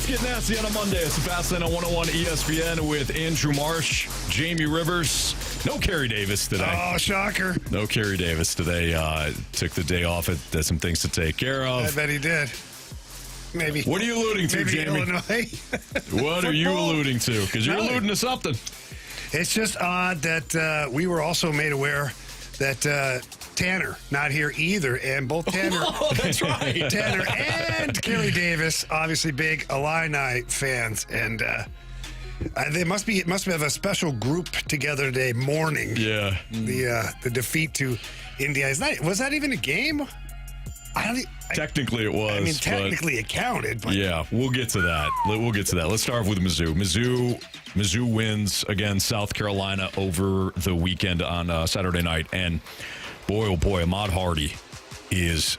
Get Nasty on a Monday. It's the Fast Lane on 101 ESPN with Andrew Marsh, Jamie Rivers. No Carey Davis today. Oh, shocker. No Carey Davis today. Took the day off. Had some things to take care of. I bet he did. Maybe. What are you alluding to, maybe Jamie? Illinois. What are you alluding to? Because you're alluding to something. It's just odd that we were also made aware that Tanner not here either, and both Tanner, oh, that's right, Tanner and Carey Davis, obviously big Illini fans, and they must have a special group together today mourning. Yeah, the defeat to India. Was that even a game? Technically, it was. I mean, technically it counted. But yeah, we'll get to that. Let's start with Mizzou. Mizzou wins against South Carolina over the weekend on Saturday night. And boy, oh boy, Ahmad Hardy is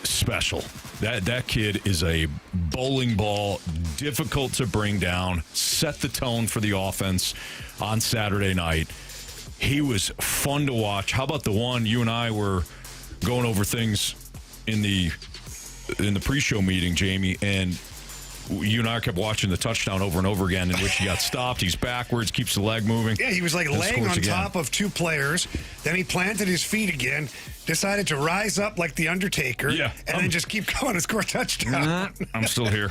special. That kid is a bowling ball, difficult to bring down, set the tone for the offense on Saturday night. He was fun to watch. How about the one you and I were going over things in the pre-show meeting, Jamie, and you and I kept watching the touchdown over and over again in which he got stopped. He's backwards, keeps the leg moving. Yeah, he was like laying on top of two players. Then he planted his feet again, decided to rise up like the Undertaker, and then just keep going and score a touchdown. I'm still here.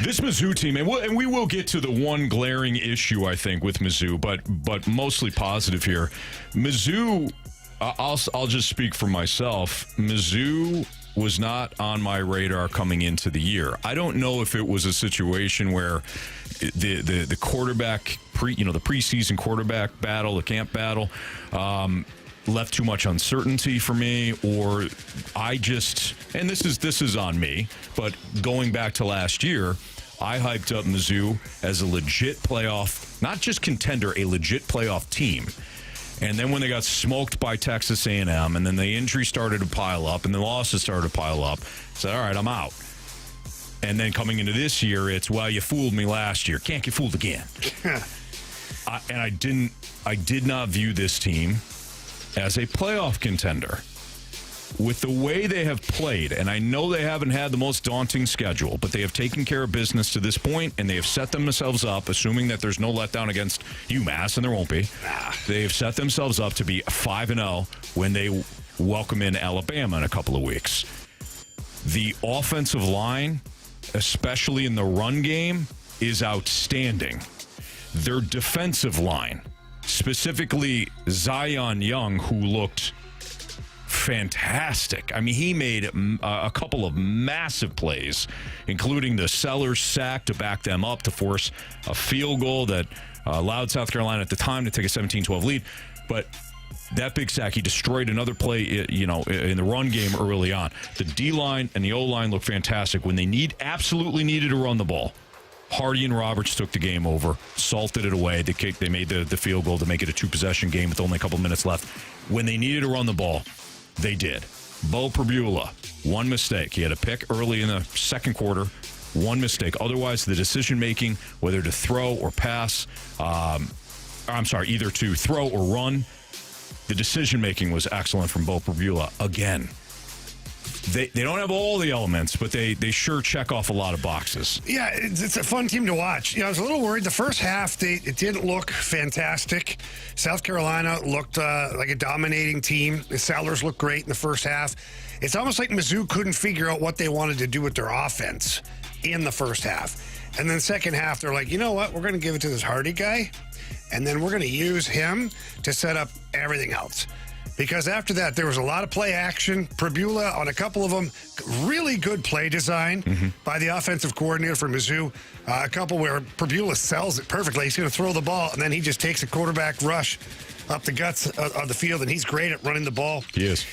This Mizzou team, and we will get to the one glaring issue, I think, with Mizzou, but mostly positive here. Mizzou, I'll just speak for myself. Mizzou was not on my radar coming into the year. I don't know if it was a situation where the quarterback the preseason quarterback battle, the camp battle, left too much uncertainty for me, or I just, and this is on me, but going back to last year, I hyped up Mizzou as a legit playoff, not just contender, a legit playoff team. And then when they got smoked by Texas A&M, and then the injury started to pile up, and the losses started to pile up, I said, all right, I'm out. And then coming into this year, it's, well, you fooled me last year. Can't get fooled again. I did not view this team as a playoff contender. With the way they have played, and I know they haven't had the most daunting schedule, but they have taken care of business to this point, and they have set themselves up, assuming that there's no letdown against UMass, and there won't be. They have set themselves up to be 5-0 when they welcome in Alabama in a couple of weeks. The offensive line, especially in the run game, is outstanding. Their defensive line, specifically Zion Young, who looked fantastic. I mean, he made a couple of massive plays, including the Sellers sack to back them up to force a field goal that allowed South Carolina at the time to take a 17-12 lead. But that big sack, he destroyed another play, in the run game early on. The D-line and the O-line look fantastic when they absolutely needed to run the ball. Hardy and Roberts took the game over, salted it away. They made the field goal to make it a two-possession game with only a couple minutes left. When they needed to run the ball, they did. Bo Pribula, one mistake. He had a pick early in the second quarter, one mistake. Otherwise, the decision-making, whether to throw or pass, either to throw or run, the decision-making was excellent from Bo Pribula again. They don't have all the elements, but they sure check off a lot of boxes. Yeah, it's a fun team to watch. I was a little worried. The first half, it didn't look fantastic. South Carolina looked like a dominating team. The Sellers looked great in the first half. It's almost like Mizzou couldn't figure out what they wanted to do with their offense in the first half. And then second half, they're like, you know what? We're going to give it to this Hardy guy, and then we're going to use him to set up everything else. Because after that, there was a lot of play action. Pribula on a couple of them, really good play design by the offensive coordinator for Mizzou. A couple where Pribula sells it perfectly. He's going to throw the ball, and then he just takes a quarterback rush up the guts of the field, and he's great at running the ball. He is.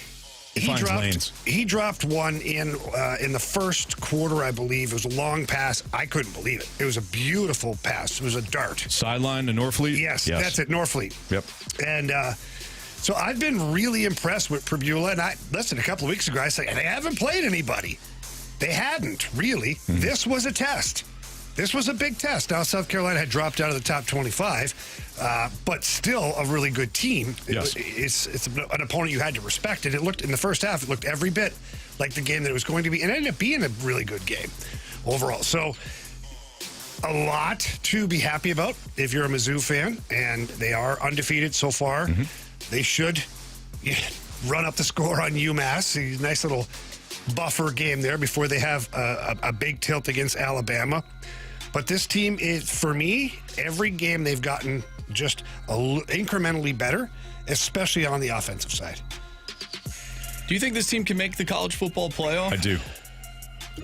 He dropped one in the first quarter, I believe. It was a long pass. I couldn't believe it. It was a beautiful pass. It was a dart. Sideline to Norfleet? Yes, that's it, Norfleet. Yep. And so I've been really impressed with Pribula. And a couple of weeks ago, I said, they haven't played anybody. They hadn't, really. This was a test. This was a big test. Now, South Carolina had dropped out of the top 25, but still a really good team. Yes. It's an opponent you had to respect. And it looked, in the first half, it looked every bit like the game that it was going to be. And it ended up being a really good game overall. So a lot to be happy about if you're a Mizzou fan, and they are undefeated so far. They should run up the score on UMass. A nice little buffer game there before they have a big tilt against Alabama. But this team is, for me, every game they've gotten just incrementally better, especially on the offensive side. Do you think this team can make the college football playoff?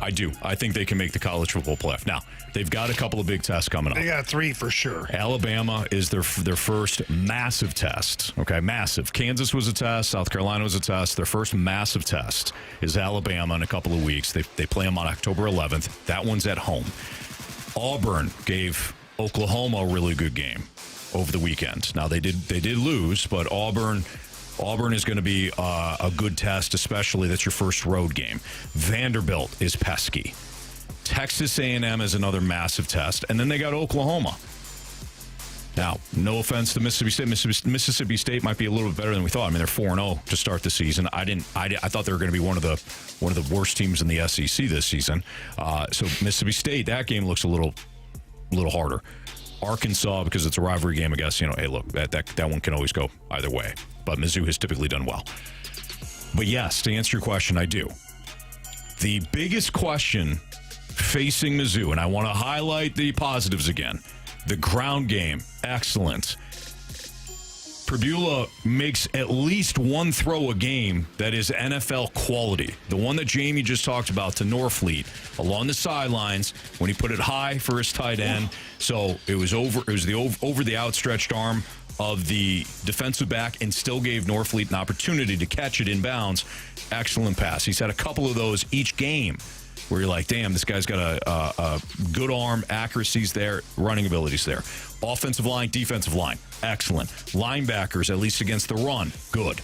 I do. I think they can make the college football playoff. Now, they've got a couple of big tests coming up. They got 3 for sure. Alabama is their first massive test. Okay, massive. Kansas was a test. South Carolina was a test. Their first massive test is Alabama in a couple of weeks. They play them on October 11th. That one's at home. Auburn gave Oklahoma a really good game over the weekend. Now, they did lose, but Auburn is going to be a good test, especially that's your first road game. Vanderbilt is pesky. Texas A&M is another massive test. And then they got Oklahoma. Now, no offense to Mississippi State. Mississippi State might be a little bit better than we thought. I mean, they're 4-0 to start the season. I thought they were going to be one of the worst teams in the SEC this season. So Mississippi State, that game looks a little harder. Arkansas, because it's a rivalry game, I guess, hey, look, that one can always go either way. But Mizzou has typically done well. But yes, to answer your question, I do. The biggest question facing Mizzou, and I want to highlight the positives again, the ground game, excellent. Perdula makes at least one throw a game that is NFL quality. The one that Jamie just talked about to Norfleet along the sidelines when he put it high for his tight end. So it was over the outstretched arm of the defensive back and still gave Norfleet an opportunity to catch it in bounds. Excellent pass. He's had a couple of those each game where you're like, damn, this guy's got a good arm, accuracy's there, running ability's there. Offensive line, defensive line, excellent. Linebackers, at least against the run, good.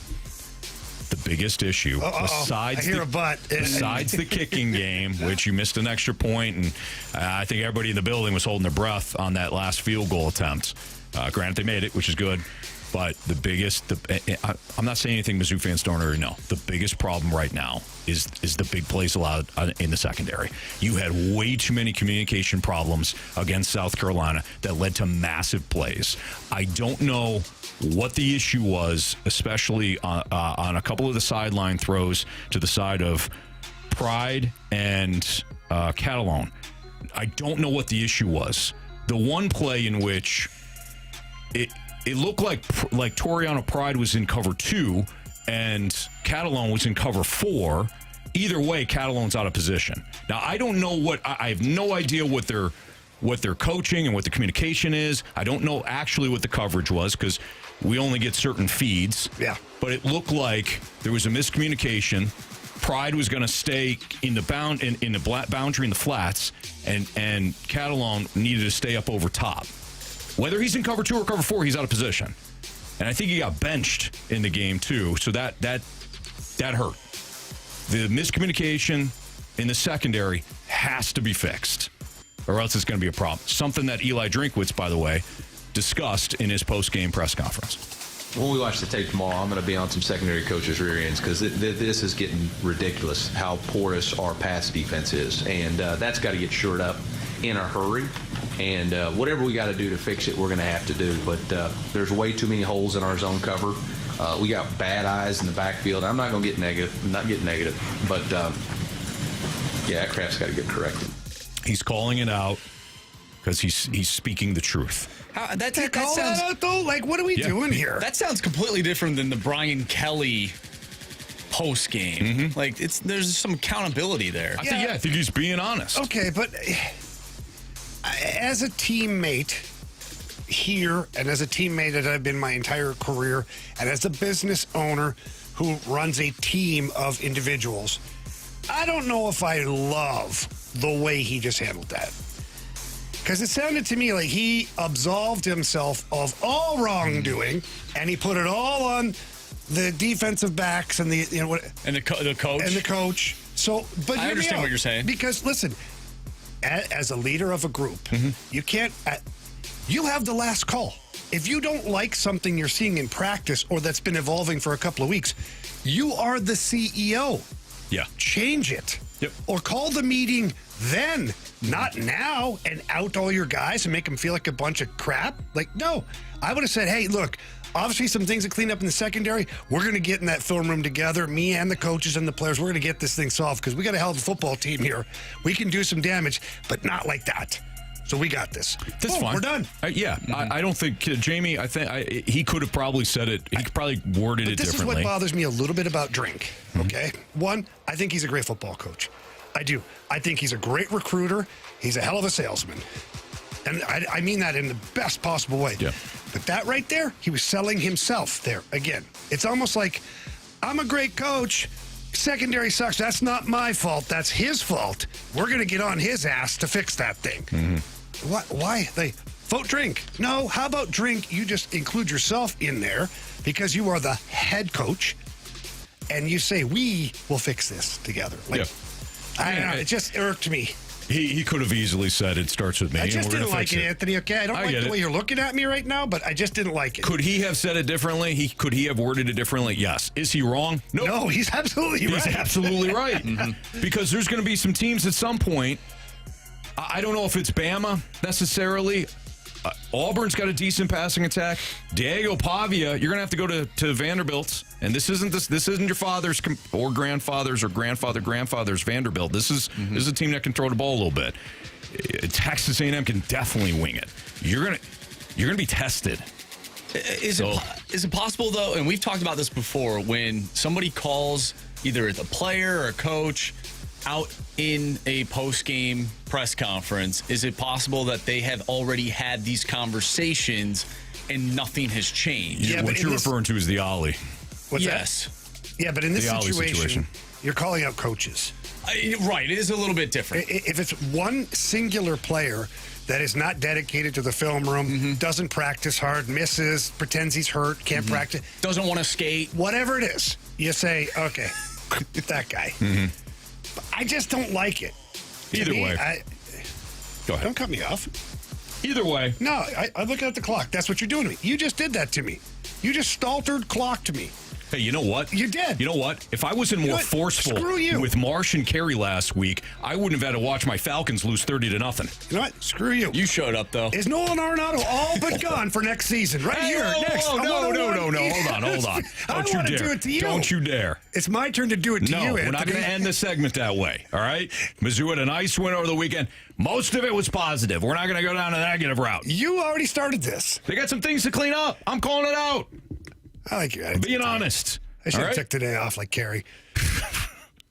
The biggest issue, besides the kicking game, which you missed an extra point, and I think everybody in the building was holding their breath on that last field goal attempt. Granted, they made it, which is good. But I'm not saying anything Mizzou fans don't already know. The biggest problem right now is the big plays allowed in the secondary. You had way too many communication problems against South Carolina that led to massive plays. I don't know what the issue was, especially on a couple of the sideline throws to the side of Pride and Catalone. I don't know what the issue was. The one play in which it looked like Toriano Pride was in cover 2 and Catalone was in cover 4. Either way, Catalone's out of position. Now, I don't know I have no idea what their coaching and what the communication is. I don't know actually what the coverage was because we only get certain feeds. Yeah. But it looked like there was a miscommunication. Pride was going to stay in the boundary in the flats, and Catalone needed to stay up over top. Whether he's in cover 2 or cover 4, he's out of position. And I think he got benched in the game, too. So that hurt. The miscommunication in the secondary has to be fixed, or else it's going to be a problem. Something that Eli Drinkwitz, by the way, discussed in his post-game press conference. When we watch the tape tomorrow, I'm going to be on some secondary coaches' rear ends because this is getting ridiculous how porous our pass defense is. And that's got to get shored up in a hurry. And whatever we got to do to fix it, we're going to have to do. But there's way too many holes in our zone cover. We got bad eyes in the backfield. I'm not going to get negative. But, yeah, that crap's got to get corrected. He's calling it out because he's speaking the truth. That sounds, that out, though? Like, what are we doing here? That sounds completely different than the Brian Kelly post game. Mm-hmm. Like, there's some accountability there. I think he's being honest. Okay, but as a teammate here, and as a teammate that I've been my entire career, and as a business owner who runs a team of individuals, I don't know if I love the way he just handled that. Because it sounded to me like he absolved himself of all wrongdoing, and he put it all on the defensive backs and the coach and the coach. So, but I understand what you're saying. Because listen, as a leader of a group, you can't. You have the last call. If you don't like something you're seeing in practice or that's been evolving for a couple of weeks, you are the CEO. Yeah, change it. Yep. Or call the meeting then, not now, and out all your guys and make them feel like a bunch of crap. Like, no. I would have said, hey, look, obviously some things to clean up in the secondary. We're going to get in that film room together, me and the coaches and the players. We're going to get this thing solved because we got a hell of a football team here. We can do some damage, but not like that. So we got this. That's fine. We're done. I don't think Jamie. I think he could have probably said it. He could probably worded it This differently. is what bothers me a little bit about Drink. Okay, one, I think he's a great football coach. I do. I think he's a great recruiter. He's a hell of a salesman, and I mean that in the best possible way. Yeah. But that right there, he was selling himself there again. It's almost like I'm a great coach. Secondary sucks. That's not my fault. That's his fault. We're going to get on his ass to fix that thing. Why? They vote Drink. No, how about Drink? You just include yourself in there because you are the head coach and you say, we will fix this together. Like, I don't know. It just irked me. He could have easily said it starts with me. I just didn't like it, Anthony. Okay, I don't like the way you're looking at me right now, but I just didn't like it. Could he have said it differently? Could he have worded it differently? Yes. Is he wrong? No, he's absolutely right. He's absolutely right. Because there's going to be some teams at some point. I don't know if it's Bama necessarily. Auburn's got a decent passing attack. Diego Pavia, you're going to have to go to Vanderbilt, and this isn't your father's or grandfather's Vanderbilt. This is a team that can throw the ball a little bit. Texas A&M can definitely wing it. You're gonna be tested. Is it possible though? And we've talked about this before. When somebody calls either the player or a coach out in a post-game press conference, is it possible that they have already had these conversations and nothing has changed? Yeah, what you're referring to is the Ollie. Yes. Yeah, but in this The Ollie situation, you're calling out coaches. Right. It is a little bit different. If it's one singular player that is not dedicated to the film room, doesn't practice hard, misses, pretends he's hurt, can't practice, doesn't want to skate, whatever it is, you say, okay, that guy. I just don't like it. Either way. Go ahead. Don't cut me off. Either way. No, I'm looking at the clock. That's what you're doing to me. You just did that to me. You just staltered clocked me. Hey, you know what? You did. You know what? If I wasn't more forceful with Marsh and Carey last week, I wouldn't have had to watch my Falcons lose 30-0. You know what? Screw you. You showed up, though. Is Nolan Arenado all but gone for next season? Right here, next. No. Hold on. Don't you dare. Do it to you. Don't you dare. It's my turn to do it to you, Anthony. We're not going to end the segment that way, all right? Mizzou had a nice win over the weekend. Most of it was positive. We're not going to go down a negative route. You already started this. They got some things to clean up. I'm calling it out. I like you. Being honest. I should have took today off like Carey.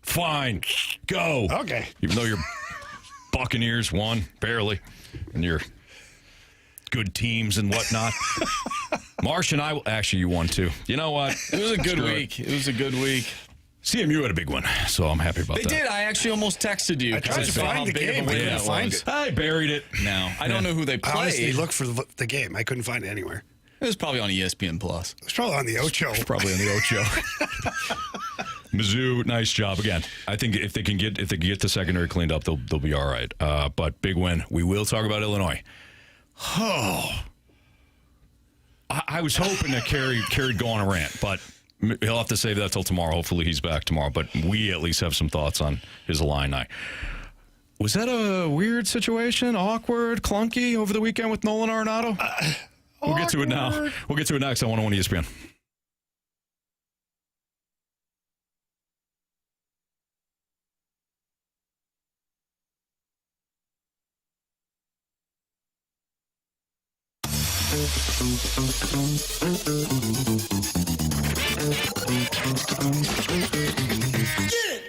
Fine. Go. Okay. Even though your Buccaneers won, barely, and your good teams and whatnot. Marsh and I, actually, you won too. You know what? It was a good week. It was a good week. CMU had a big one, so I'm happy about that. They did. I actually almost texted you. I tried to find the game. I couldn't find it. I buried it. No. I don't know who they played. I honestly looked for the game. I couldn't find it anywhere. It was probably on ESPN Plus. It was probably on the Ocho. Probably on the Ocho. Mizzou, nice job again. I think if they can get the secondary cleaned up, they'll be all right. But big win. We will talk about Illinois. Oh, I was hoping that Carey'd go on a rant, but he'll have to save that till tomorrow. Hopefully he's back tomorrow. But we at least have some thoughts on his Illini. Was that a weird situation? Awkward, clunky over the weekend with Nolan Arenado? We'll get to it now. We'll get to it next on 101 ESPN.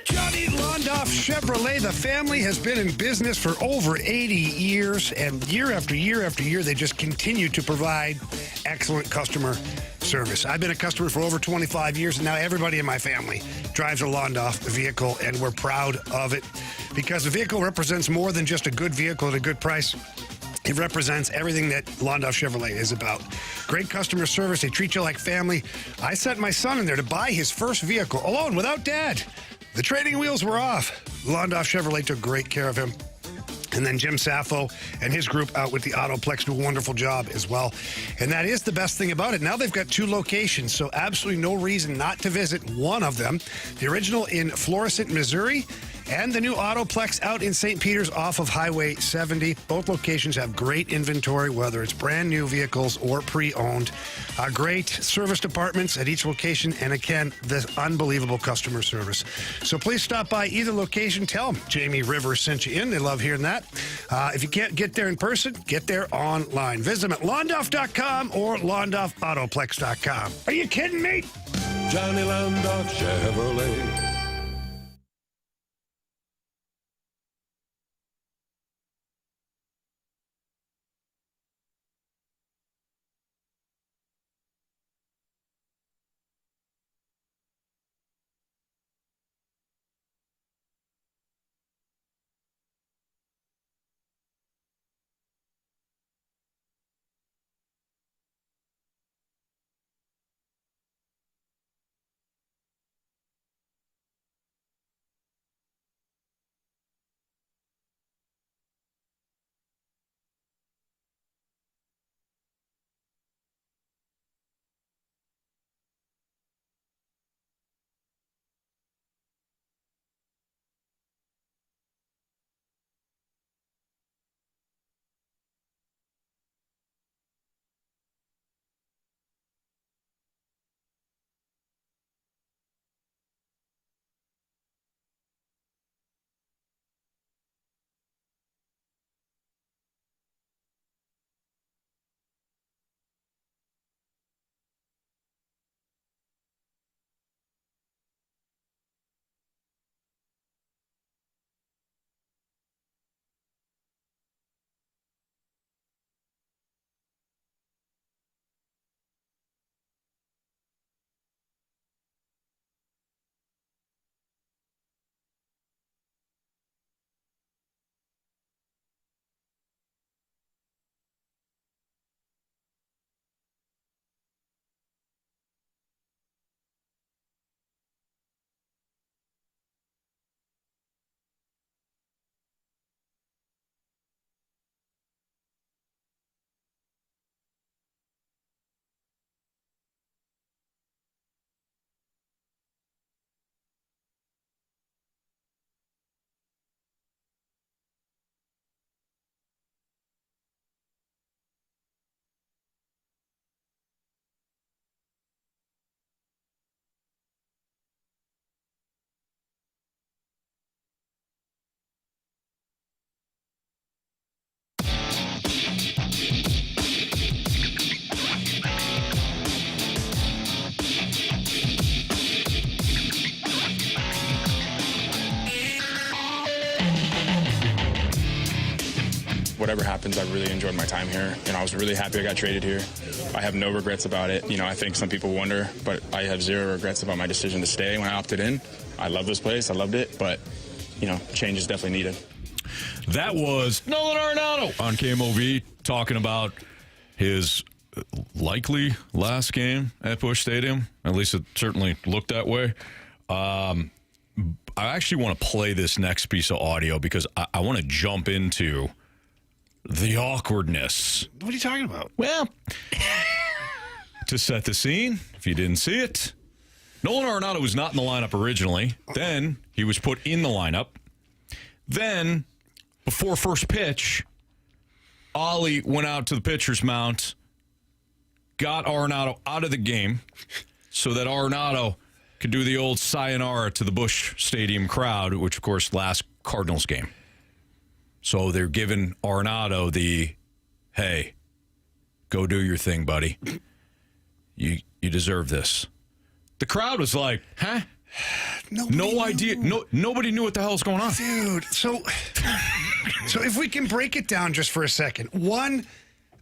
Johnny Londoff Chevrolet, the family has been in business for over 80 years, and year after year after year, they just continue to provide excellent customer service. I've been a customer for over 25 years, and now everybody in my family drives a Londoff vehicle, and we're proud of it because the vehicle represents more than just a good vehicle at a good price. It represents everything that Londoff Chevrolet is about. Great customer service. They treat you like family. I sent my son in there to buy his first vehicle alone without dad. The training wheels were off. Londoff Chevrolet took great care of him. And then Jim Saffo and his group out with the Autoplex do a wonderful job as well. And that is the best thing about it. Now they've got 2 locations, so absolutely no reason not to visit one of them. The original in Florissant, Missouri, and the new Autoplex out in St. Peter's off of Highway 70. Both locations have great inventory, whether it's brand new vehicles or pre-owned. Great service departments at each location, and again, the unbelievable customer service. So please stop by either location. Tell them Jamie Rivers sent you in. They love hearing that. If you can't get there in person, get there online. Visit them at Londoff.com or LondorfAutoplex.com. Are you kidding me? Johnny Londoff Chevrolet. Whatever happens, I really enjoyed my time here, and I was really happy I got traded here. I have no regrets about it. I think some people wonder, but I have zero regrets about my decision to stay when I opted in. I love this place. I loved it, but, change is definitely needed. That was Nolan Arenado on KMOV talking about his likely last game at Busch Stadium. At least it certainly looked that way. I actually want to play this next piece of audio because I want to jump into the awkwardness. What are you talking about? Well, to set the scene, if you didn't see it, Nolan Arenado was not in the lineup originally. Then he was put in the lineup. Then, before first pitch, Ollie went out to the pitcher's mound, got Arenado out of the game so that Arenado could do the old sayonara to the Busch Stadium crowd, which, of course, last Cardinals game. So they're giving Arenado the, hey, go do your thing, buddy. You deserve this. The crowd was like, huh? No idea. Nobody knew what the hell's going on. Dude, so if we can break it down just for a second. One,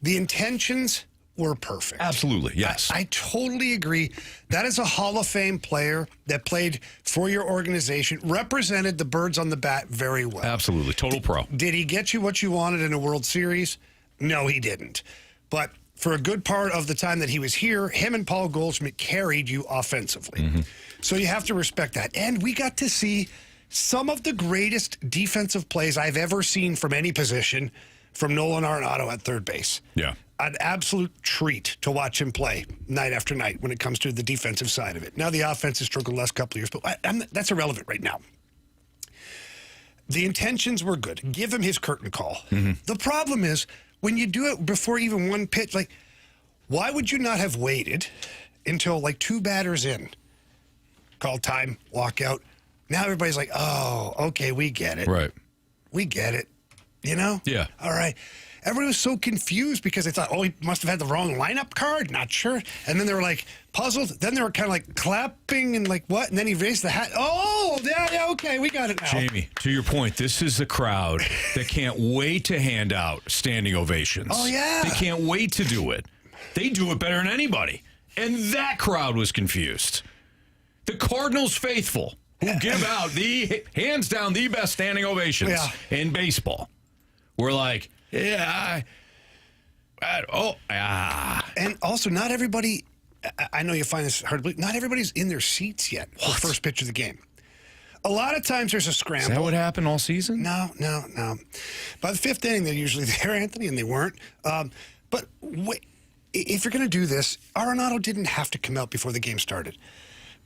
the intentions were perfect. Absolutely, yes. I totally agree. That is a Hall of Fame player that played for your organization, represented the birds on the bat very well. Absolutely, total pro. Did he get you what you wanted in a World Series? No, he didn't. But for a good part of the time that he was here, him and Paul Goldschmidt carried you offensively. Mm-hmm. So you have to respect that. And we got to see some of the greatest defensive plays I've ever seen from any position from Nolan Arenado at third base. Yeah. An absolute treat to watch him play night after night when it comes to the defensive side of it. Now the offense has struggled the last couple of years, but that's irrelevant right now. the intentions were good. Give him his curtain call. The problem is when you do it before even one pitch, like, why would you not have waited until like 2 batters in? Call time, walk out. Now everybody's like, oh, okay, we get it. Right. We get it. You know? Yeah. All right. Everybody was so confused because they thought, oh, he must have had the wrong lineup card. Not sure. And then they were like puzzled. Then they were kind of like clapping and like, what? And then he raised the hat. Oh, yeah, okay, we got it now. Jamie, to your point, this is a crowd that can't wait to hand out standing ovations. Oh, yeah. They can't wait to do it. They do it better than anybody. And that crowd was confused. The Cardinals faithful, who give out the, hands down, the best standing ovations in baseball, were like, and also, not everybody, I know you find this hard to believe, not everybody's in their seats yet for the first pitch of the game. A lot of times there's a scramble. Is that what happened all season? No. By the 5th inning, they're usually there, Anthony, and they weren't. But if you're going to do this, Arenado didn't have to come out before the game started.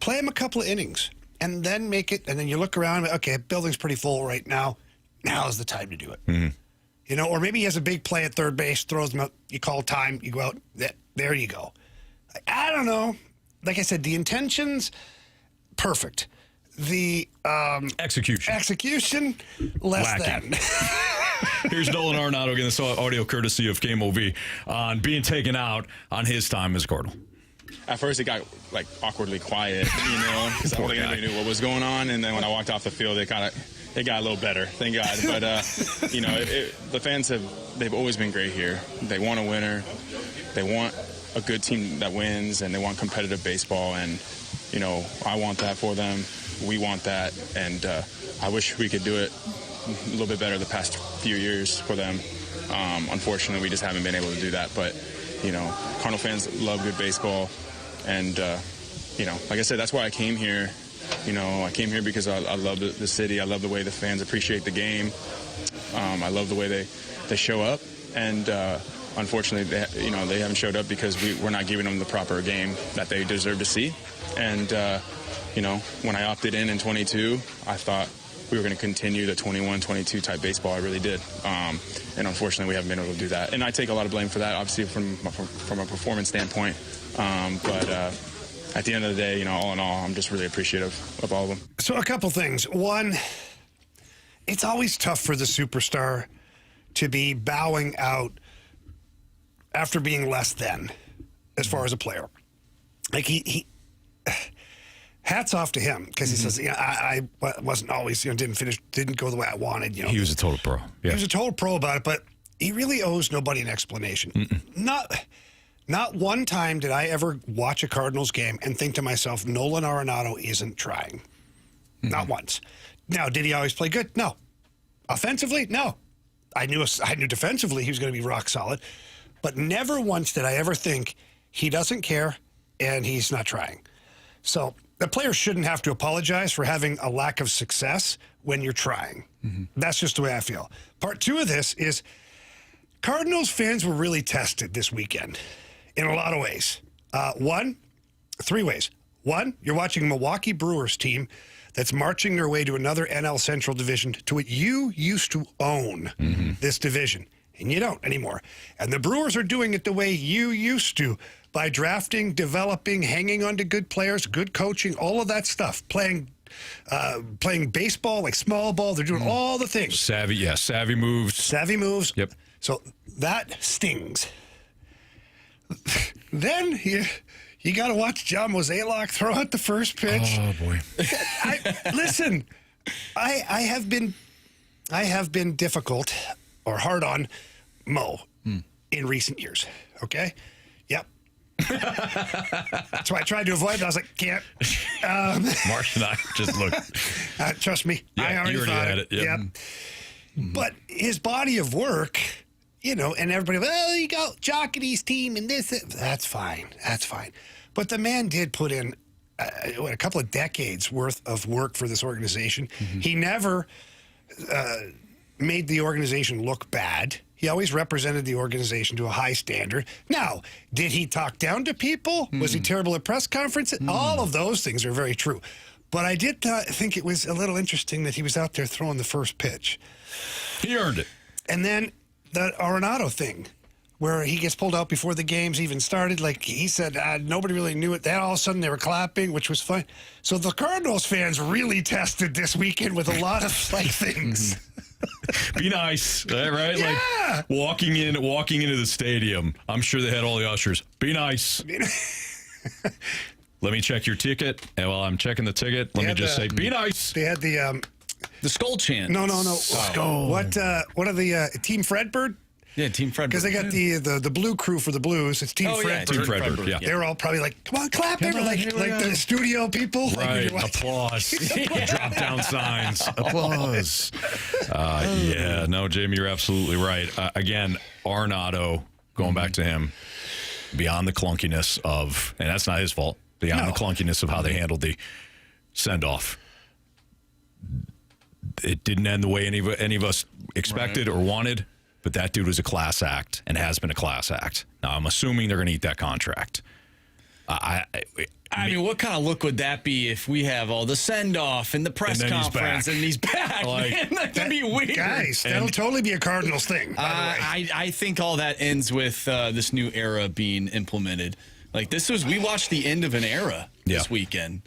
Play him a couple of innings, and then make it, and then you look around, okay, building's pretty full right now. Now's the time to do it. Mm-hmm. You know, or maybe he has a big play at third base, throws them out, you call time, you go out, there you go. I don't know. Like I said, the intentions, perfect. The execution, less than. Here's Nolan Arenado getting this audio courtesy of KMOV on being taken out on his time as Cardinal. At first, it got like awkwardly quiet, you know, because I don't think anybody knew what was going on. And then when I walked off the field, it got a little better, thank God. But you know, the fans they've always been great here. They want a winner, they want a good team that wins, and they want competitive baseball. And you know, I want that for them. We want that, and I wish we could do it a little bit better the past few years for them. Unfortunately, we just haven't been able to do that. But you know, Cardinal fans love good baseball. And, you know, like I said, that's why I came here. You know, I came here because I love the city. I love the way the fans appreciate the game. I love the way they show up. And unfortunately, they haven't showed up because we're not giving them the proper game that they deserve to see. And, you know, when I opted in 22, I thought we were going to continue the 21-22 type baseball. I really did. And unfortunately, we haven't been able to do that. And I take a lot of blame for that, obviously, from a performance standpoint. But at the end of the day, you know, all in all, I'm just really appreciative of all of them. So a couple things. One, it's always tough for the superstar to be bowing out after being less than as far as a player. Like he hats off to him because he says, you know, I wasn't always, you know, didn't go the way I wanted. You know, he was a total pro. Yeah. He was a total pro about it, but he really owes nobody an explanation. Not one time did I ever watch a Cardinals game and think to myself, Nolan Arenado isn't trying. Not once. Now, did he always play good? No. Offensively? No. I knew defensively he was going to be rock solid, but never once did I ever think he doesn't care and he's not trying. So the player shouldn't have to apologize for having a lack of success when you're trying. That's just the way I feel. Part 2 of this is Cardinals fans were really tested this weekend in a lot of ways. 3 ways. 1, you're watching a Milwaukee Brewers team that's marching their way to another NL Central division to what you used to own this division, and you don't anymore. And the Brewers are doing it the way you used to, by drafting, developing, hanging on to good players, good coaching, all of that stuff, playing baseball, like small ball. They're doing all the things. Savvy moves. Savvy moves. Yep. So that stings. Then you got to watch John Mozeliak throw out the first pitch. Oh boy! Listen, I have been difficult or hard on Mo in recent years. Okay. Yep. That's why I tried to avoid it. I was like, can't. Marsh and I just looked. Trust me. Yeah, I already you already thought had it. it. Yep. But his body of work, you know, and everybody, well, you got Jocketty's team and this. That's fine. That's fine. But the man did put in a couple of decades worth of work for this organization. He never made the organization look bad. He always represented the organization to a high standard. Now, did he talk down to people? Was he terrible at press conferences? All of those things are very true. But I did think it was a little interesting that he was out there throwing the first pitch. He earned it. And then the Arenado thing, where he gets pulled out before the games even started. Like he said, nobody really knew it. Then all of a sudden they were clapping, which was fun. So the Cardinals fans really tested this weekend with a lot of things. Be nice, right? Yeah. Like walking into the stadium. I'm sure they had all the ushers. Be nice. Let me check your ticket. And while I'm checking the ticket, let me just say, be nice. They had the skull chant. No. Skull. What are the Team Fredbird? Yeah, Team Fredbird. Because they got the blue crew for the Blues. It's Team Fredbird. Team Fredbird, yeah. They were all probably like, come on, clap, like the studio people. Right, Like, applause. Drop down signs. Applause. Yeah, no, Jamie, you're absolutely right. Again, Arenado, going back to him, beyond the clunkiness of, and that's not his fault, beyond the clunkiness of how they handled the send-off. It didn't end the way any of us expected or wanted. But that dude was a class act and has been a class act. Now, I'm assuming they're going to eat that contract. I mean, what kind of look would that be if we have all the send-off and the press conference and he's back? Like, man, that'd be weird. Guys, that'll totally be a Cardinals thing, by the way. I think all that ends with this new era being implemented. Like, we watched the end of an era this weekend.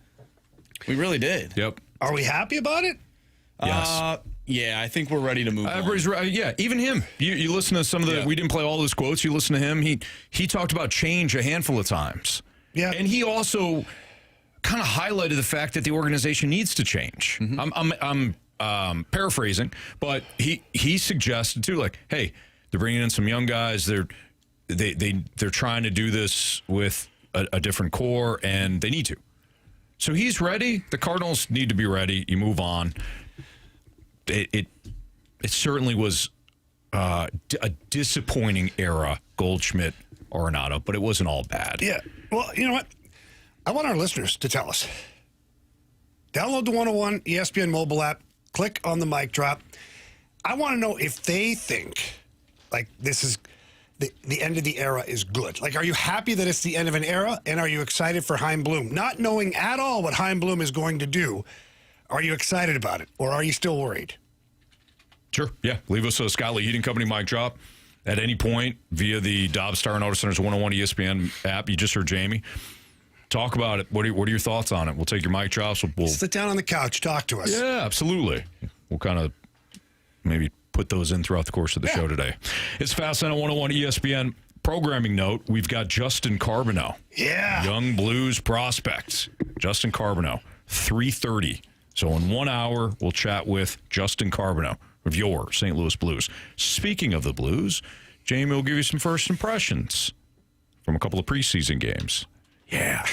We really did. Yep. Are we happy about it? Yes. Yeah, I think we're ready to move on. Everybody's right. Yeah, even him. You listen to some of the. We didn't play all those quotes. You listen to him. He talked about change a handful of times. Yeah, and he also kind of highlighted the fact that the organization needs to change. I'm paraphrasing, but he suggested too, like, hey, they're bringing in some young guys. They're trying to do this with a different core, and they need to. So he's ready. The Cardinals need to be ready. You move on. It certainly was a disappointing era, Goldschmidt, Arenado, but it wasn't all bad. Yeah. Well, you know what? I want our listeners to tell us. Download the 101 ESPN mobile app. Click on the mic drop. I want to know if they think, like, this is the end of the era is good. Like, are you happy that it's the end of an era? And are you excited for Chaim Bloom? Not knowing at all what Chaim Bloom is going to do, are you excited about it? Or are you still worried? Sure. Yeah. Leave us a Scott Lee Heating Company mic drop at any point via the Dobbs Star and Auto Center's 101 ESPN app. You just heard Jamie. Talk about it. What are your thoughts on it? We'll take your mic drops. We'll sit down on the couch. Talk to us. Yeah, absolutely. We'll kind of maybe put those in throughout the course of the show today. It's Fast on 101 ESPN. Programming note, we've got Justin Carbonneau. Yeah. Young Blues prospects. Justin Carbonneau, 3:30. So in 1 hour, we'll chat with Justin Carbonneau of your St. Louis Blues. Speaking of the Blues, Jamie will give you some first impressions from a couple of preseason games. Yeah.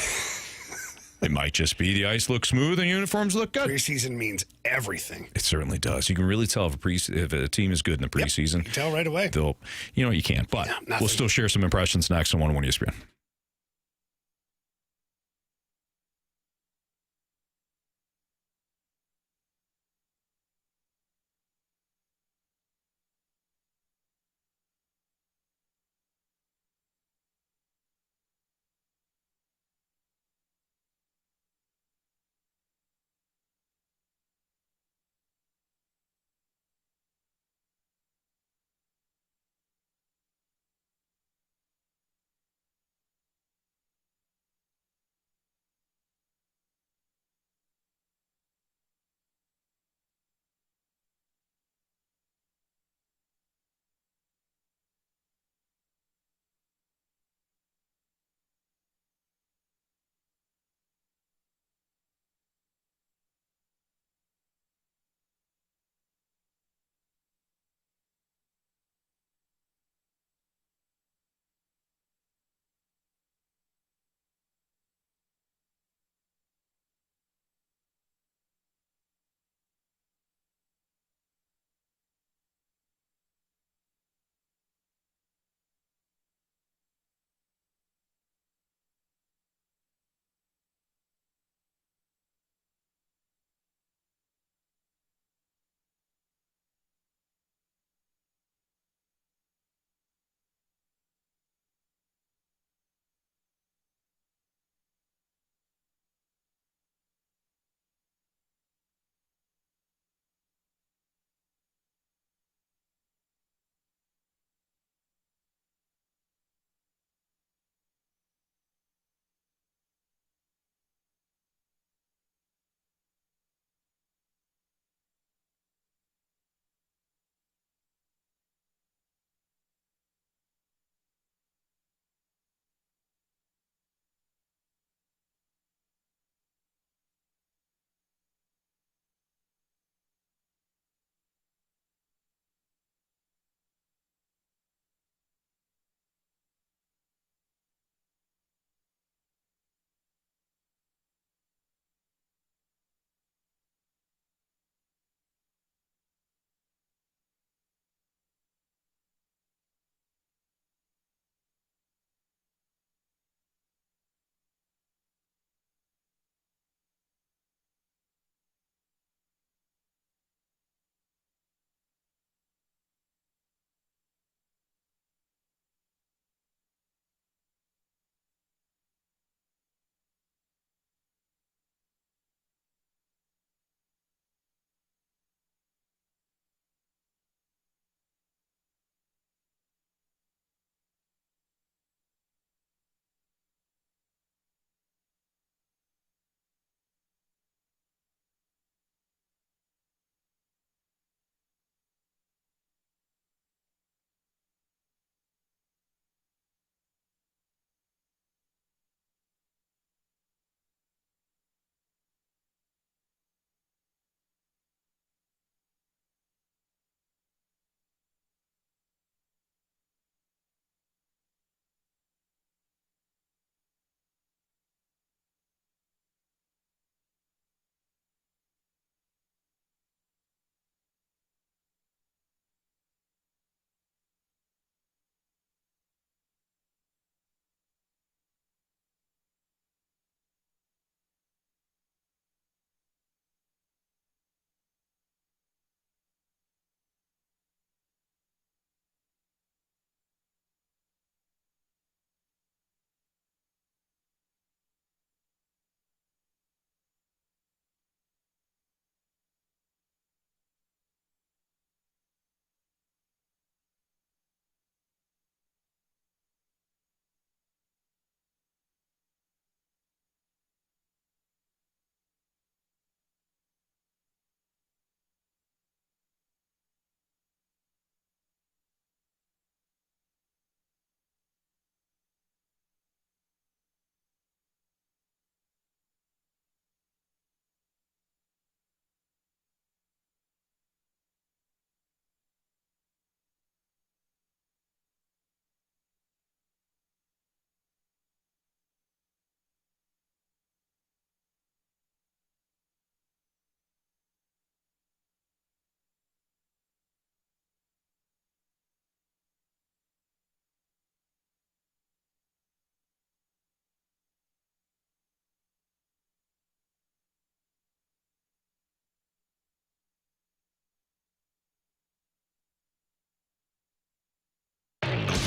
It might just be the ice looks smooth and uniforms look good. Preseason means everything. It certainly does. You can really tell if a team is good in the preseason. You can tell right away. You can't. But we'll still share some impressions next on 101 ESPN.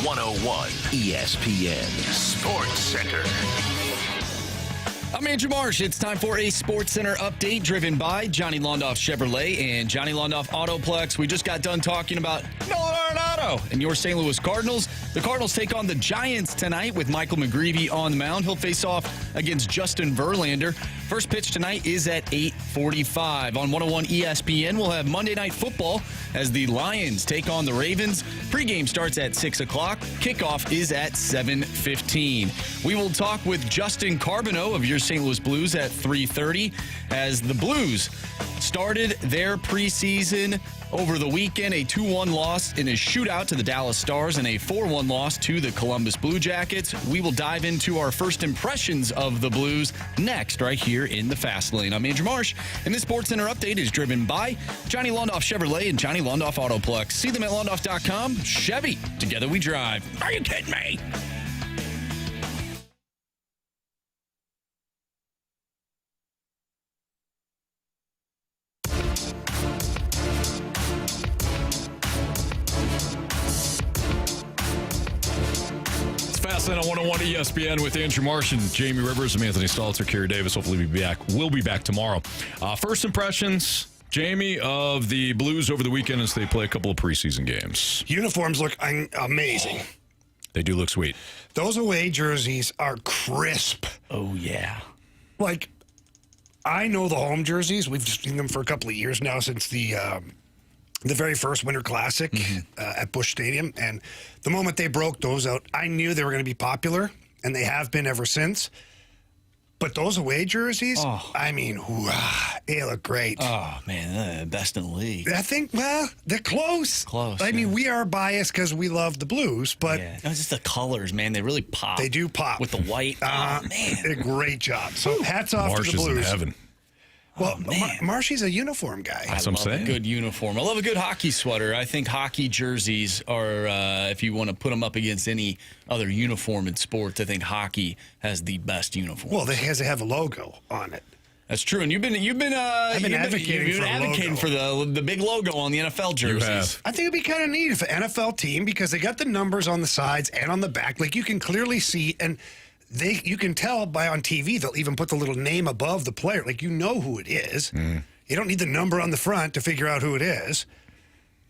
101 ESPN Sports Center. I'm Andrew Marsh. It's time for a Sports Center update driven by Johnny Londoff Chevrolet and Johnny Londoff Autoplex. We just got done talking about Nolan Arenado and your St. Louis Cardinals. The Cardinals take on the Giants tonight with Michael McGreevy on the mound. He'll face off against Justin Verlander. First pitch tonight is at 8:45. On 101 ESPN, we'll have Monday Night Football as the Lions take on the Ravens. Pregame starts at 6 o'clock. Kickoff is at 7:15. We will talk with Justin Carbonneau of your St. Louis Blues at 3:30 as the Blues started their preseason over the weekend. A 2-1 loss in a shootout to the Dallas Stars and a 4-1 loss to the Columbus Blue Jackets. We will dive into our first impressions of the Blues next right here in the Fast Lane. I'm Andrew Marsh, and this Sports Center update is driven by Johnny Londoff Chevrolet and Johnny Londoff Autoplex. See them at Londoff.com. Chevy, together we drive. Are you kidding me? On 101 ESPN with Andrew Marsh and Jamie Rivers. I'm Anthony Stalter, Carey Davis. Hopefully we'll be back tomorrow. First impressions, Jamie, of the Blues over the weekend as they play a couple of preseason games. Uniforms look amazing. They do look sweet. Those away jerseys are crisp. Oh, yeah. Like, I know the home jerseys. We've seen them for a couple of years now since the very first Winter Classic at Busch Stadium. And the moment they broke those out, I knew they were going to be popular, and they have been ever since. But those away jerseys, I mean, they look great. Oh, man, best in the league. I think, well, they're close. I mean, we are biased because we love the Blues, but... Yeah. No, it's just the colors, man. They really pop. They do pop. With the white. Oh, man. A great job. So hats off Marsh to the Blues. is in heaven. Well, Marshy's a uniform guy. That's what I'm saying. A good uniform. I love a good hockey sweater. I think hockey jerseys are, if you want to put them up against any other uniform in sports, I think hockey has the best uniform. Well, it has to have a logo on it. That's true, and you've been advocating for the big logo on the NFL jerseys. You have. I think it'd be kind of neat if an NFL team, because they got the numbers on the sides and on the back, like you can clearly see, and you can tell by on TV, they'll even put the little name above the player. Like, you know who it is. You don't need the number on the front to figure out who it is.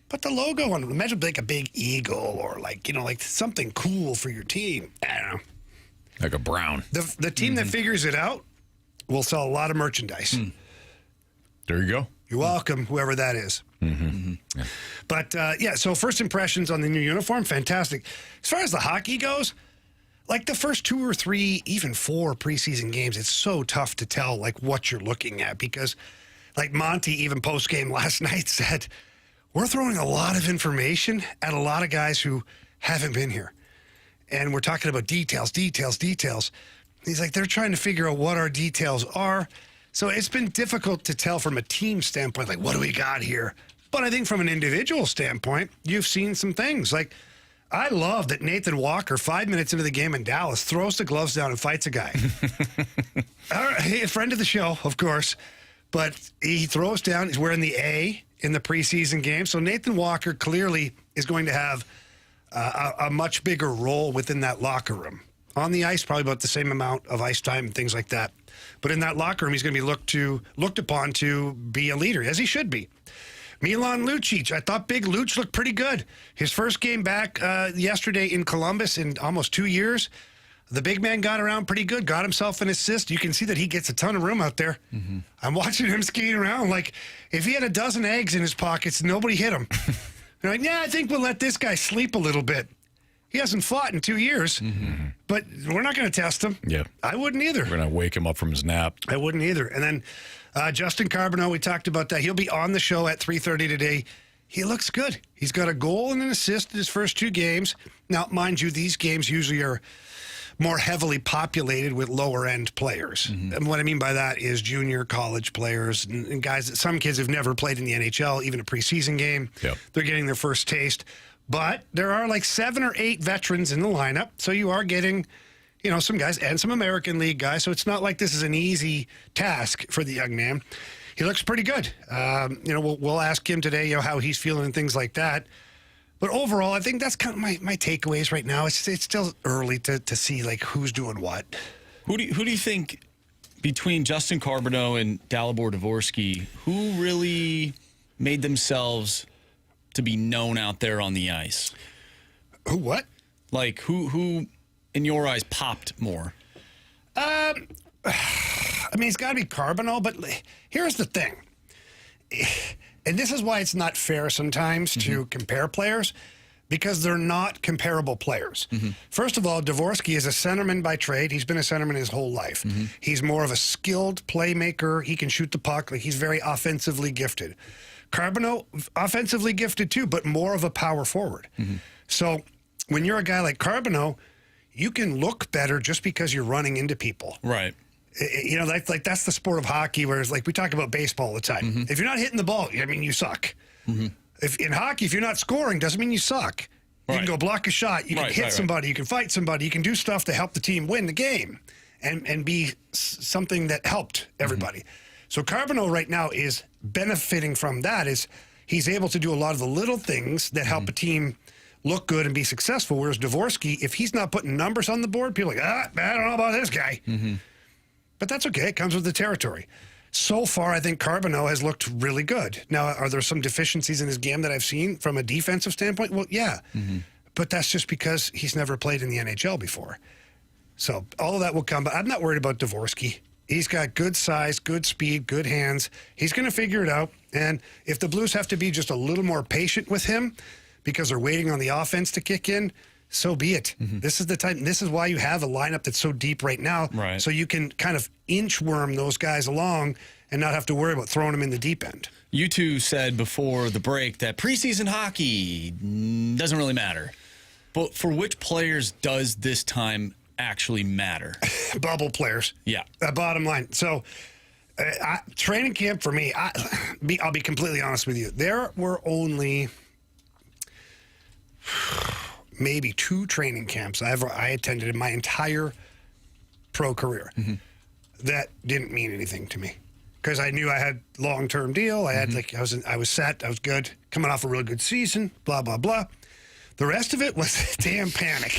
But the logo on it, imagine like a big eagle or like something cool for your team. I don't know. Like a brown. The team that figures it out will sell a lot of merchandise. There you go. You're welcome, whoever that is. Yeah. But, so first impressions on the new uniform, fantastic. As far as the hockey goes, like the first 2 or 3, even 4 preseason games, it's so tough to tell like what you're looking at because like Monty even post-game last night said, we're throwing a lot of information at a lot of guys who haven't been here. And we're talking about details. He's like, they're trying to figure out what our details are. So it's been difficult to tell from a team standpoint, like, what do we got here? But I think from an individual standpoint, you've seen some things like, I love that Nathan Walker, 5 minutes into the game in Dallas, throws the gloves down and fights a guy. A friend of the show, of course, but he throws down. He's wearing the A in the preseason game. So Nathan Walker clearly is going to have a much bigger role within that locker room. On the ice, probably about the same amount of ice time and things like that. But in that locker room, he's going to be looked upon to be a leader, as he should be. Milan Lucic, I thought Big Luch looked pretty good. His first game back yesterday in Columbus in almost 2 years. The big man got around pretty good, got himself an assist. You can see that he gets a ton of room out there. I'm watching him skating around like if he had a dozen eggs in his pockets, nobody hit him. They're like, I think we'll let this guy sleep a little bit. He hasn't fought in 2 years, but we're not going to test him. Yeah. I wouldn't either. We're going to wake him up from his nap. I wouldn't either. And then Justin Carbonneau, we talked about that. He'll be on the show at 3:30 today. He looks good. He's got a goal and an assist in his first 2 games. Now, mind you, these games usually are more heavily populated with lower-end players. And what I mean by that is junior college players and guys, some kids have never played in the NHL, even a preseason game. Yep. They're getting their first taste. But there are like 7 or 8 veterans in the lineup, so you are getting, some guys and some American League guys. So it's not like this is an easy task for the young man. He looks pretty good. We'll ask him today, how he's feeling and things like that. But overall, I think that's kind of my takeaways right now. It's still early to see like who's doing what. Who do you think between Justin Carbonneau and Dalibor Dvorsky, who really made themselves to be known out there on the ice? Who what? Like who in your eyes popped more? I mean, it's got to be Carbonneau, but here's the thing. And this is why it's not fair sometimes to compare players, because they're not comparable players. First of all, Dvorsky is a centerman by trade. He's been a centerman his whole life. He's more of a skilled playmaker. He can shoot the puck. Like, he's very offensively gifted. Carbonneau, offensively gifted too, but more of a power forward. So when you're a guy like Carbonneau, you can look better just because you're running into people. Right. You know, like that's the sport of hockey, whereas like we talk about baseball all the time. If you're not hitting the ball, I mean, you suck. If in hockey, if you're not scoring, doesn't mean you suck. You can go block a shot. You can hit somebody. You can fight somebody. You can do stuff to help the team win the game and be something that helped everybody. So Carbonneau right now is benefiting from that. Is he's able to do a lot of the little things that help a team look good and be successful, whereas Dvorsky, if he's not putting numbers on the board, people are like, I don't know about this guy. But that's okay. It comes with the territory. So far, I think Carbonneau has looked really good. Now, are there some deficiencies in his game that I've seen from a defensive standpoint? Well, yeah. But that's just because he's never played in the NHL before. So all of that will come. But I'm not worried about Dvorsky. He's got good size, good speed, good hands. He's going to figure it out. And if the Blues have to be just a little more patient with him because they're waiting on the offense to kick in, so be it. This is the time. This is why you have a lineup that's so deep right now. So you can kind of inchworm those guys along and not have to worry about throwing them in the deep end. You two said before the break that preseason hockey doesn't really matter. But for which players does this time actually matter? Bubble players. Yeah. Bottom line. So training camp for me, I'll be completely honest with you. There were only maybe 2 training camps I attended in my entire pro career that didn't mean anything to me, because I knew I had long-term deal. I had I was set. I was good, coming off a really good season. Blah blah blah. The rest of it was damn panic.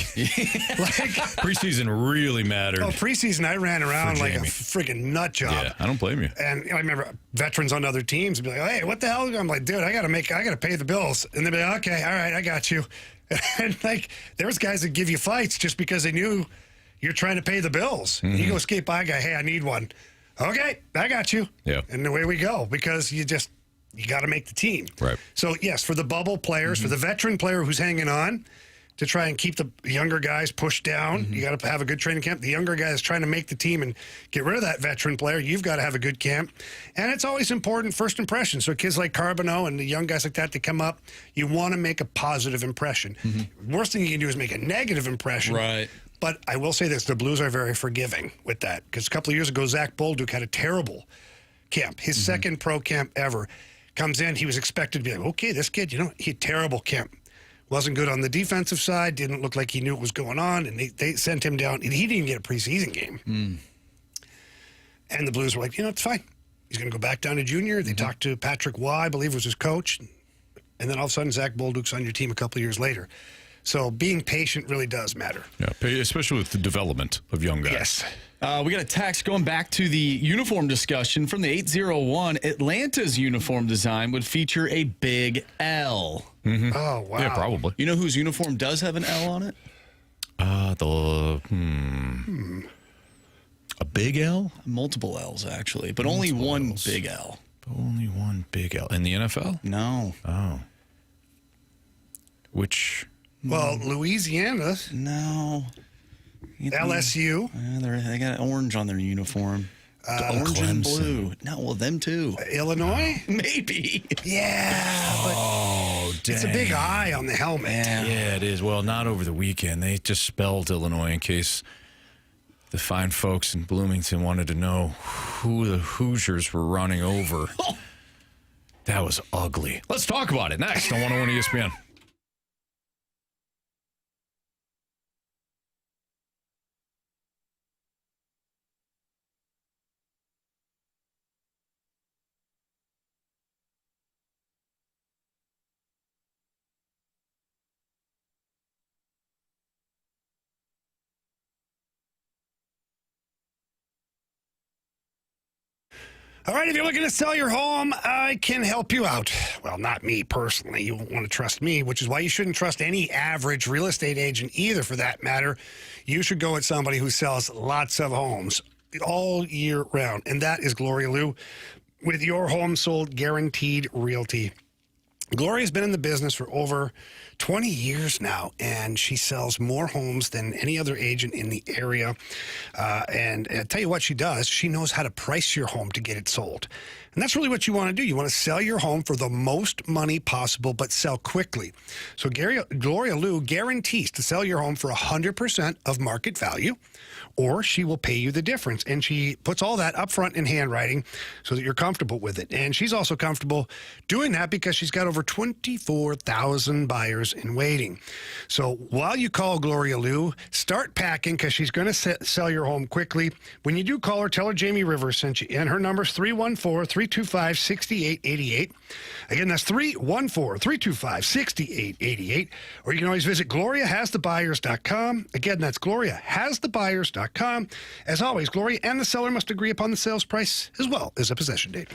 Like Preseason really mattered. Oh, preseason I ran around like a freaking nut job. Yeah, I don't blame you. And I remember veterans on other teams would be like, "Hey, what the hell?" I'm like, "Dude, I got to pay the bills." And they'd be like, "Okay, all right, I got you." And like, there was guys that give you fights just because they knew you're trying to pay the bills. And you go skate by a guy, "Hey, I need one." Okay, I got you. Yeah. And away we go, because you got to make the team. Right. So yes, for the bubble players, for the veteran player who's hanging on to try and keep the younger guys pushed down, you got to have a good training camp. The younger guys trying to make the team and get rid of that veteran player, you've got to have a good camp. And it's always important, first impression. So kids like Carbonneau and the young guys like that come up, you want to make a positive impression. Worst thing you can do is make a negative impression. Right. But I will say this, the Blues are very forgiving with that, because a couple of years ago, Zach Bolduc had a terrible camp. His second pro camp ever. Comes in, he was expected to be like, okay, this kid, he had terrible camp. Wasn't good on the defensive side, didn't look like he knew what was going on, and they sent him down. He didn't get a preseason game. And the Blues were like, it's fine. He's going to go back down to junior. They talked to Patrick Waugh, I believe was his coach. And then all of a sudden, Zach Bolduc's on your team a couple of years later. So being patient really does matter. Yeah, especially with the development of young guys. Yes. We got a text going back to the uniform discussion from the 801. Atlanta's uniform design would feature a big L. Oh, wow. Yeah, probably. You know whose uniform does have an L on it? A big L? Multiple L's, actually, but only one big L. Only one big L. In the NFL? No. Oh. Which? Well, Louisiana, No. LSU. They got orange on their uniform. Orange and blue. No, well, them too. Illinois? Maybe. Yeah. Oh, dang. It's a big eye on the helmet. Yeah, it is. Well, not over the weekend. They just spelled Illinois in case the fine folks in Bloomington wanted to know who the Hoosiers were running over. That was ugly. Let's talk about it next on 101 ESPN. All right, if you're looking to sell your home, I can help you out. Well, not me personally. You won't want to trust me, which is why you shouldn't trust any average real estate agent either, for that matter. You should go with somebody who sells lots of homes all year round, and that is Gloria Liu with Your Home Sold Guaranteed Realty. Gloria's been in the business for over 20 years now, and she sells more homes than any other agent in the area. And I'll tell you what she does. She knows how to price your home to get it sold. And that's really what you want to do. You want to sell your home for the most money possible, but sell quickly. So Gloria Liu guarantees to sell your home for 100% of market value, or she will pay you the difference. And she puts all that up front in handwriting so that you're comfortable with it. And she's also comfortable doing that because she's got over 24,000 buyers in waiting. So while you call Gloria Liu, start packing because she's going to sell your home quickly. When you do call her, tell her Jamie Rivers sent you. And her number's 314-325-6888. Again, that's 314-325-6888. Or you can always visit GloriaHasTheBuyers.com. Again, that's GloriaHasTheBuyers.com. As always, Gloria and the seller must agree upon the sales price as well as a possession date.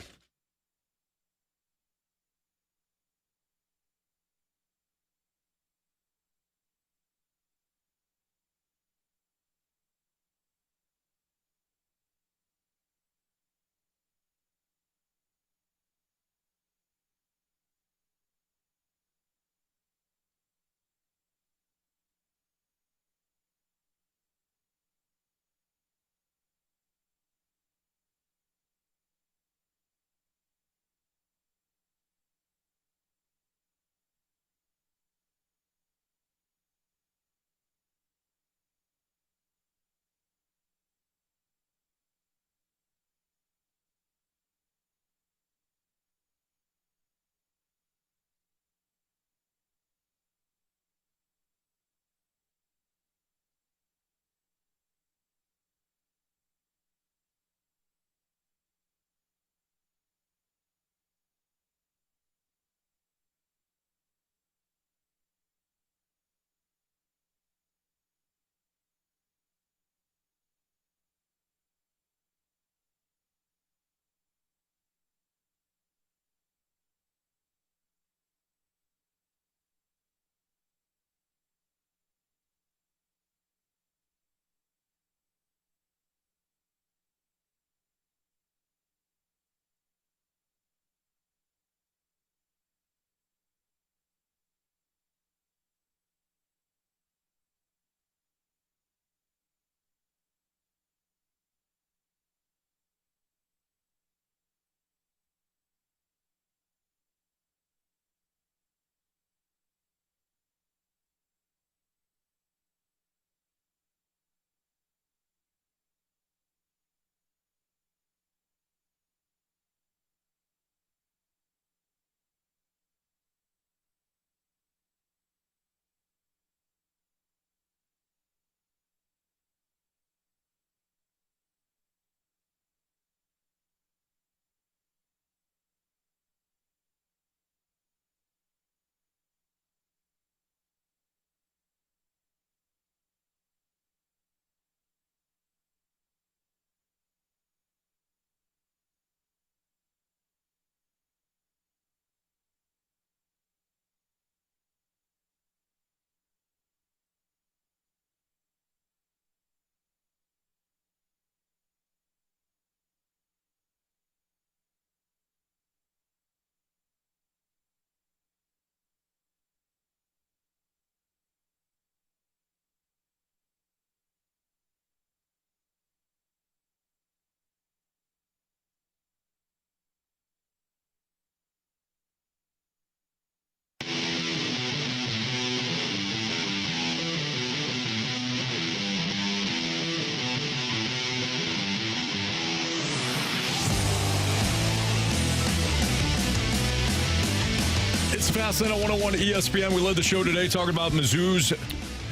It's Fastlane on 101 ESPN. We led the show today talking about Mizzou's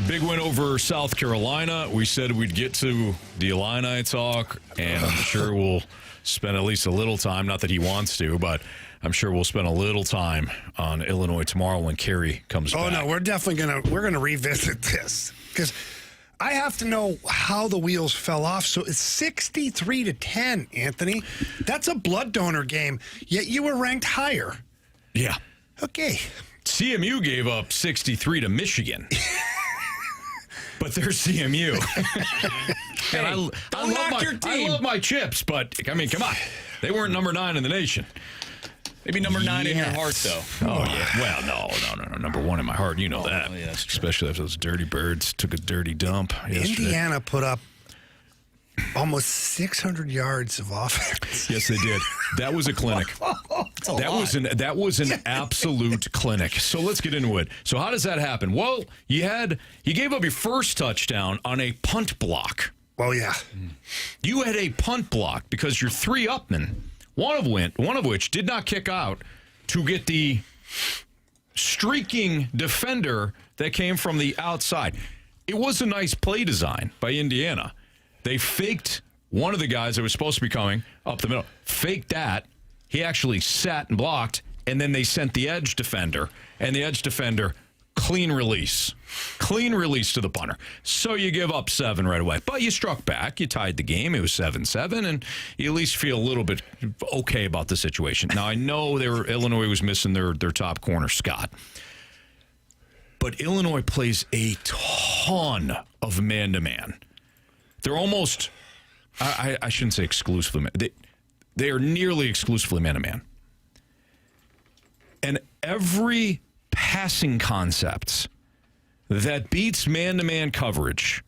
big win over South Carolina. We said we'd get to the Illini talk, and I'm sure we'll spend at least a little time, not that he wants to, but I'm sure we'll spend a little time on Illinois tomorrow when Carey comes back. Oh, no, we're definitely going to revisit this because I have to know how the wheels fell off. So it's 63-10, Anthony. That's a blood donor game, yet you were ranked higher. Yeah. Okay. CMU gave up 63 to Michigan. But they're CMU. And I love my Chips, but, I mean, come on. They weren't number 9 in the nation. Maybe number 9 in your heart, though. Oh, yeah. Well, no. Number 1 in my heart. You know that. Yeah, that's true. Especially after those dirty birds took a dirty dump yesterday. Indiana put up almost 600 yards of offense. Yes, they did. That was a clinic. That was an absolute clinic. So let's get into it. So how does that happen? Well, you gave up your first touchdown on a punt block. Well, yeah. You had a punt block because your 3 upmen, one of which did not kick out to get the streaking defender that came from the outside. It was a nice play design by Indiana. They faked one of the guys that was supposed to be coming up the middle. Faked that. He actually sat and blocked, and then they sent the edge defender, and the edge defender, clean release to the punter. So you give up 7 right away. But you struck back. You tied the game. It was 7-7, and you at least feel a little bit okay about the situation. Now, I know Illinois was missing their top corner, Scott. But Illinois plays a ton of man-to-man. They're almost, I shouldn't say exclusively man. They are nearly exclusively man-to-man. And every passing concept that beats man-to-man coverage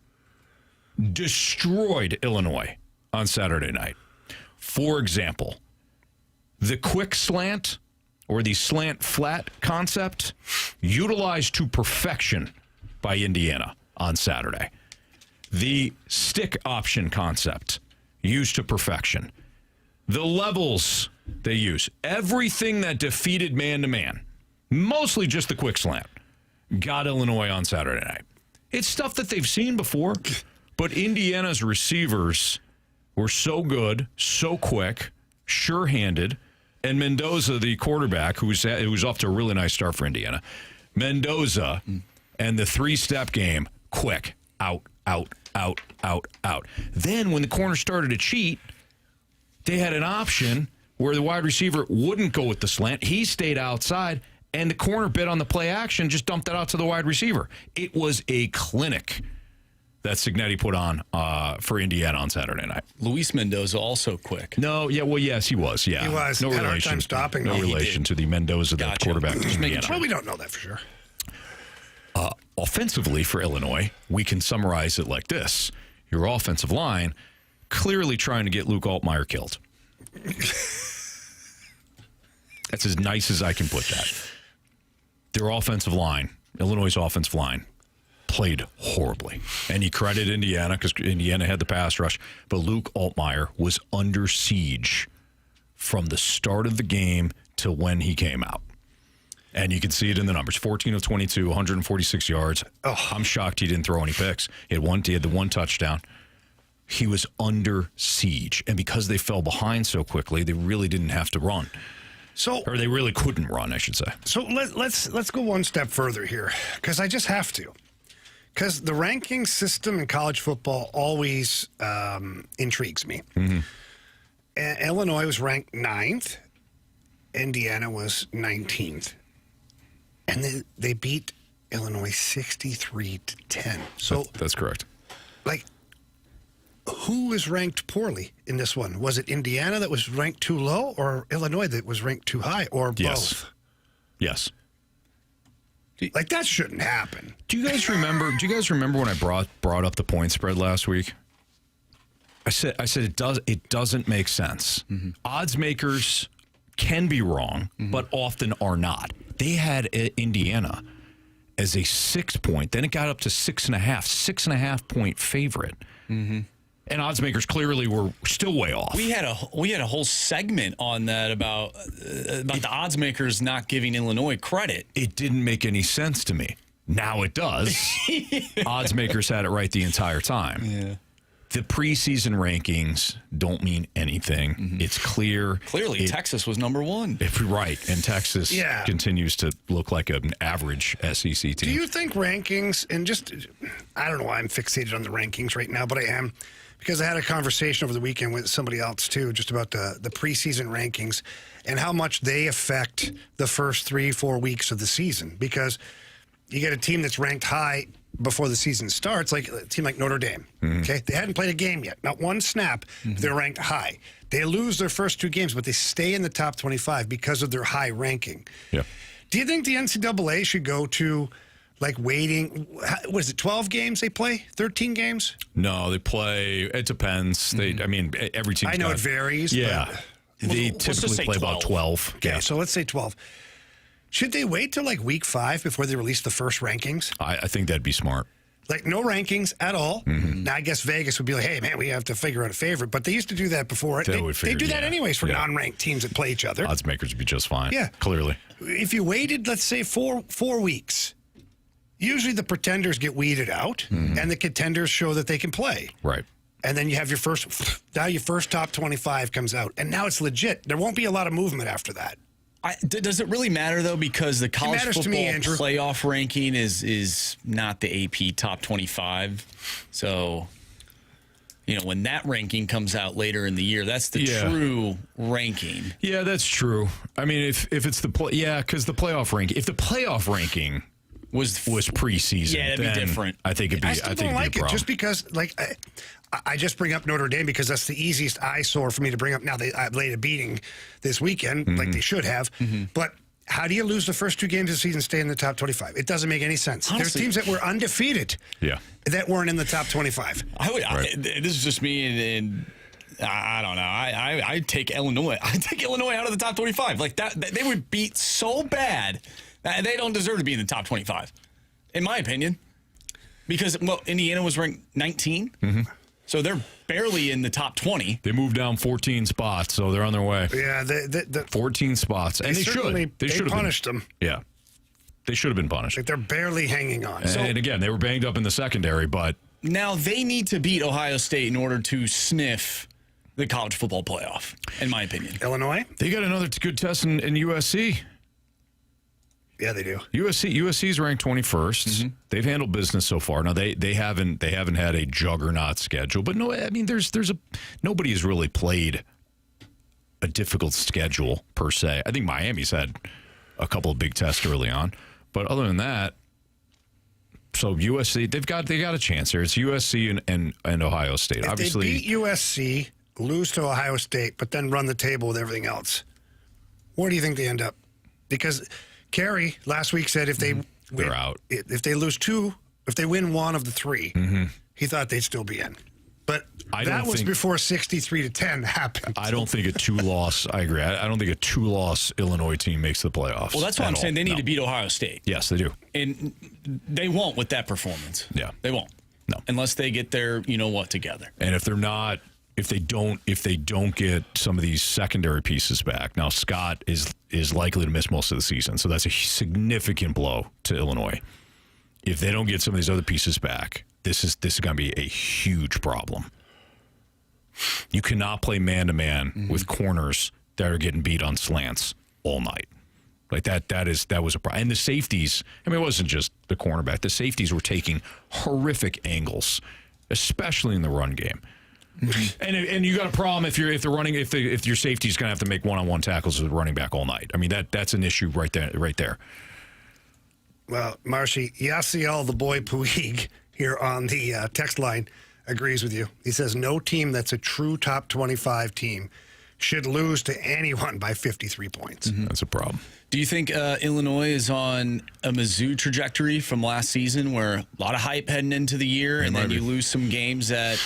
destroyed Illinois on Saturday night. For example, the quick slant or the slant flat concept utilized to perfection by Indiana on Saturday. The stick option concept used to perfection. The levels they use. Everything that defeated man-to-man, mostly just the quick slant, got Illinois on Saturday night. It's stuff that they've seen before, but Indiana's receivers were so good, so quick, sure-handed, and Mendoza, the quarterback, who's off to a really nice start for Indiana, Mendoza and the 3-step game, quick, out. Then when the corner started to cheat, they had an option where the wide receiver wouldn't go with the slant. He stayed outside, and the corner bit on the play action, just dumped it out to the wide receiver. It was a clinic that Cignetti put on for Indiana on Saturday night. Luis Mendoza also quick. No, yeah, well, yes, he was. Yeah, he was. No had relation. Hard time stopping. No relation to the Mendoza, the quarterback. Well, we don't know that for sure. Offensively for Illinois, we can summarize it like this. Your offensive line clearly trying to get Luke Altmaier killed. That's as nice as I can put that. Their offensive line, Illinois' offensive line, played horribly. And you credit Indiana because Indiana had the pass rush, but Luke Altmaier was under siege from the start of the game to when he came out. And you can see it in the numbers. 14 of 22, 146 yards. Oh. I'm shocked he didn't throw any picks. He had the one touchdown. He was under siege. And because they fell behind so quickly, they really didn't have to run. Or they really couldn't run, I should say. So let's go one step further here, because I just have to. Because the ranking system in college football always intrigues me. Mm-hmm. Illinois was ranked 9th. Indiana was 19th. And they beat Illinois 63-10. So that's correct. Like, who was ranked poorly in this one? Was it Indiana that was ranked too low, or Illinois that was ranked too high, or both? Yes. Like, that shouldn't happen. Do you guys remember when I brought up the point spread last week? I said it doesn't make sense. Mm-hmm. Odds makers can be wrong, but often are not. They had Indiana as a 6-point. Then it got up to 6.5 point favorite. Mm-hmm. And odds makers clearly were still way off. We had a whole segment on that about the odds makers not giving Illinois credit. It didn't make any sense to me. Now it does. Odds makers had it right the entire time. Yeah. the preseason rankings don't mean anything. Mm-hmm. It's clear. Clearly, Texas was number one. Right, and Texas continues to look like an average SEC team. Do you think rankings, and just, I don't know why I'm fixated on the rankings right now, but I am, because I had a conversation over the weekend with somebody else, too, just about the preseason rankings and how much they affect the first 3-4 weeks of the season. Because you get a team that's ranked high before the season starts, like a team like Notre Dame. Mm-hmm. Okay, they hadn't played a game yet, not one snap. Mm-hmm. They're ranked high. They lose their first 2 games, but they stay in the top 25 because of their high ranking. Yeah. Do you think the NCAA should go to like waiting? What is it? 12 games they play? 13 games? No, they play. It depends. Mm-hmm. I mean, every team. I know it varies. Yeah, they typically play 12. about 12. Okay, so let's say 12. Should they wait till like week 5 before they release the first rankings? I think that'd be smart. Like no rankings at all. Mm-hmm. Now I guess Vegas would be like, "Hey man, we have to figure out a favorite." But they used to do that before. They do that anyways for non-ranked teams that play each other. Odds makers would be just fine. Yeah, clearly. If you waited, let's say 4 weeks, usually the pretenders get weeded out, and the contenders show that they can play. Right. And then you have your first top 25 comes out, and now it's legit. There won't be a lot of movement after that. Does it really matter, though? Because the college football playoff ranking is not the AP top 25. So, when that ranking comes out later in the year, that's the true ranking. Yeah, that's true. I mean, if it's because the playoff ranking, if the playoff ranking was preseason, that'd be different. I think it'd be. I still don't like it just because, I just bring up Notre Dame because that's the easiest eyesore for me to bring up. Now I laid a beating this weekend, like they should have. Mm-hmm. But how do you lose the first 2 games of the season, stay in the top 25? It doesn't make any sense. Honestly, there's teams that were undefeated, that weren't in the top 25. This is just me, and I don't know. I take Illinois. I take Illinois out of the top 25. Like that, they were beat so bad that they don't deserve to be in the top 25, in my opinion. Because Indiana was ranked 19. Mm-hmm. So they're barely in the top 20. They moved down 14 spots, so they're on their way. Yeah, 14 spots, and they should. They punished them. Yeah, they should have been punished. Like they're barely hanging on. And again, they were banged up in the secondary, but now they need to beat Ohio State in order to sniff the college football playoff, in my opinion. Illinois, they got another good test in USC. Yeah, they do. USC's ranked 21st. Mm-hmm. They've handled business so far. Now they haven't had a juggernaut schedule, but no, I mean nobody has really played a difficult schedule per se. I think Miami's had a couple of big tests early on, but other than that, so USC they got a chance here. It's USC and Ohio State. If Obviously, they beat USC, lose to Ohio State, but then run the table with everything else, where do you think they end up? Because Carey last week said they're out. If they lose 2, if they win 1 of the 3, he thought they'd still be in. But that was before 63-10 happened. I don't think a 2-loss. I agree. I don't think a 2-loss Illinois team makes the playoffs. Well, that's what I'm saying. They need to beat Ohio State. Yes, they do, and they won't with that performance. Yeah, they won't. No, unless they get their together. And if they're not. If they don't get some of these secondary pieces back, now Scott is likely to miss most of the season, so that's a significant blow to Illinois. If they don't get some of these other pieces back, this is going to be a huge problem. You cannot play man-to-man with corners that are getting beat on slants all night. Like that was a problem. And the safeties, I mean, it wasn't just the cornerback. The safeties were taking horrific angles, especially in the run game. Mm-hmm. And you got a problem if your safety's going to have to make one-on-one tackles with the running back all night. I mean that's an issue right there. Well, Marshy, Yasiel the boy Puig here on the text line agrees with you. He says no team that's a true top 25 team should lose to anyone by 53 points. Mm-hmm. That's a problem. Do you think Illinois is on a Mizzou trajectory from last season, where a lot of hype heading into the year, and then you lose some games that?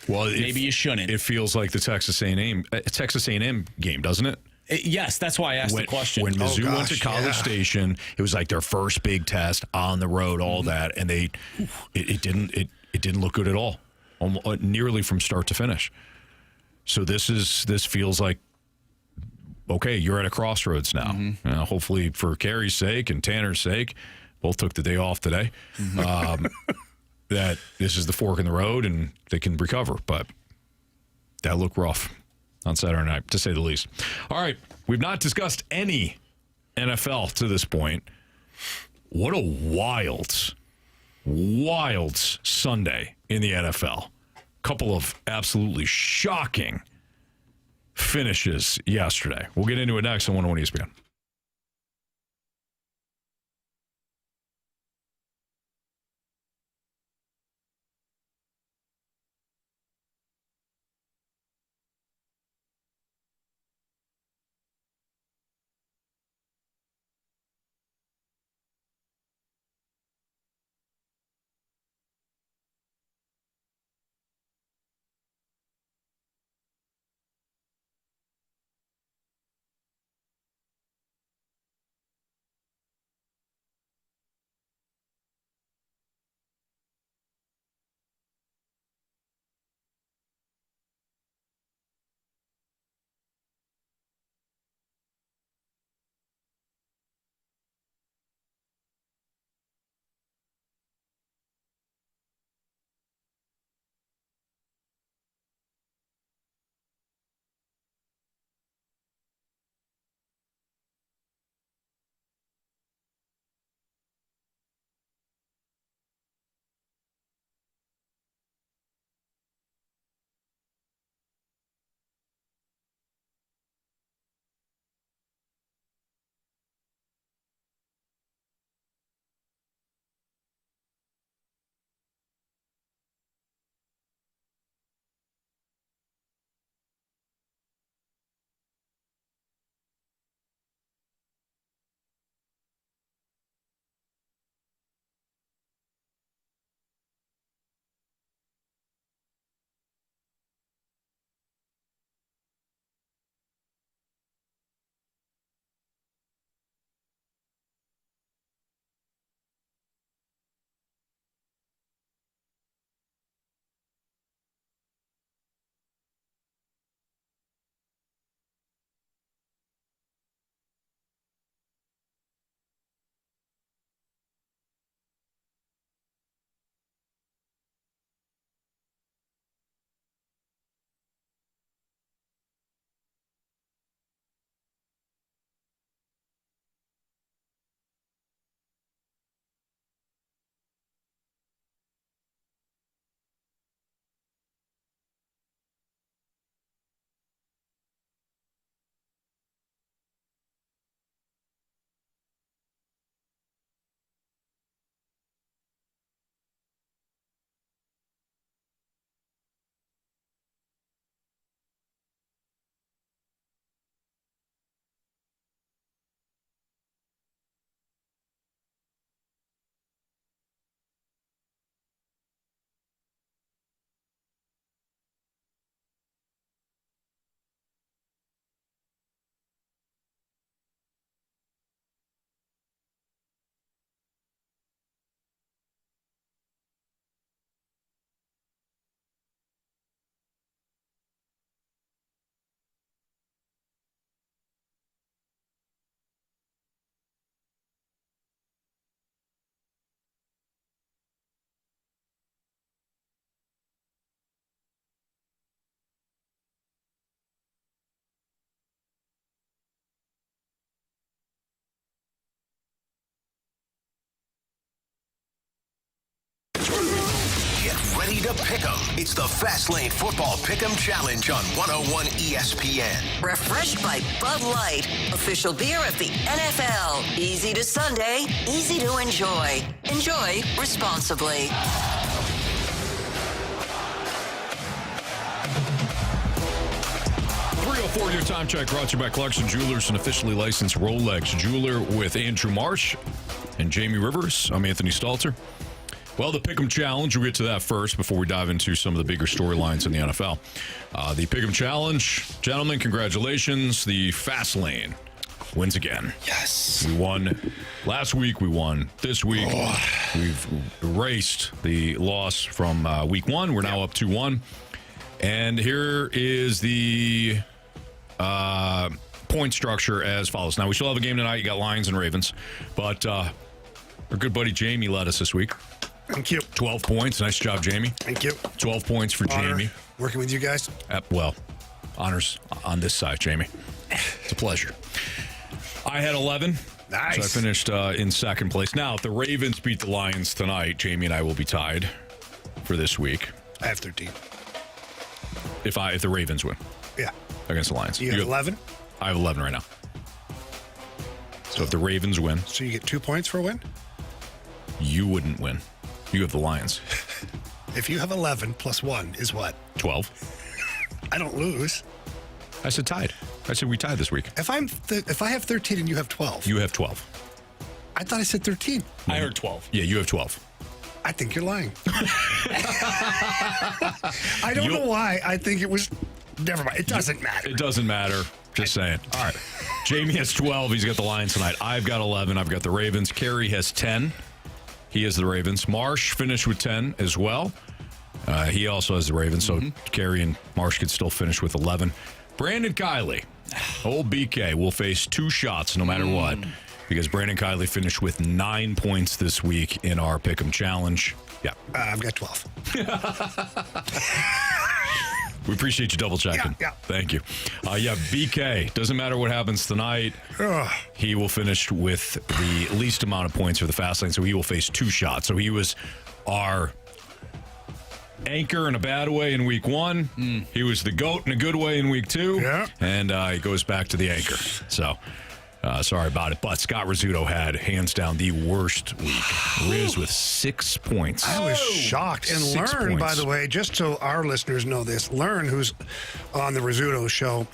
Well, maybe you shouldn't. It feels like the Texas A&M game, doesn't it? Yes, that's why I asked the question. When Mizzou went to College Station, it was like their first big test on the road, all that, and it didn't look good at all, nearly from start to finish. So this feels like, okay, you're at a crossroads now. Mm-hmm. Hopefully for Carey's sake and Tanner's sake, both took the day off today. that this is the fork in the road and they can recover. But that looked rough on Saturday night, to say the least. All right, we've not discussed any NFL to this point. What a wild Sunday in the NFL. Couple of absolutely shocking finishes yesterday. We'll get into it next on 101 ESPN. Get ready to pick 'em. It's the Fast Lane Football Pick'em Challenge on 101 ESPN. Refreshed by Bud Light, official beer of the NFL. Easy to Sunday, easy to enjoy. Enjoy responsibly. 3:04 your time check brought to you by Clarkson Jewelers, an officially licensed Rolex jeweler with Andrew Marsh and Jamie Rivers. I'm Anthony Stalter. Well, the Pick'em Challenge, we'll get to that first before we dive into some of the bigger storylines in the NFL. The Pick'em Challenge, gentlemen, congratulations. The Fast Lane wins again. Yes. We won last week. We won this week. We've erased the loss from week one. We're now up 2-1. And here is the point structure as follows. Now, we still have a game tonight. You got Lions and Ravens. But our good buddy Jamie led us this week. Thank you. 12 points. Nice job, Jamie. Thank you. 12 points for Honor Jamie. working with you guys. Well, honors on this side, Jamie. It's a pleasure. I had 11. Nice. So I finished in second place. Now, if the Ravens beat the Lions tonight, Jamie and I will be tied for this week. I have 13. If the Ravens win Yeah. against the Lions. You have 11? I have 11 right now. So if the Ravens win, So you get 2 points for a win? you wouldn't win. You have the Lions. If you have 11 plus 1 is what? 12. I don't lose. I said tied. I said we tied this week. If I have 13 and you have 12. You have 12. I thought I said 13. I heard 12. Yeah, you have 12. I think you're lying. I don't know why. I think it was. Never mind. It doesn't matter. It doesn't matter. Just saying. All right. Jamie has 12. He's got the Lions tonight. I've got 11. I've got the Ravens. Carey has 10. He has the Ravens. Marsh finished with 10 as well. He also has the Ravens. So Carey and Marsh could still finish with 11. Brandon Kiley, old BK, will face 2 shots no matter what. Because Brandon Kiley finished with 9 points this week in our Pick'em Challenge. Yeah. I've got 12. We appreciate you double checking. Yeah. Thank you. BK, doesn't matter what happens tonight. He will finish with the least amount of points for the fast lane, so he will face 2 shots. So he was our anchor in a bad way in week 1. He was the GOAT in a good way in week 2. Yeah. And he goes back to the anchor. So sorry about it. But Scott Rizzuto had, hands down, the worst week. Riz with 6 points. I was shocked. And 6 Learn, by points. the way, just so our listeners know this, Learn, who's on the Rizzuto show,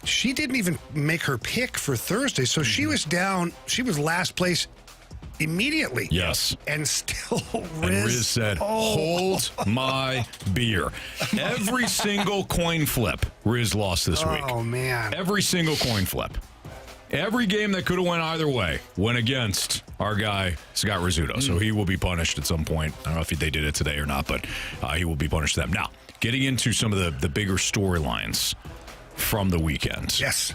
she didn't even make her pick for Thursday. So she was down. She was last place immediately. Yes. And still And Riz said, hold my beer. Every single coin flip Riz lost this week. Oh, man. Every single coin flip. Every game that could have went either way went against our guy, Scott Rizzuto. So he will be punished at some point. I don't know if they did it today or not, but he will be punished them. Now, getting into some of the bigger storylines from the weekend. Yes.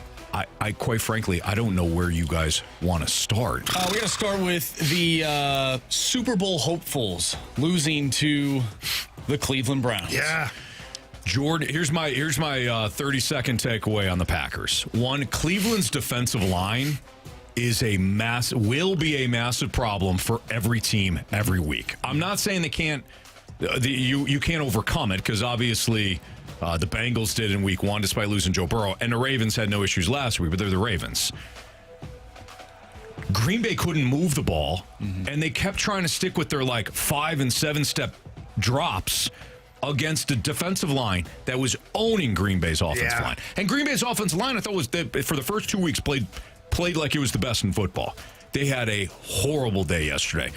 I quite frankly, I don't know where you guys want to start. We're going to start with the Super Bowl hopefuls losing to the Cleveland Browns. Yeah. Jordan, here's my 30-second takeaway on the Packers. One, Cleveland's defensive line will be a massive problem for every team every week. I'm not saying they can't you can't overcome it, because obviously the Bengals did in week 1 despite losing Joe Burrow, and the Ravens had no issues last week, but they're the Ravens. Green Bay couldn't move the ball, and they kept trying to stick with their 5 and 7 step drops against a defensive line that was owning Green Bay's offensive line. And Green Bay's offensive line, I thought, was for the first 2 weeks played like it was the best in football. They had a horrible day yesterday.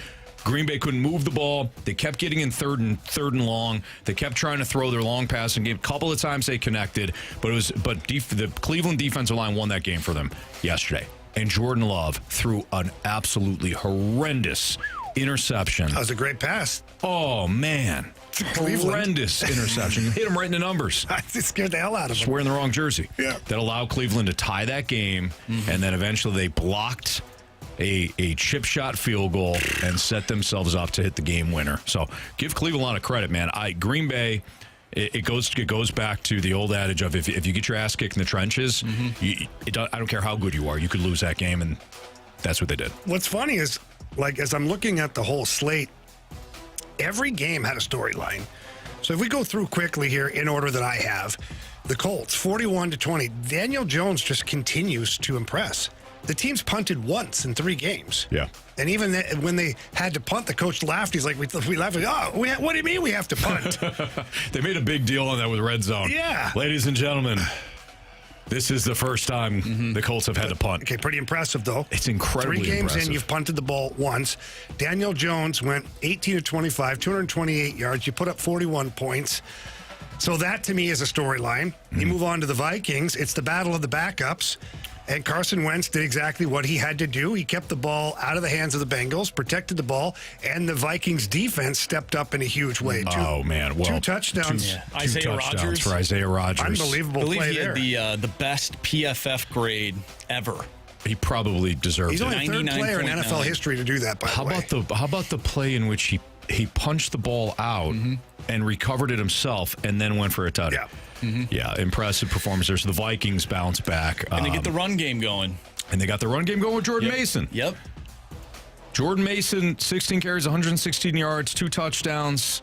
Green Bay couldn't move the ball. They kept getting in third and long. They kept trying to throw their long passing game. A couple of times they connected, but the Cleveland defensive line won that game for them yesterday. And Jordan Love threw an absolutely horrendous interception. That was a great pass. Oh, man. Horrendous interception. Hit him right in the numbers. It scared the hell out of him. Wearing the wrong jersey. Yeah. That allowed Cleveland to tie that game, and then eventually they blocked a chip shot field goal and set themselves up to hit the game winner. So give Cleveland a lot of credit, man. Green Bay, it goes back to the old adage of if you get your ass kicked in the trenches, I don't care how good you are, you could lose that game, and that's what they did. What's funny is, as I'm looking at the whole slate, every game had a storyline. So if we go through quickly here in order that I have, the Colts, 41-20. Daniel Jones just continues to impress. The team's punted once in 3 games. Yeah. And even when they had to punt, the coach laughed. He's like, we laughed. What do you mean we have to punt? They made a big deal on that with Red Zone. Yeah. Ladies and gentlemen, this is the first time the Colts have had to punt. Okay, pretty impressive, though. It's incredibly 3 games impressive. in, you've punted the ball once. Daniel Jones went 18-25, 228 yards. You put up 41 points. So that, to me, is a storyline. You move on to the Vikings. It's the battle of the backups. And Carson Wentz did exactly what he had to do. He kept the ball out of the hands of the Bengals, protected the ball, and the Vikings defense stepped up in a huge way. 2 touchdowns. Isaiah Rodgers. For Isaiah Rodgers. Unbelievable I believe play he there. had the best PFF grade ever. He probably deserves He's it. only the third player in 99.9. NFL history to do that, by the way. How about the play in which he punched the ball out and recovered it himself and then went for a touchdown. Yeah. Yeah, impressive performance there. So the Vikings bounce back. And they get the run game going. And they got the run game going with Jordan Mason. Yep. Jordan Mason, 16 carries, 116 yards, 2 touchdowns.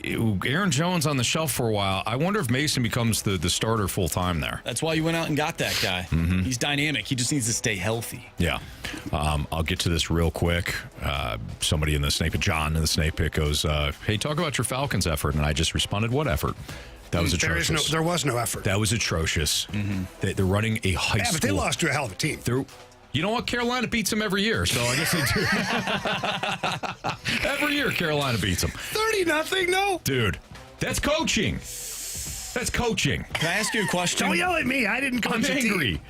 Aaron Jones on the shelf for a while. I wonder if Mason becomes the starter full-time there. That's why you went out and got that guy. He's dynamic. He just needs to stay healthy. Yeah. I'll get to this real quick. Somebody in the Snake Pit, John in the Snake Pit goes, hey, talk about your Falcons effort. And I just responded, what effort? That was atrocious. There was no effort. That was atrocious. They're running a high school. Yeah, but they lost to a hell of a team. You know what? Carolina beats them every year, so I guess they do. Every year, Carolina beats them. 30-0, no? Dude, that's coaching. That's coaching. Can I ask you a question? Don't yell at me. I didn't coach I'm a team. angry.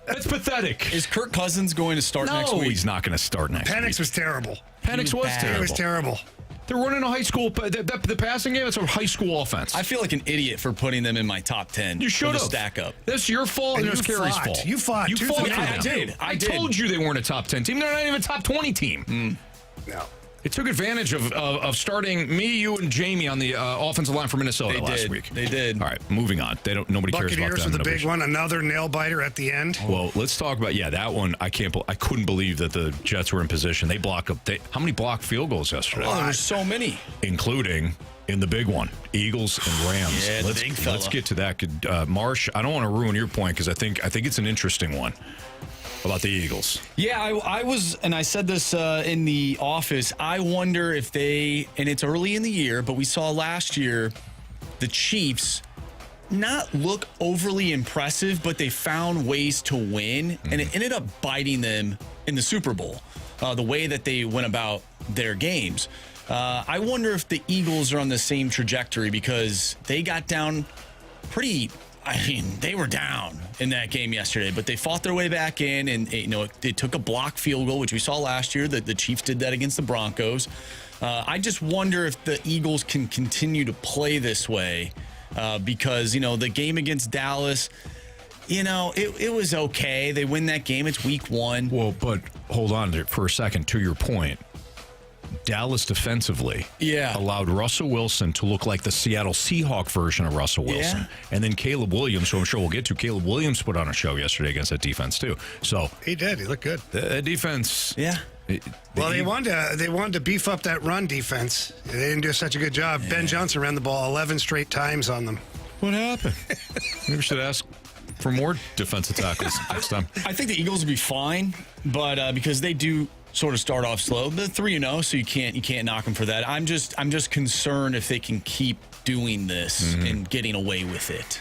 That's pathetic. Is Kirk Cousins going to start next week? No, he's not going to start next week. Penix was terrible. Penix was bad. terrible. It was terrible. They're running a high school. The passing game, it's a high school offense. I feel like an idiot for putting them in my top 10. You should have. Stack up. That's your fault and it's Carey's fault. You fought. You fought for them. I did. I told you they weren't a top 10 team. They're not even a top 20 team. No. It took advantage of starting me, you, and Jamie on the offensive line for Minnesota last week. They did. All right, moving on. Nobody cares about Buccaneers them. with the big one. Another nail biter at the end. Well, let's talk about that one. I couldn't believe that the Jets were in position. They blocked up. How many blocked field goals yesterday? Oh, there's so many, including in the big one, Eagles and Rams. Yeah, the big fella. Let's get to that. Marsh, I don't want to ruin your point because I think it's an interesting one about the Eagles. Yeah, I was, and I said this in the office, I wonder if and it's early in the year, but we saw last year the Chiefs not look overly impressive, but they found ways to win, and it ended up biting them in the Super Bowl, the way that they went about their games. I wonder if the Eagles are on the same trajectory because they got down they were down in that game yesterday, but they fought their way back in, and it took a block field goal, which we saw last year. That the Chiefs did that against the Broncos. I just wonder if the Eagles can continue to play this way because the game against Dallas, it was okay. They win that game. It's week 1. Well, but hold on for a second. To your point, Dallas defensively allowed Russell Wilson to look like the Seattle Seahawk version of Russell Wilson. Yeah. And then Caleb Williams, who I'm sure we'll get to, Caleb Williams put on a show yesterday against that defense too. So he did. He looked good. The defense. Yeah. They wanted to beef up that run defense. They didn't do such a good job. Yeah. Ben Johnson ran the ball 11 straight times on them. What happened? Maybe we should ask for more defensive tackles next time. I think the Eagles will be fine, but because they do sort of start off slow, but 3-0, so you can't knock them for that. I'm just concerned if they can keep doing this and getting away with it.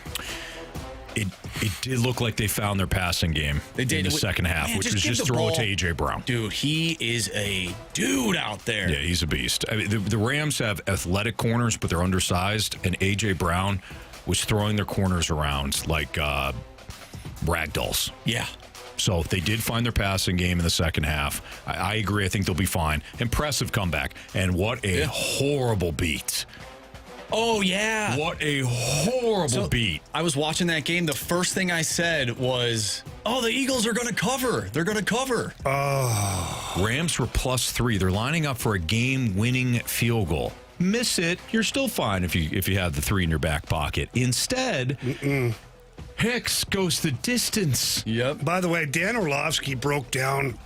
It did look like they found their passing game in the second half, which was just throw it to A.J. Brown. Dude, he is a dude out there. Yeah, he's a beast. I mean, the Rams have athletic corners, but they're undersized, and A.J. Brown was throwing their corners around like ragdolls. Yeah. So they did find their passing game in the second half. I agree. I think they'll be fine. Impressive comeback. And what a horrible beat. Oh, yeah. What a horrible beat. I was watching that game. The first thing I said was, the Eagles are going to cover. They're going to cover. Rams were +3. They're lining up for a game-winning field goal. Miss it, you're still fine if you have the 3 in your back pocket. Instead, Hicks goes the distance. Yep. By the way, Dan Orlovsky broke down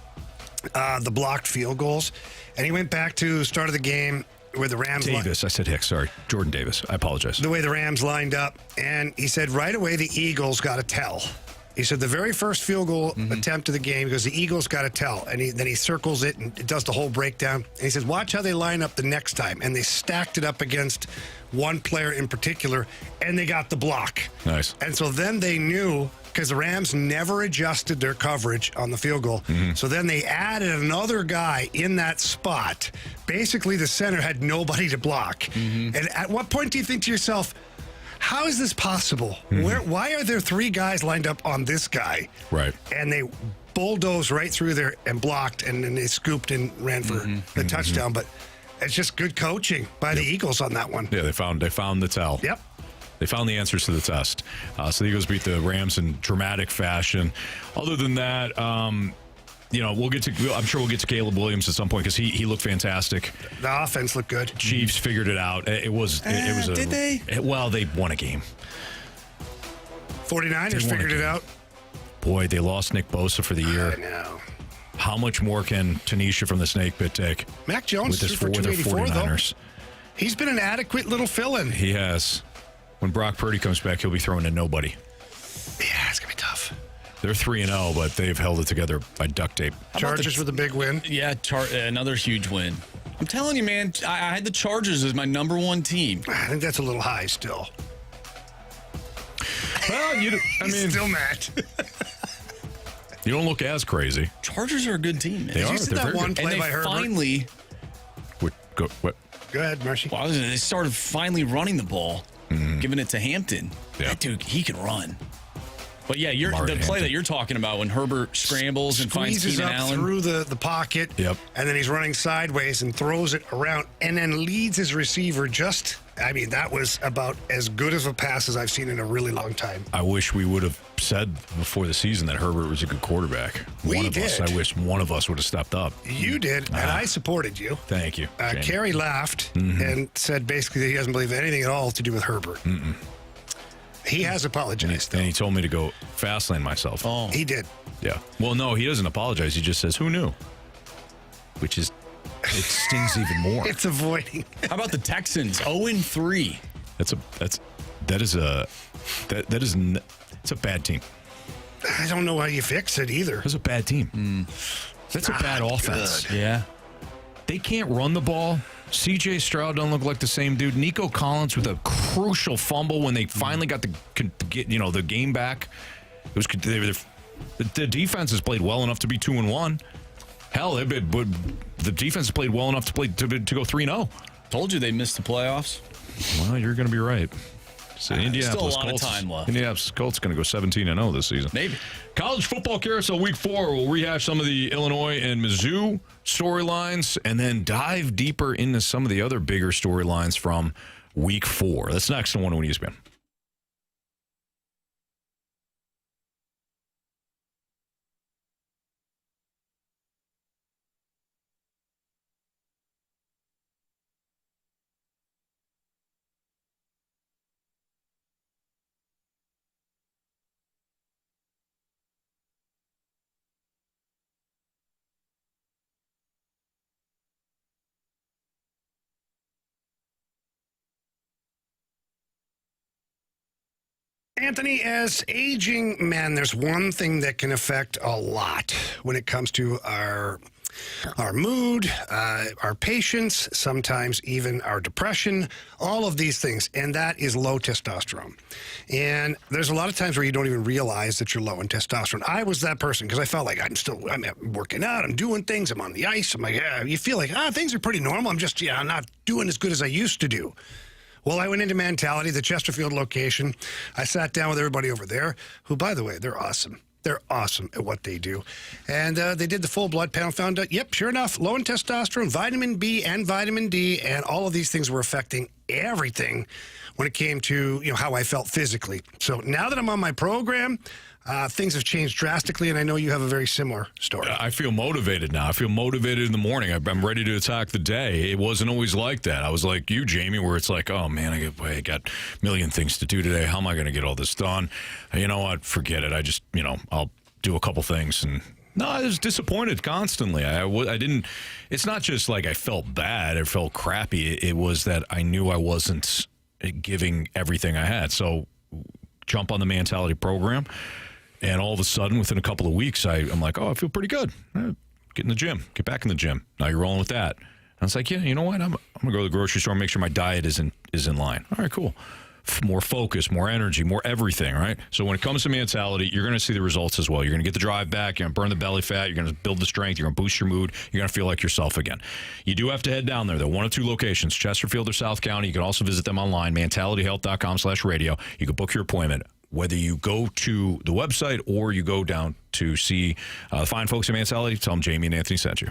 the blocked field goals, and he went back to start of the game where the Rams... I said Hicks, sorry. Jordan Davis. I apologize. The way the Rams lined up, and he said right away the Eagles got to tell. He said the very first field goal attempt of the game, because the Eagles got to tell. And then he circles it and does the whole breakdown. And he says, watch how they line up the next time. And they stacked it up against one player in particular, and they got the block. Nice. And so then they knew, because the Rams never adjusted their coverage on the field goal. So then they added another guy in that spot. Basically, the center had nobody to block. And at what point do you think to yourself, how is this possible? Why are there 3 guys lined up on this guy? Right. And they bulldozed right through there and blocked, and then they scooped and ran for the touchdown. But it's just good coaching by the Eagles on that one. Yeah, they found the tell. Yep. They found the answers to the test. So the Eagles beat the Rams in dramatic fashion. Other than that, I'm sure we'll get to Caleb Williams at some point because he looked fantastic. The offense looked good. Chiefs figured it out. It was did they? They won a game. 49ers figured it out. Boy, they lost Nick Bosa for the year. I know. How much more can Tanisha from the Snake Pit take? Mac Jones with threw for their 284, 49ers. though. He's been an adequate little fill-in. He has. When Brock Purdy comes back, he'll be throwing to nobody. Yeah, it's going to be tough. They're 3-0, but they've held it together by duct tape. Chargers with a big win. Yeah, another huge win. I'm telling you, man, I had the Chargers as my number one team. I think that's a little high still. Well, He's still mad. You don't look as crazy. Chargers are a good team, man. They Did are. you see They're that very one good. play And by they Herbert? finally, What? Go ahead, Marcy. well, they started finally running the ball, giving it to Hampton. Yeah. That dude, he can run. But yeah, the Martin play Hampton. that you're talking about when Herbert scrambles and finds Squeezes Keenan up Allen. through the pocket, Yep. and then he's running sideways and throws it around and then leads his receiver that was about as good of a pass as I've seen in a really long time. I wish we would have said before the season that Herbert was a good quarterback. We One of did. us. I wish one of us would have stepped up. You did, and I supported you. Thank you. Jamie. Carey laughed and said basically that he doesn't believe anything at all to do with Herbert. He has apologized. And he told me to go fast lane myself. Oh, He did. Yeah. Well, no, he doesn't apologize. He just says, "Who knew?" Which is, it stings even more. It's avoiding. how about the Texans? 0-3. It's a bad team. I don't know how you fix it either. That's a bad team. That's a bad offense. good. Yeah. They can't run the ball. C.J. Stroud don't look like the same dude. Nico Collins with a crucial fumble when they finally got the game back. It was the defense has played well enough to be 2-1. Hell, the defense has played well enough to go 3-0. Told you they missed the playoffs. Well, you're going to be right. So Indianapolis still a lot of Colts, time left. Indianapolis Colts going to go 17-0 this season. Maybe. College football carousel week 4. We'll rehash some of the Illinois and Mizzou storylines and then dive deeper into some of the other bigger storylines from week 4. That's next on 101 ESPN. Anthony, as aging men, there's one thing that can affect a lot when it comes to our mood, our patience, sometimes even our depression, all of these things, and that is low testosterone. And there's a lot of times where you don't even realize that you're low in testosterone. I was that person because I felt like I'm working out, I'm doing things, I'm on the ice. I'm like, yeah, you feel like, things are pretty normal. I'm not doing as good as I used to do. Well, I went into Mentality, the Chesterfield location. I sat down with everybody over there, who, by the way, they're awesome. They're awesome at what they do. And they did the full blood panel, found out, yep, sure enough, low in testosterone, vitamin B and vitamin D, and all of these things were affecting everything when it came to how I felt physically. So now that I'm on my program, things have changed drastically, and I know you have a very similar story. I feel motivated now. I feel motivated in the morning. I'm ready to attack the day. It wasn't always like that. I was like you, Jamie, where it's like, oh, man, I got a million things to do today. How am I going to get all this done? You know what? Forget it. I just, I'll do a couple things. And no, I was disappointed constantly. I didn't. It's not just like I felt bad or felt crappy. It was that I knew I wasn't giving everything I had. So jump on the Mentality program. And all of a sudden, within a couple of weeks, I'm like, oh, I feel pretty good. Get in the gym. Get back in the gym. Now you're rolling with that. And I was like, yeah, you know what? I'm going to go to the grocery store and make sure my diet is in line. All right, cool. More focus, more energy, more everything, right? So when it comes to Mentality, you're going to see the results as well. You're going to get the drive back. You're going to burn the belly fat. You're going to build the strength. You're going to boost your mood. You're going to feel like yourself again. You do have to head down there. They're 1 of 2 locations, Chesterfield or South County. You can also visit them online, mentalityhealth.com/radio. You can book your appointment. Whether you go to the website or you go down to see the fine folks at Mentality, tell them Jamie and Anthony sent you.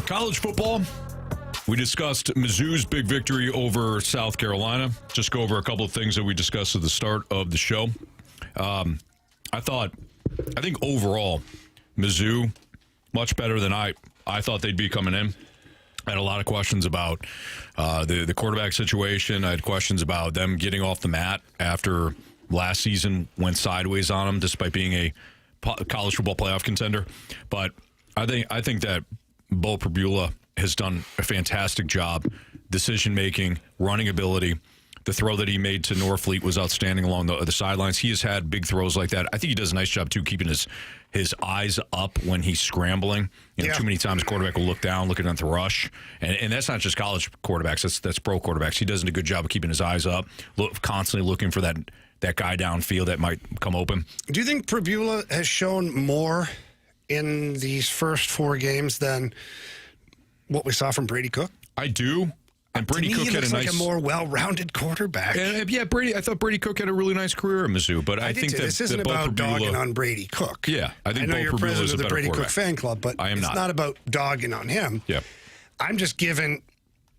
College football. We discussed Mizzou's big victory over South Carolina. Just go over a couple of things that we discussed at the start of the show. I think overall, Mizzou, much better than I thought they'd be coming in. I had a lot of questions about the quarterback situation. I had questions about them getting off the mat after last season went sideways on them, despite being a college football playoff contender. But I think that Bo Pribula has done a fantastic job. Decision-making, running ability. The throw that he made to Norfleet was outstanding along the sidelines. He has had big throws like that. I think he does a nice job, too, keeping his eyes up when he's scrambling. Too many times the quarterback will look down, looking at the rush. And that's not just college quarterbacks. That's pro quarterbacks. He does a good job of keeping his eyes up, constantly looking for that guy downfield that might come open. Do you think Pribula has shown more in these first 4 games than what we saw from Brady Cook? I do. And Brady Cook had a more well-rounded quarterback. I thought Brady Cook had a really nice career at Mizzou, but I think that this isn't about dogging on Brady Cook. Yeah, I think know Bo you're Pribula president is a of the better Brady Cook quarterback. fan club, but it's not about dogging on him. Yeah, I'm just giving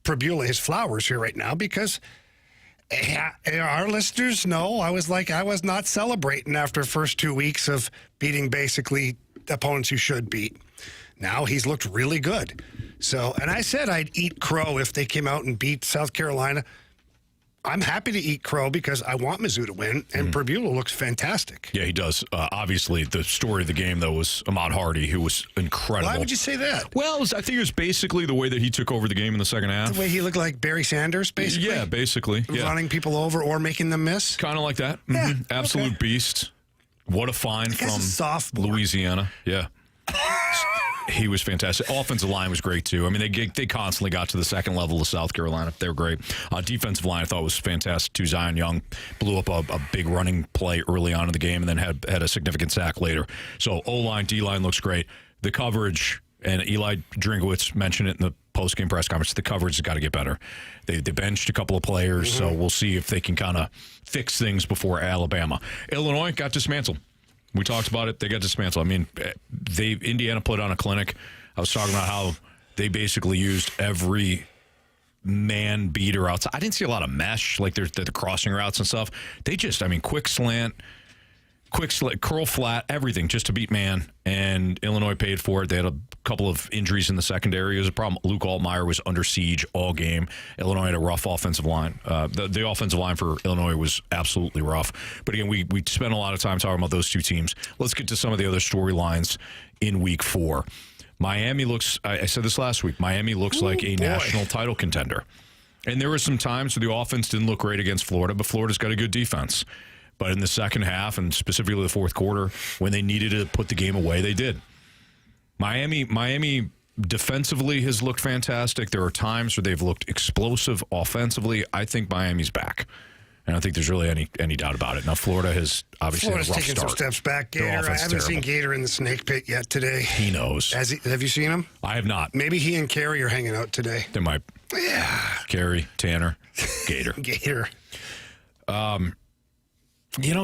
Pribula his flowers here right now because our listeners know I was not celebrating after the first 2 weeks of beating basically opponents you should beat. Now he's looked really good. So, and I said I'd eat crow if they came out and beat South Carolina. I'm happy to eat crow because I want Mizzou to win, and Pribula looks fantastic. Yeah, he does. Obviously, the story of the game, though, was Ahmad Hardy, who was incredible. Why would you say that? Well, I think it was basically the way that he took over the game in the second half. The way he looked like Barry Sanders, basically? Yeah, basically. Yeah. Running people over or making them miss? Kind of like that. Yeah, Absolute beast. What a find from sophomore. Louisiana. Yeah. He was fantastic. Offensive line was great, too. I mean, they constantly got to the second level of South Carolina. They were great. Defensive line, I thought, was fantastic, too. Zion Young blew up a big running play early on in the game and then had a significant sack later. So O-line, D-line looks great. The coverage, and Eli Drinkowitz mentioned it in the post-game press conference, the coverage has got to get better. They benched a couple of players, so we'll see if they can kind of fix things before Alabama. Illinois got dismantled. We talked about it. They got dismantled. I mean, Indiana put on a clinic. I was talking about how they basically used every man beater outside. I didn't see a lot of mesh, like the crossing routes and stuff. They just, quick slant, curl flat, everything just to beat man. And Illinois paid for it. They had a couple of injuries in the secondary. It was a problem. Luke Altmaier was under siege all game. Illinois had a rough offensive line. The offensive line for Illinois was absolutely rough. But again, we spent a lot of time talking about those two teams. Let's get to some of the other storylines in week 4. Miami looks, I said this last week, Miami looks like a national title contender. And there were some times where the offense didn't look great against Florida, but Florida's got a good defense. But in the second half, and specifically the fourth quarter, when they needed to put the game away, they did. Miami defensively has looked fantastic. There are times where they've looked explosive offensively. I think Miami's back. And I don't think there's really any doubt about it. Now, Florida has obviously had a rough taken start. some steps back. Gator, I haven't seen Gator in the snake pit yet today. He knows. Have you seen him? I have not. Maybe he and Carey are hanging out today. They might. Yeah. Carey, Tanner, Gator. Gator.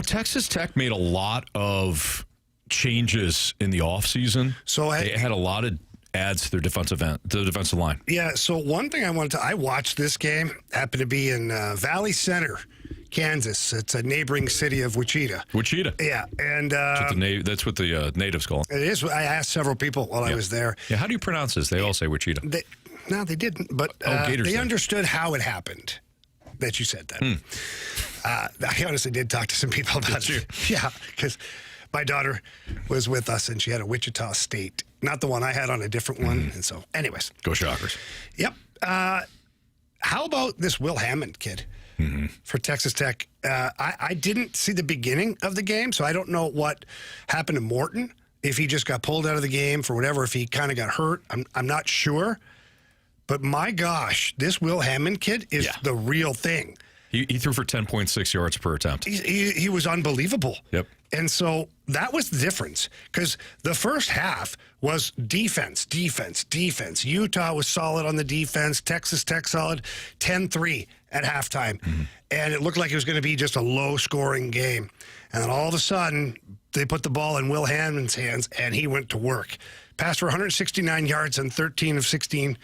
Texas Tech made a lot of changes in the offseason. So they had a lot of adds to their defensive line. Yeah, so one thing I watched this game, happened to be in Valley Center, Kansas. It's a neighboring city of Wichita. Wichita. Yeah, and that's what the natives call it. It is. I asked several people while I was there. Yeah, how do you pronounce this? They all say Wichita. They didn't, but they understood how it happened that you said that. I honestly did talk to some people about it. Yeah, because my daughter was with us, and she had a Wichita State. Not the one I had, on a different one. And so, anyways. Go Shockers. Yep. How about this Will Hammond kid for Texas Tech? I didn't see the beginning of the game, so I don't know what happened to Morton, if he just got pulled out of the game for whatever, if he kind of got hurt. I'm not sure. But my gosh, this Will Hammond kid is the real thing. He threw for 10.6 yards per attempt. He was unbelievable. Yep. And so that was the difference, because the first half was defense. Utah was solid on the defense. Texas Tech solid, 10-3 at halftime. And it looked like it was going to be just a low-scoring game. And then all of a sudden, they put the ball in Will Hammond's hands, and he went to work. passed for 169 yards on 13 of 16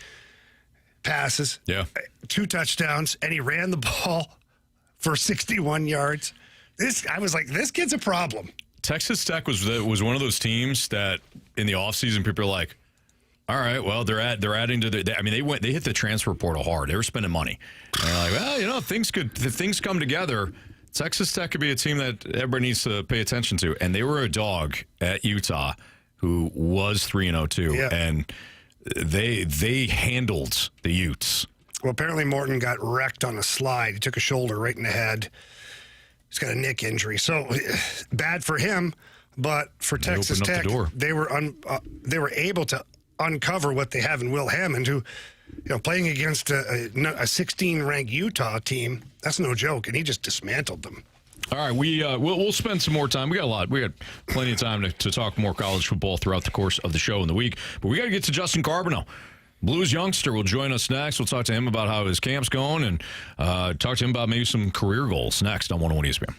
passes. Yeah. 2 touchdowns, and he ran the ball for 61 yards. I was like, this kid's a problem. Texas Tech was one of those teams that in the offseason people are like, all right, well, they're adding to the. They hit the transfer portal hard. They were spending money. And they're like, well, if things come together, Texas Tech could be a team that everybody needs to pay attention to. And they were a dog at Utah, who was 3-0 too, and they handled the Utes. Well, apparently Morton got wrecked on a slide. He took a shoulder right in the head. He's got a neck injury, so bad for him. But for Texas Tech, they were able to uncover what they have in Will Hammond, who, playing against a 16-ranked Utah team, that's no joke, and he just dismantled them. All right, we'll spend some more time. We got plenty of time to talk more college football throughout the course of the show in the week. But we got to get to Justin Carbonneau. Blues youngster will join us next. We'll talk to him about how his camp's going and talk to him about maybe some career goals next on 101 ESPN.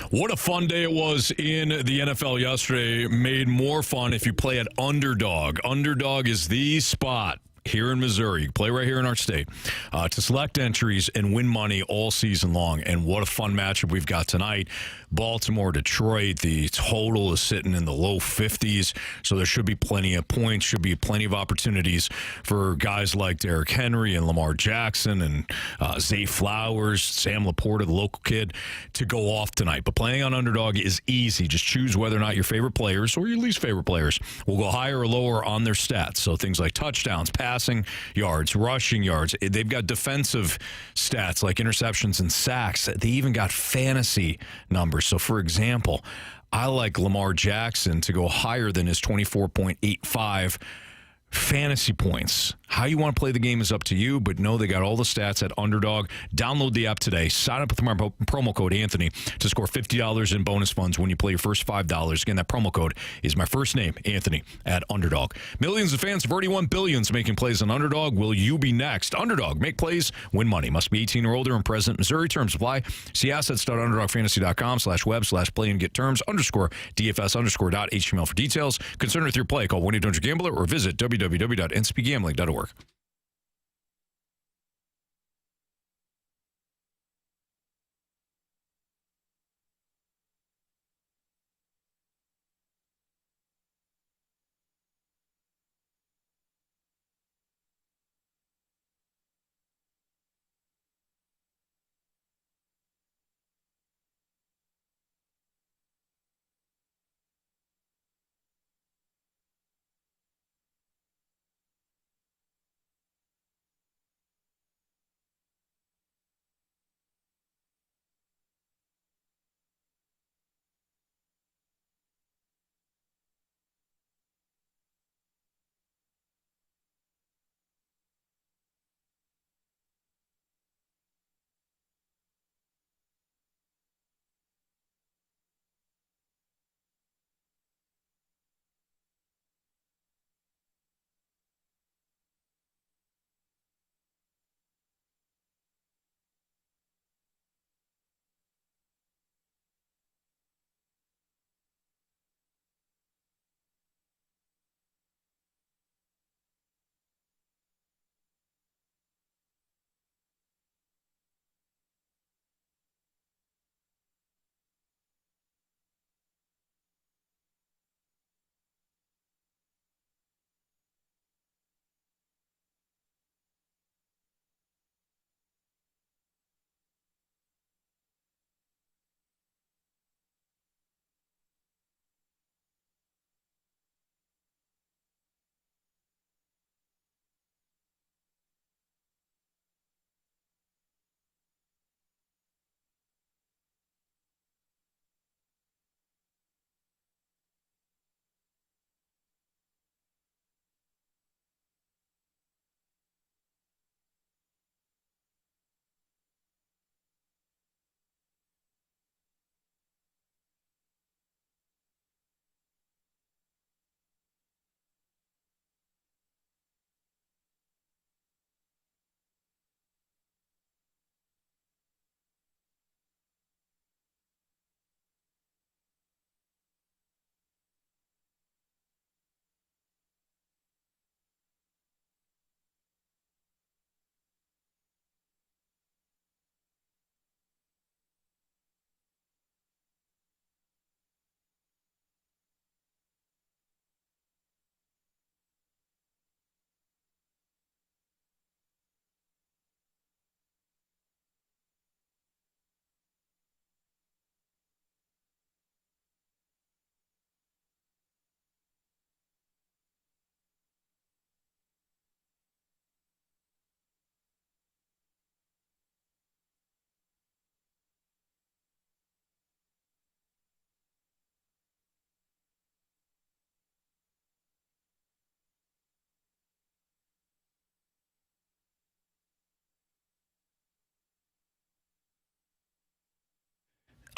What a fun day it was in the NFL yesterday. Made more fun if you play at Underdog. Underdog is the spot here in Missouri. You can play right here in our state to select entries and win money all season long. And what a fun matchup we've got tonight. Baltimore, Detroit, the total is sitting in the low 50s, so there should be plenty of points, should be plenty of opportunities for guys like Derrick Henry and Lamar Jackson and Zay Flowers, Sam Laporta, the local kid, to go off tonight. But playing on Underdog is easy. Just choose whether or not your favorite players or your least favorite players will go higher or lower on their stats. So things like touchdowns, passing yards, rushing yards. They've got defensive stats like interceptions and sacks. They even got fantasy numbers. So, for example, I like Lamar Jackson to go higher than his 24.85 fantasy points. How you want to play the game is up to you, but know they got all the stats at Underdog. Download the app today. Sign up with my promo code Anthony to score $50 in bonus funds when you play your first $5. Again, that promo code is my first name, Anthony, at Underdog. Millions of fans have already won billions making plays on Underdog. Will you be next? Underdog. Make plays, win money. Must be 18 or older and present. Missouri terms apply. See assets.underdogfantasy.com/web/play and get terms _DFS_.html for details. Concerned with your play, call 1-800-GAMBLER or visit www.ncpgambling.org.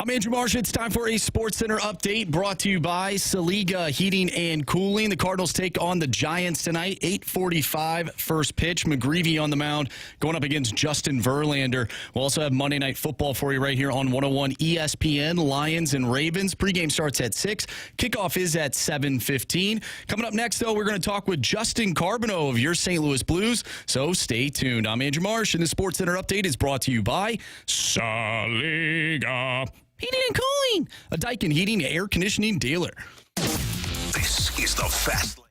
I'm Andrew Marsh. It's time for a Sports Center update brought to you by Saliga Heating and Cooling. The Cardinals take on the Giants tonight, 8:45 first pitch. McGreevy on the mound going up against Justin Verlander. We'll also have Monday Night Football for you right here on 101 ESPN. Lions and Ravens. Pregame starts at 6. Kickoff is at 7:15. Coming up next, though, we're going to talk with Justin Carbonneau of your St. Louis Blues. So stay tuned. I'm Andrew Marsh, and the Sports Center update is brought to you by Saliga Heating and Cooling, a Daikin Heating and Air Conditioning dealer. This is the Fast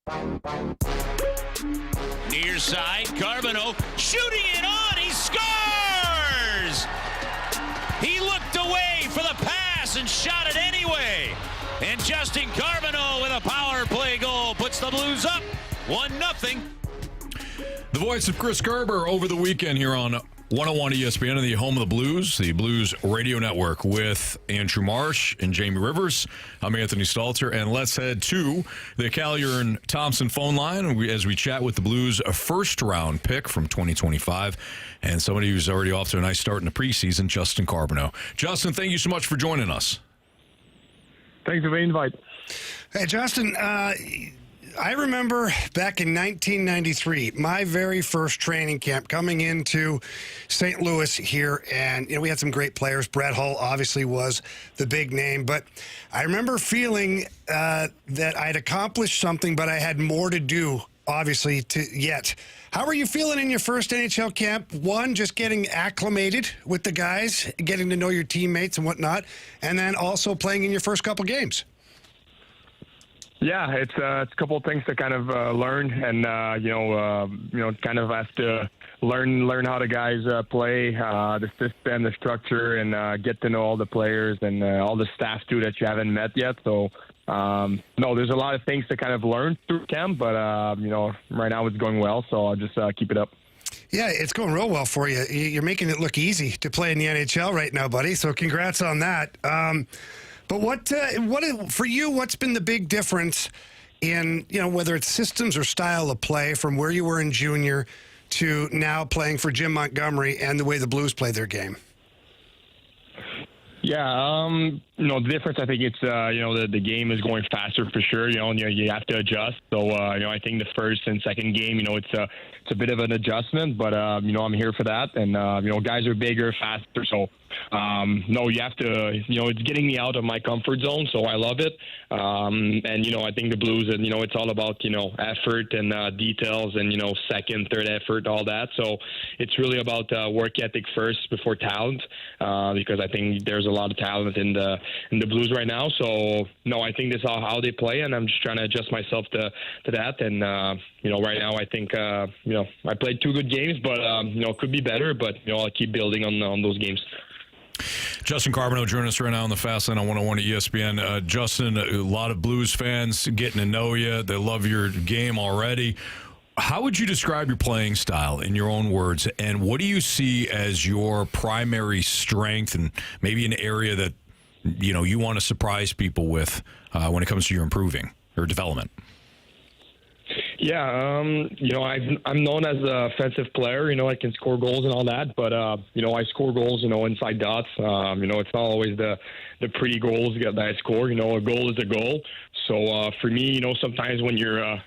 Lane. Near side, Carbonneau shooting it on. He scores! He looked away for the pass and shot it anyway. And Justin Carbonneau with a power play goal puts the Blues up 1-0. The voice of Chris Gerber over the weekend here on 101 ESPN and the home of the Blues Radio Network with Andrew Marsh and Jamie Rivers. I'm Anthony Stalter, and let's head to the Callier and Thompson phone line as we chat with the Blues' first-round pick from 2025 and somebody who's already off to a nice start in the preseason, Justin Carbonneau. Justin, thank you so much for joining us. Thanks for the invite. Hey, Justin, I remember back in 1993, my very first training camp coming into St. Louis here, and we had some great players. Brett Hull obviously was the big name, but I remember feeling that I'd accomplished something, but I had more to do, obviously, yet. How were you feeling in your first NHL camp? One, just getting acclimated with the guys, getting to know your teammates and whatnot, and then also playing in your first couple games. Yeah, it's a couple of things to kind of learn, and kind of have to learn how the guys play, the system, the structure, and get to know all the players and all the staff too that you haven't met yet. So, no, there's a lot of things to kind of learn through camp, but right now it's going well, so I'll just keep it up. Yeah, it's going real well for you. You're making it look easy to play in the NHL right now, buddy. So, congrats on that. But what for you? What's been the big difference in whether it's systems or style of play from where you were in junior to now playing for Jim Montgomery and the way the Blues play their game? Yeah, the difference, I think it's, the game is going faster for sure, and you have to adjust. So, I think the first and second game, it's a bit of an adjustment, but, I'm here for that. And, guys are bigger, faster. So, you have to, it's getting me out of my comfort zone. So I love it. And, I think the Blues, and, it's all about, effort and details and, second, third effort, all that. So it's really about work ethic first before talent, because I think there's a lot of talent in the Blues right now. So, no, I think this is how they play, and I'm just trying to adjust myself to that. And, right now I think, I played 2 good games, but, it could be better. But, I'll keep building on those games. Justin Carbonneau joining us right now on the Fast Lane on 101 ESPN. Justin, a lot of Blues fans getting to know you. They love your game already. How would you describe your playing style in your own words, and what do you see as your primary strength and maybe an area that you want to surprise people with when it comes to your improving or development? Yeah, I'm known as an offensive player. I can score goals and all that, but I score goals, inside dots. It's not always the pretty goals that I score. A goal is a goal. So for me, sometimes when you're a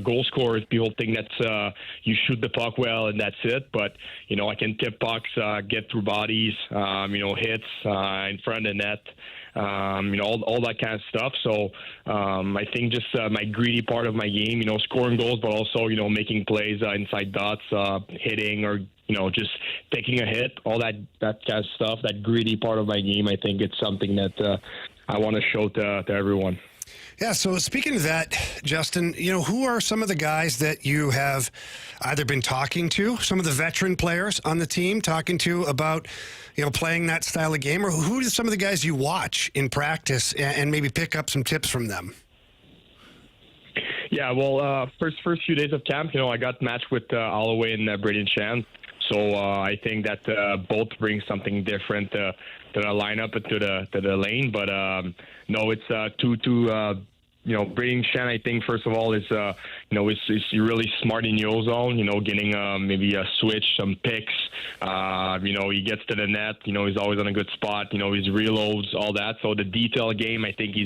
goal scorer, people think that you shoot the puck well and that's it. But I can tip pucks, get through bodies, hits in front of the net. All that kind of stuff. So I think just my greedy part of my game, scoring goals, but also, making plays inside dots, hitting or, just taking a hit, all that kind of stuff, that greedy part of my game, I think it's something that I want to show to everyone. Yeah, so speaking of that, Justin, who are some of the guys that you have either been talking to, some of the veteran players on the team, talking to about, playing that style of game, or who are some of the guys you watch in practice and maybe pick up some tips from them? Yeah, well, first few days of camp, I got matched with Holloway and Braden Shan. So I think that both bring something different to the lineup and to the lane. But no, it's two Brayden Schenn, I think, first of all, is really smart in your zone, getting maybe a switch, some picks. He gets to the net, he's always on a good spot, his reloads, all that. So the detail game, I think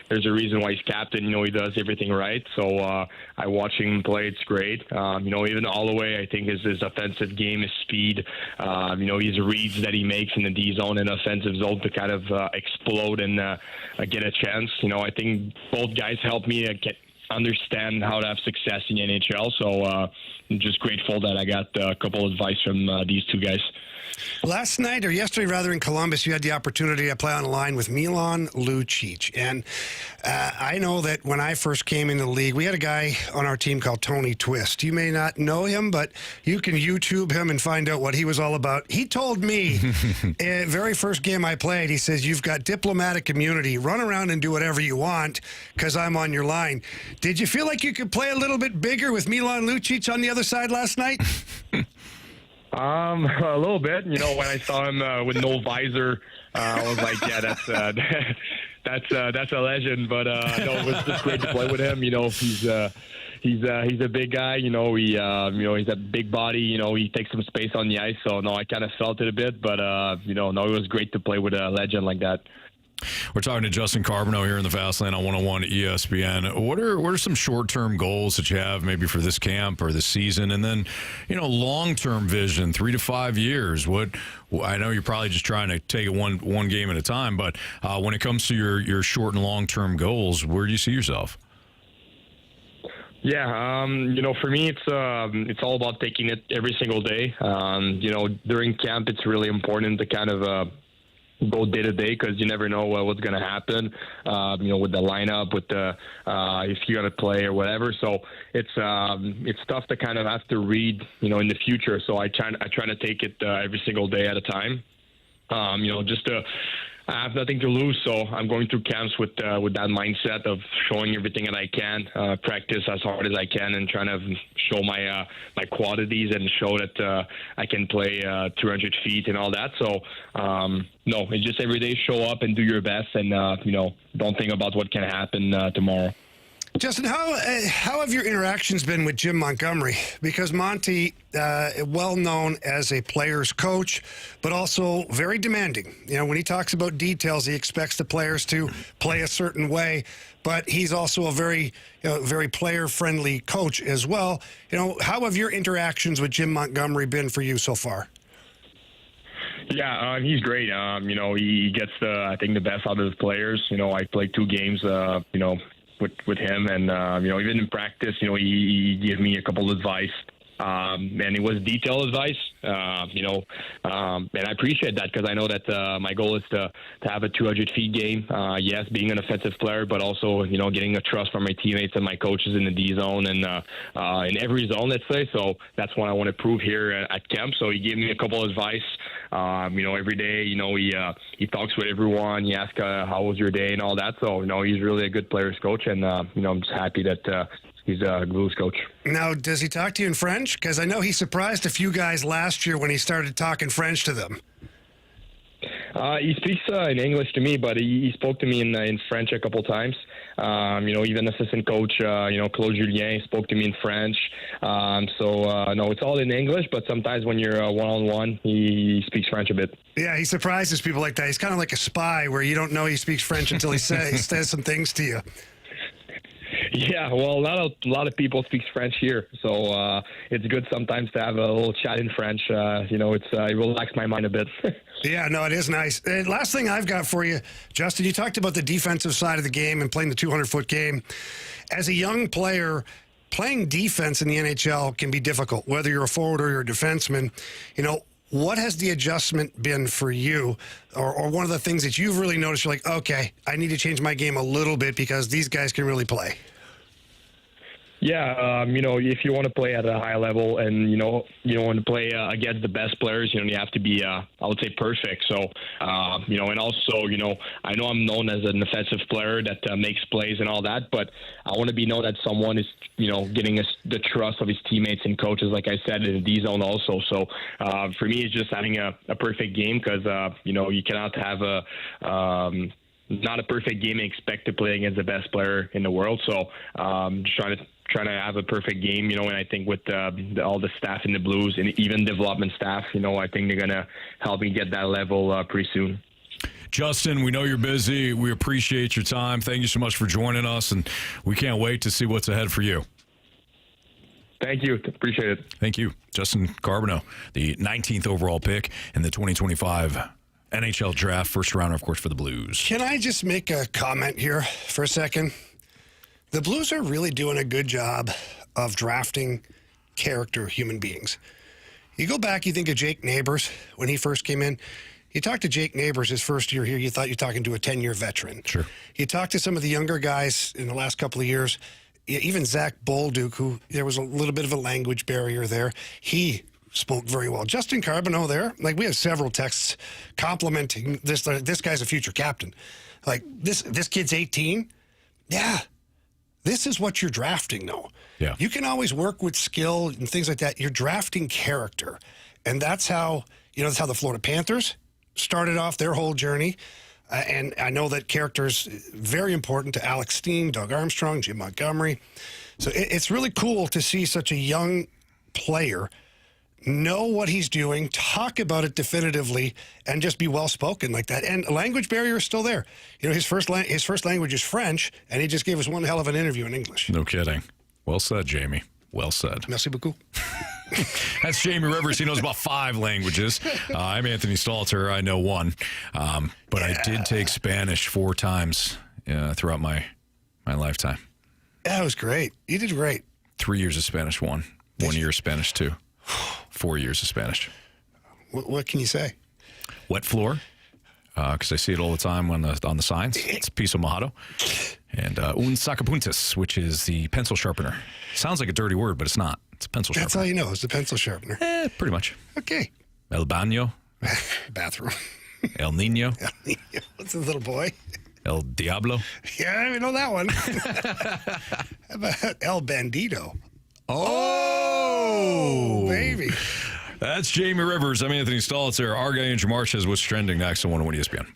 there's a reason why he's captain, he does everything right. So I watch him play, it's great. Even Holloway, I think his offensive game, his speed, his reads that he makes in the D zone and offensive zone to kind of explode and get a chance. I think both guys helped me understand how to have success in the NHL. So I'm just grateful that I got a couple of advice from these two guys. Last night, or yesterday rather, in Columbus, you had the opportunity to play on a line with Milan Lucic. And I know that when I first came in the league, we had a guy on our team called Tony Twist. You may not know him, but you can YouTube him and find out what he was all about. He told me, very first game I played, he says, you've got diplomatic immunity. Run around and do whatever you want because I'm on your line. Did you feel like you could play a little bit bigger with Milan Lucic on the other side last night? A little bit. When I saw him with no visor, I was like, yeah, that's a legend. But no, it was just great to play with him. He's a big guy. He's a big body. He takes some space on the ice. So no, I kind of felt it a bit. But it was great to play with a legend like that. We're talking to Justin Carbonneau here in the Fast Lane on 101 ESPN. What are some short-term goals that you have maybe for this camp or this season? And then, long-term vision, 3 to 5 years. I know you're probably just trying to take it one game at a time, but when it comes to your short and long-term goals, where do you see yourself? Yeah, for me, it's all about taking it every single day. During camp, it's really important to kind of go day to day because you never know what's going to happen, with the lineup, with the if you're going to play or whatever. So it's tough to kind of have to read, in the future. So I try to take it every single day at a time. I have nothing to lose, so I'm going through camps with that mindset of showing everything that I can, practice as hard as I can, and trying to show my qualities and show that I can play 200 feet and all that. So, no, it's just every day show up and do your best, and don't think about what can happen tomorrow. Justin, how have your interactions been with Jim Montgomery? Because Monty, well known as a player's coach, but also very demanding. When he talks about details, he expects the players to play a certain way, but he's also a very player-friendly coach as well. How have your interactions with Jim Montgomery been for you so far? Yeah, he's great. He gets I think the best out of the players. I played 2 games. With him, and even in practice, he gave me a couple of advice, and it was detailed advice, and I appreciate that because I know that my goal is to have a 200 feet game. Yes, being an offensive player, but also getting a trust from my teammates and my coaches in the D zone and in every zone, let's say. So that's what I want to prove here at camp. So he gave me a couple of advice. Every day, he talks with everyone. He asks how was your day and all that. So he's really a good players coach, and I'm just happy that he's a Blues coach. Now, does he talk to you in French? Because I know he surprised a few guys last year when he started talking French to them. He speaks in English to me, but he spoke to me in French a couple times. Even assistant coach, Claude Julien spoke to me in French. No, it's all in English, but sometimes when you're one-on-one, he speaks French a bit. Yeah, he surprises people like that. He's kind of like a spy where you don't know he speaks French until he says some things to you. Yeah, well, not a lot of people speak French here, so it's good sometimes to have a little chat in French. It relaxes my mind a bit. Yeah, no, it is nice. Last thing I've got for you, Justin, you talked about the defensive side of the game and playing the 200-foot game. As a young player, playing defense in the NHL can be difficult, whether you're a forward or you're a defenseman. What has the adjustment been for you, or one of the things that you've really noticed? You're like, okay, I need to change my game a little bit because these guys can really play. Yeah, if you want to play at a high level and, you want to play against the best players, you have to be, I would say, perfect. So, and also, I know I'm known as an offensive player that makes plays and all that, but I want to be known that someone is, getting the trust of his teammates and coaches, like I said, in the D zone also. So, for me, it's just having a perfect game because, you cannot have not a perfect game and expect to play against the best player in the world. So just trying to have a perfect game, and I think with all the staff in the Blues and even development staff, I think they're going to help me get that level pretty soon. Justin, we know you're busy. We appreciate your time. Thank you so much for joining us, and we can't wait to see what's ahead for you. Thank you. Appreciate it. Thank you. Justin Carbonneau, the 19th overall pick in the 2025 NHL draft, first rounder, of course, for the Blues. Can I just make a comment here for a second? The Blues are really doing a good job of drafting character human beings. You go back, you think of Jake Neighbors when he first came in. You talk to Jake Neighbors his first year here, you thought you're talking to a 10-year veteran. Sure. You talk to some of the younger guys in the last couple of years, even Zach Bolduc, who there was a little bit of a language barrier there. He spoke very well. Justin Carbonneau there, we have several texts complimenting this guy's a future captain. This kid's 18. Yeah. This is what you're drafting, though. Yeah. You can always work with skill and things like that. You're drafting character. And that's how the Florida Panthers started off their whole journey. And I know that character's very important to Alex Steen, Doug Armstrong, Jim Montgomery. So it's really cool to see such a young player know what he's doing, talk about it definitively, and just be well-spoken like that. And language barrier is still there. His first language is French, and he just gave us one hell of an interview in English. No kidding. Well said, Jamie. Well said. Merci beaucoup. That's Jamie Rivers. He knows about 5 languages. I'm Anthony Stalter. I know 1. But I did take Spanish 4 times throughout my lifetime. That was great. You did great. 3 years of Spanish 1. 1 year of Spanish 2. 4 years of Spanish. What can you say? Wet floor, because I see it all the time on the signs. It's piso mojado. And un sacapuntas, which is the pencil sharpener. Sounds like a dirty word, but it's not. It's a pencil sharpener. That's all you know is the pencil sharpener. Pretty much. Okay. El baño. Bathroom. El niño. El niño. What's the little boy? El diablo. Yeah, we know that one. How about El Bandito? Oh, baby. That's Jamie Rivers. I'm Anthony Stalter. Our guy Andrew Marsh has what's trending next on 101 ESPN.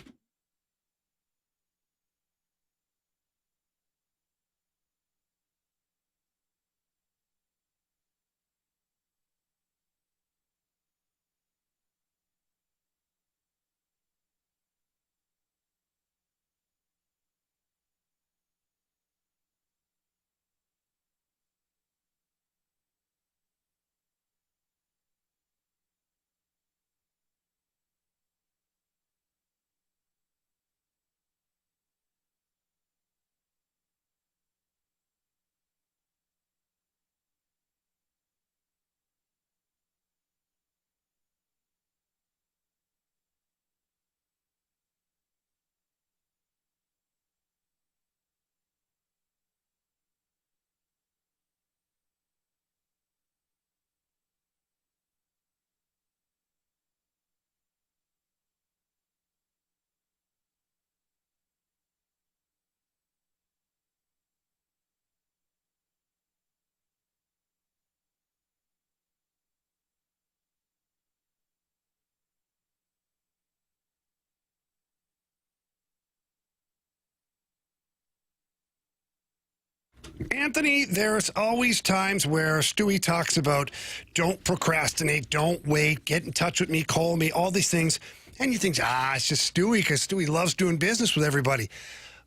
Anthony, there's always times where Stewie talks about don't procrastinate, don't wait, get in touch with me, call me, all these things. And you think, it's just Stewie because Stewie loves doing business with everybody.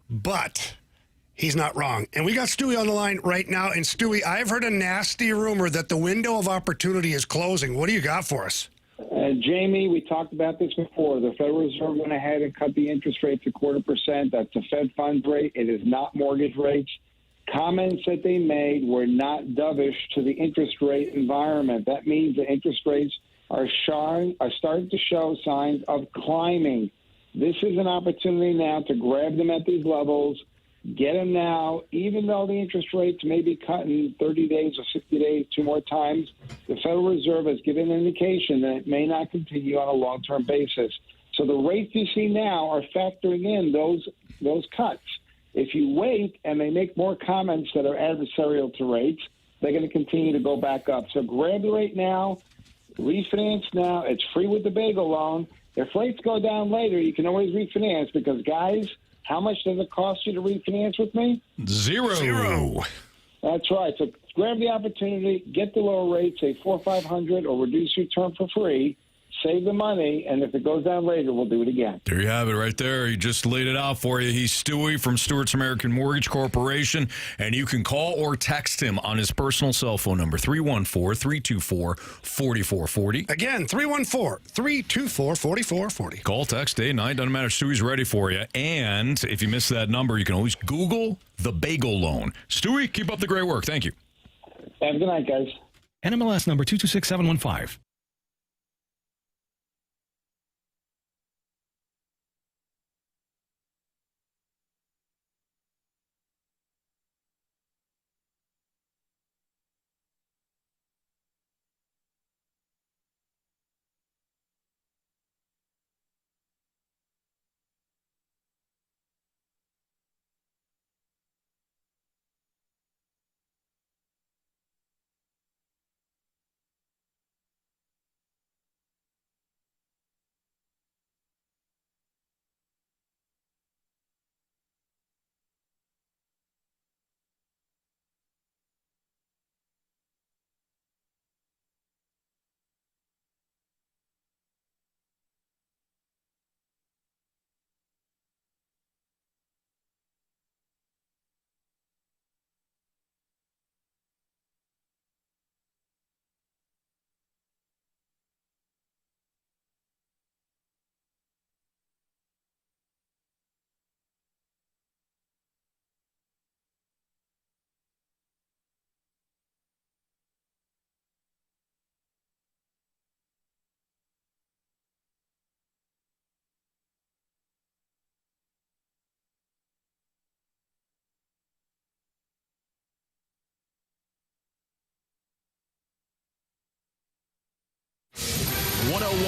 But he's not wrong. And we got Stewie on the line right now. And Stewie, I've heard a nasty rumor that the window of opportunity is closing. What do you got for us? Jamie, we talked about this before. The Federal Reserve went ahead and cut the interest rate to 0.25%. That's a Fed funds rate. It is not mortgage rates. Comments that they made were not dovish to the interest rate environment. That means the interest rates are starting to show signs of climbing. This is an opportunity now to grab them at these levels, get them now, even though the interest rates may be cut in 30 days or 60 days 2 more times. The Federal Reserve has given an indication that it may not continue on a long-term basis. So the rates you see now are factoring in those cuts. If you wait and they make more comments that are adversarial to rates, they're going to continue to go back up. So grab the rate now, refinance now. It's free with the bagel loan. If rates go down later, you can always refinance because guys How much does it cost you to refinance with me? Zero. That's right. So grab the opportunity, get the lower rate, say $400 or $500, or reduce your term for free. Save the money, and if it goes down later, we'll do it again. There you have it right there. He just laid it out for you. He's Stewie from Stewart's American Mortgage Corporation, and you can call or text him on his personal cell phone number, 314-324-4440. Again, 314-324-4440. Call, text, day, night, doesn't matter. Stewie's ready for you. And if you miss that number, you can always Google the bagel loan. Stewie, keep up the great work. Thank you. Have a good night, guys. NMLS number 226715.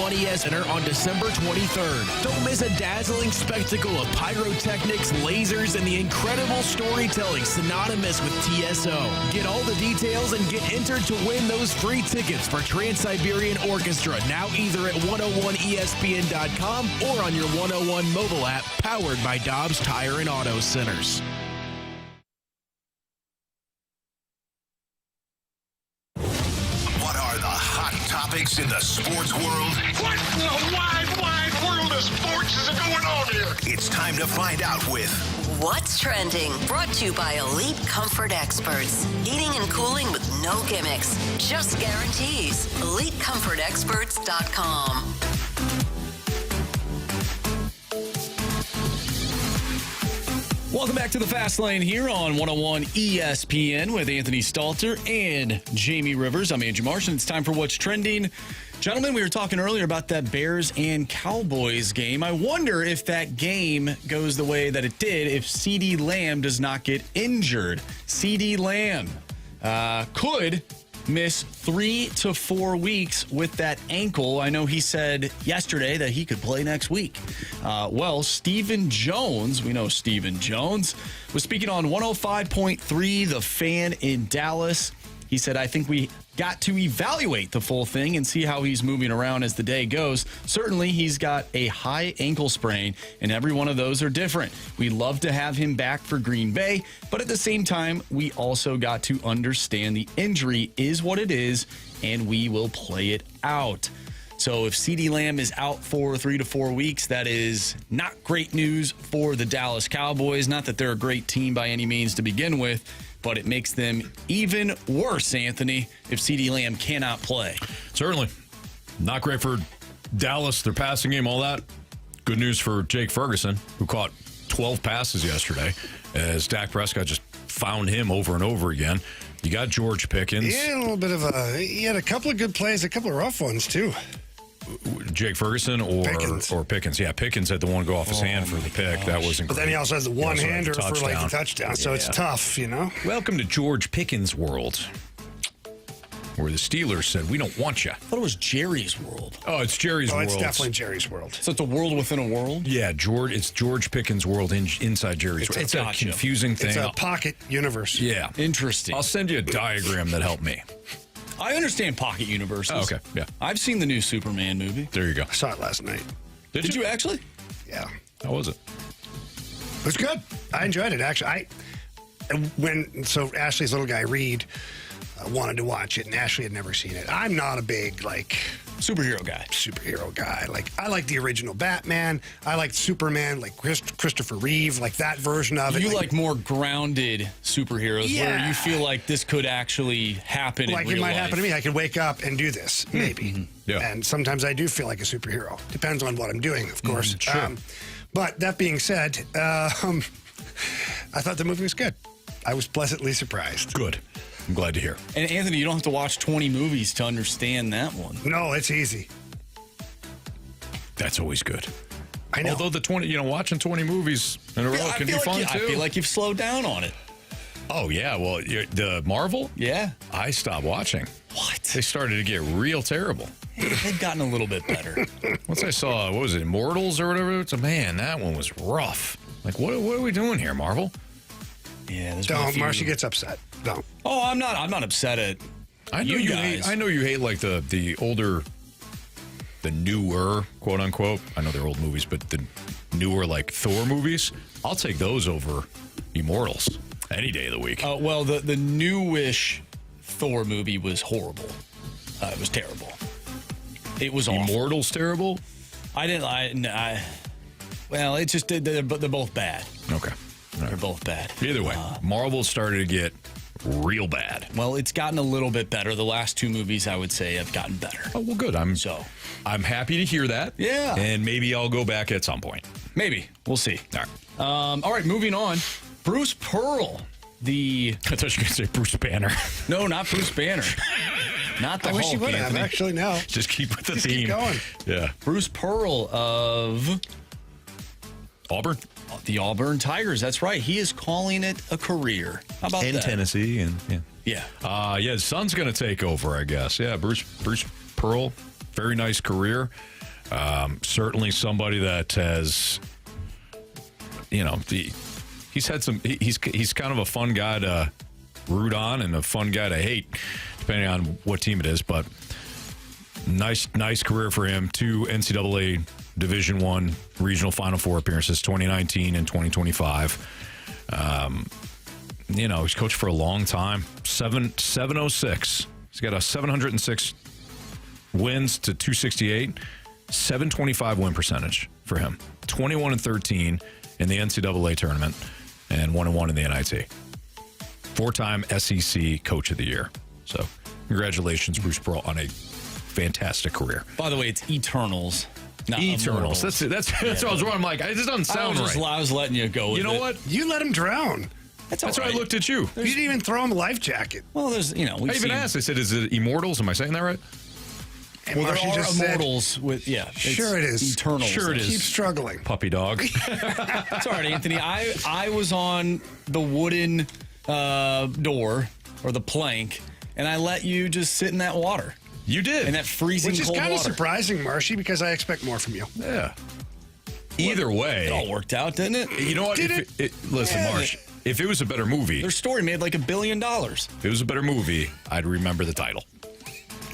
ESPN on December 23rd. Don't miss a dazzling spectacle of pyrotechnics, lasers, and the incredible storytelling synonymous with TSO. Get all the details and get entered to win those free tickets for Trans-Siberian Orchestra now either at 101ESPN.com or on your 101 mobile app powered by Dobbs Tire and Auto Centers. Topics in the sports world. What in the wide world of sports is going on here? It's time to find out with What's Trending, brought to you by Elite Comfort Experts. Heating and cooling with no gimmicks, just guarantees. EliteComfortExperts.com. Welcome back to the Fast Lane here on 101 ESPN with Anthony Stalter and Jamie Rivers. I'm Andrew Marsh, and it's time for What's Trending. Gentlemen, we were talking earlier about that Bears and Cowboys game. I wonder if that game goes the way that it did if CeeDee Lamb does not get injured. CeeDee Lamb could miss 3 to 4 weeks with that ankle. I know he said yesterday that he could play next week. Well, Stephen Jones, we know Stephen Jones, was speaking on 105.3 The Fan in Dallas. He said, I think we got to evaluate the full thing and see how he's moving around as the day goes. Certainly, he's got a high ankle sprain, and every one of those are different. We'd love to have him back for Green Bay, but at the same time, we also got to understand the injury is what it is, and we will play it out. So if CeeDee Lamb is out for 3 to 4 weeks, that is not great news for the Dallas Cowboys. Not that they're a great team by any means to begin with, but it makes them even worse, Anthony, if CeeDee Lamb cannot play. Certainly. Not great for Dallas, their passing game, all that. Good news for Jake Ferguson, who caught 12 passes yesterday, as Dak Prescott just found him over and over again. You got George Pickens. Yeah, a little bit of he had a couple of good plays, a couple of rough ones, too. Jake Ferguson or Pickens? Yeah, Pickens had the one go off his hand for the pick. That wasn't But great. then he also has the one-hander for like the touchdown, so Yeah. it's tough, you know? Welcome to George Pickens' world, where the Steelers said, we don't want you. I thought it was Jerry's world. Oh, it's Jerry's world. It's definitely Jerry's world. So it's a world within a world? Yeah, it's George Pickens' world inside Jerry's world. It's a confusing thing. It's a pocket universe. Yeah. Interesting. I'll send you a diagram that helped me. I understand pocket universes. Oh, okay, yeah. I've seen the new Superman movie. There you go. I saw it last night. Did you actually? Yeah. How was it? was good. I enjoyed it, actually. So Ashley's little guy, Reed, wanted to watch it, and Ashley had never seen it. I'm not a big, superhero guy. Like, I like the original Batman. I like Superman, like Christopher Reeve, like that version of it. You like more grounded superheroes where you feel like this could actually happen in real life. Like it might happen to me. I could wake up and do this, maybe. Mm-hmm. Yeah. And sometimes I do feel like a superhero. Depends on what I'm doing, of course. Sure. But that being said, I thought the movie was good. I was pleasantly surprised. Good. I'm glad to hear. And Anthony, you don't have to watch 20 movies to understand that one. No, it's easy. That's always good. I know. Although watching 20 movies in a row can be fun too. I feel like you've slowed down on it. Oh yeah, well, the Marvel. Yeah, I stopped watching. What? They started to get real terrible. They've gotten a little bit better. Once I saw, what was it, Immortals or whatever? Man, that one was rough. Like, what are we doing here, Marvel? Yeah, don't. Marcia gets upset. Don't. Oh, I'm not upset at I know you guys. I know you hate like the older, the newer, quote unquote. I know they're old movies, but the newer like Thor movies. I'll take those over Immortals any day of the week. Well, the newish Thor movie was horrible. It was terrible. It was awful. Immortals terrible. Well, it's just they're both bad. Okay. Right. They're both bad. Either way, Marvel started to get real bad. Well, it's gotten a little bit better. The last two movies, I would say, have gotten better. Oh, well, good. I'm happy to hear that. Yeah. And maybe I'll go back at some point. Maybe. We'll see. All right. All right, moving on. Bruce Pearl, I thought you were going to say Bruce Banner. No, not Bruce Banner. Not the I Hulk, wish you would have, actually, no. Just keep with the theme. Keep going. Yeah. Bruce Pearl of Auburn. The Auburn Tigers. That's right. He is calling it a career. How about that? In Tennessee. And Yeah. his son's going to take over, I guess. Yeah, Bruce Pearl, very nice career. Certainly somebody that has, he's had some. He's kind of a fun guy to root on and a fun guy to hate, depending on what team it is. But nice career for him. 2 NCAA Division I regional Final Four appearances, 2019 and 2025. He's coached for a long time. 706. He's got a 706 wins to 268, 725 win percentage for him. 21-13 in the NCAA tournament and 1-1 in the NIT. 4-time SEC Coach of the Year. So, congratulations, Bruce Pearl, on a fantastic career. By the way, it's Eternals. Not Eternals. That's what I was wrong. I'm like, it just doesn't sound right. I was letting you go with it. You know what? You let him drown. That's why I looked at you. You didn't even throw him a life jacket. Well, there's, I even asked. I said, is it Immortals? Am I saying that right? And well, Marcia there are just Immortals with, Sure it is. Eternals. Sure it is. Keep struggling. Puppy dog. It's all right, Anthony. I was on the wooden door or the plank, and I let you just sit in that water. You did. In that freezing Which is cold kind of water. surprising, Marshy, because I expect more from you. Yeah. Either way. It all worked out, didn't it? You know what? Listen, Marsh, if it was a better movie. Their story made like $1 billion. If it was a better movie, I'd remember the title.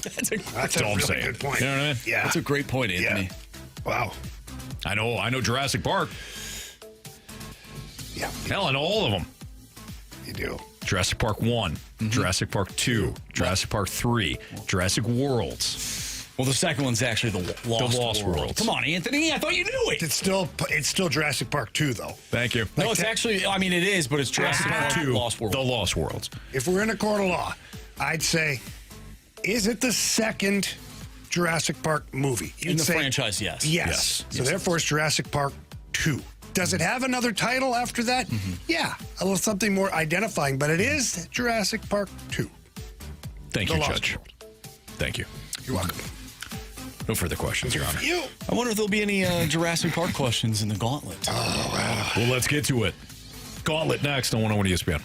That's a really all I'm saying. good point. You know what I mean? Yeah. That's a great point, Anthony. Yeah. Wow. I know Jurassic Park. Yeah. Hell, I know all of them. You do. Jurassic Park 1, Jurassic Park 2, Jurassic Park 3, Jurassic Worlds. Well, the second one's actually the Lost World. Come on, Anthony. I thought you knew it. It's still Jurassic Park 2, though. Thank you. No, it's actually, I mean, it is, but it's Jurassic Park 2, Lost World. The Lost Worlds. If we're in a court of law, I'd say, is it the second Jurassic Park movie? In the franchise, yes. Yes. So therefore, it's Jurassic Park 2. Does it have another title after that? Yeah, a little something more identifying, but it is Jurassic Park 2. Thank you, Judge. Thank you. You're welcome. No further questions, Your Honor. I wonder if there'll be any Jurassic Park questions in the Gauntlet. Oh, wow. Well, let's get to it. Gauntlet next on 101 ESPN.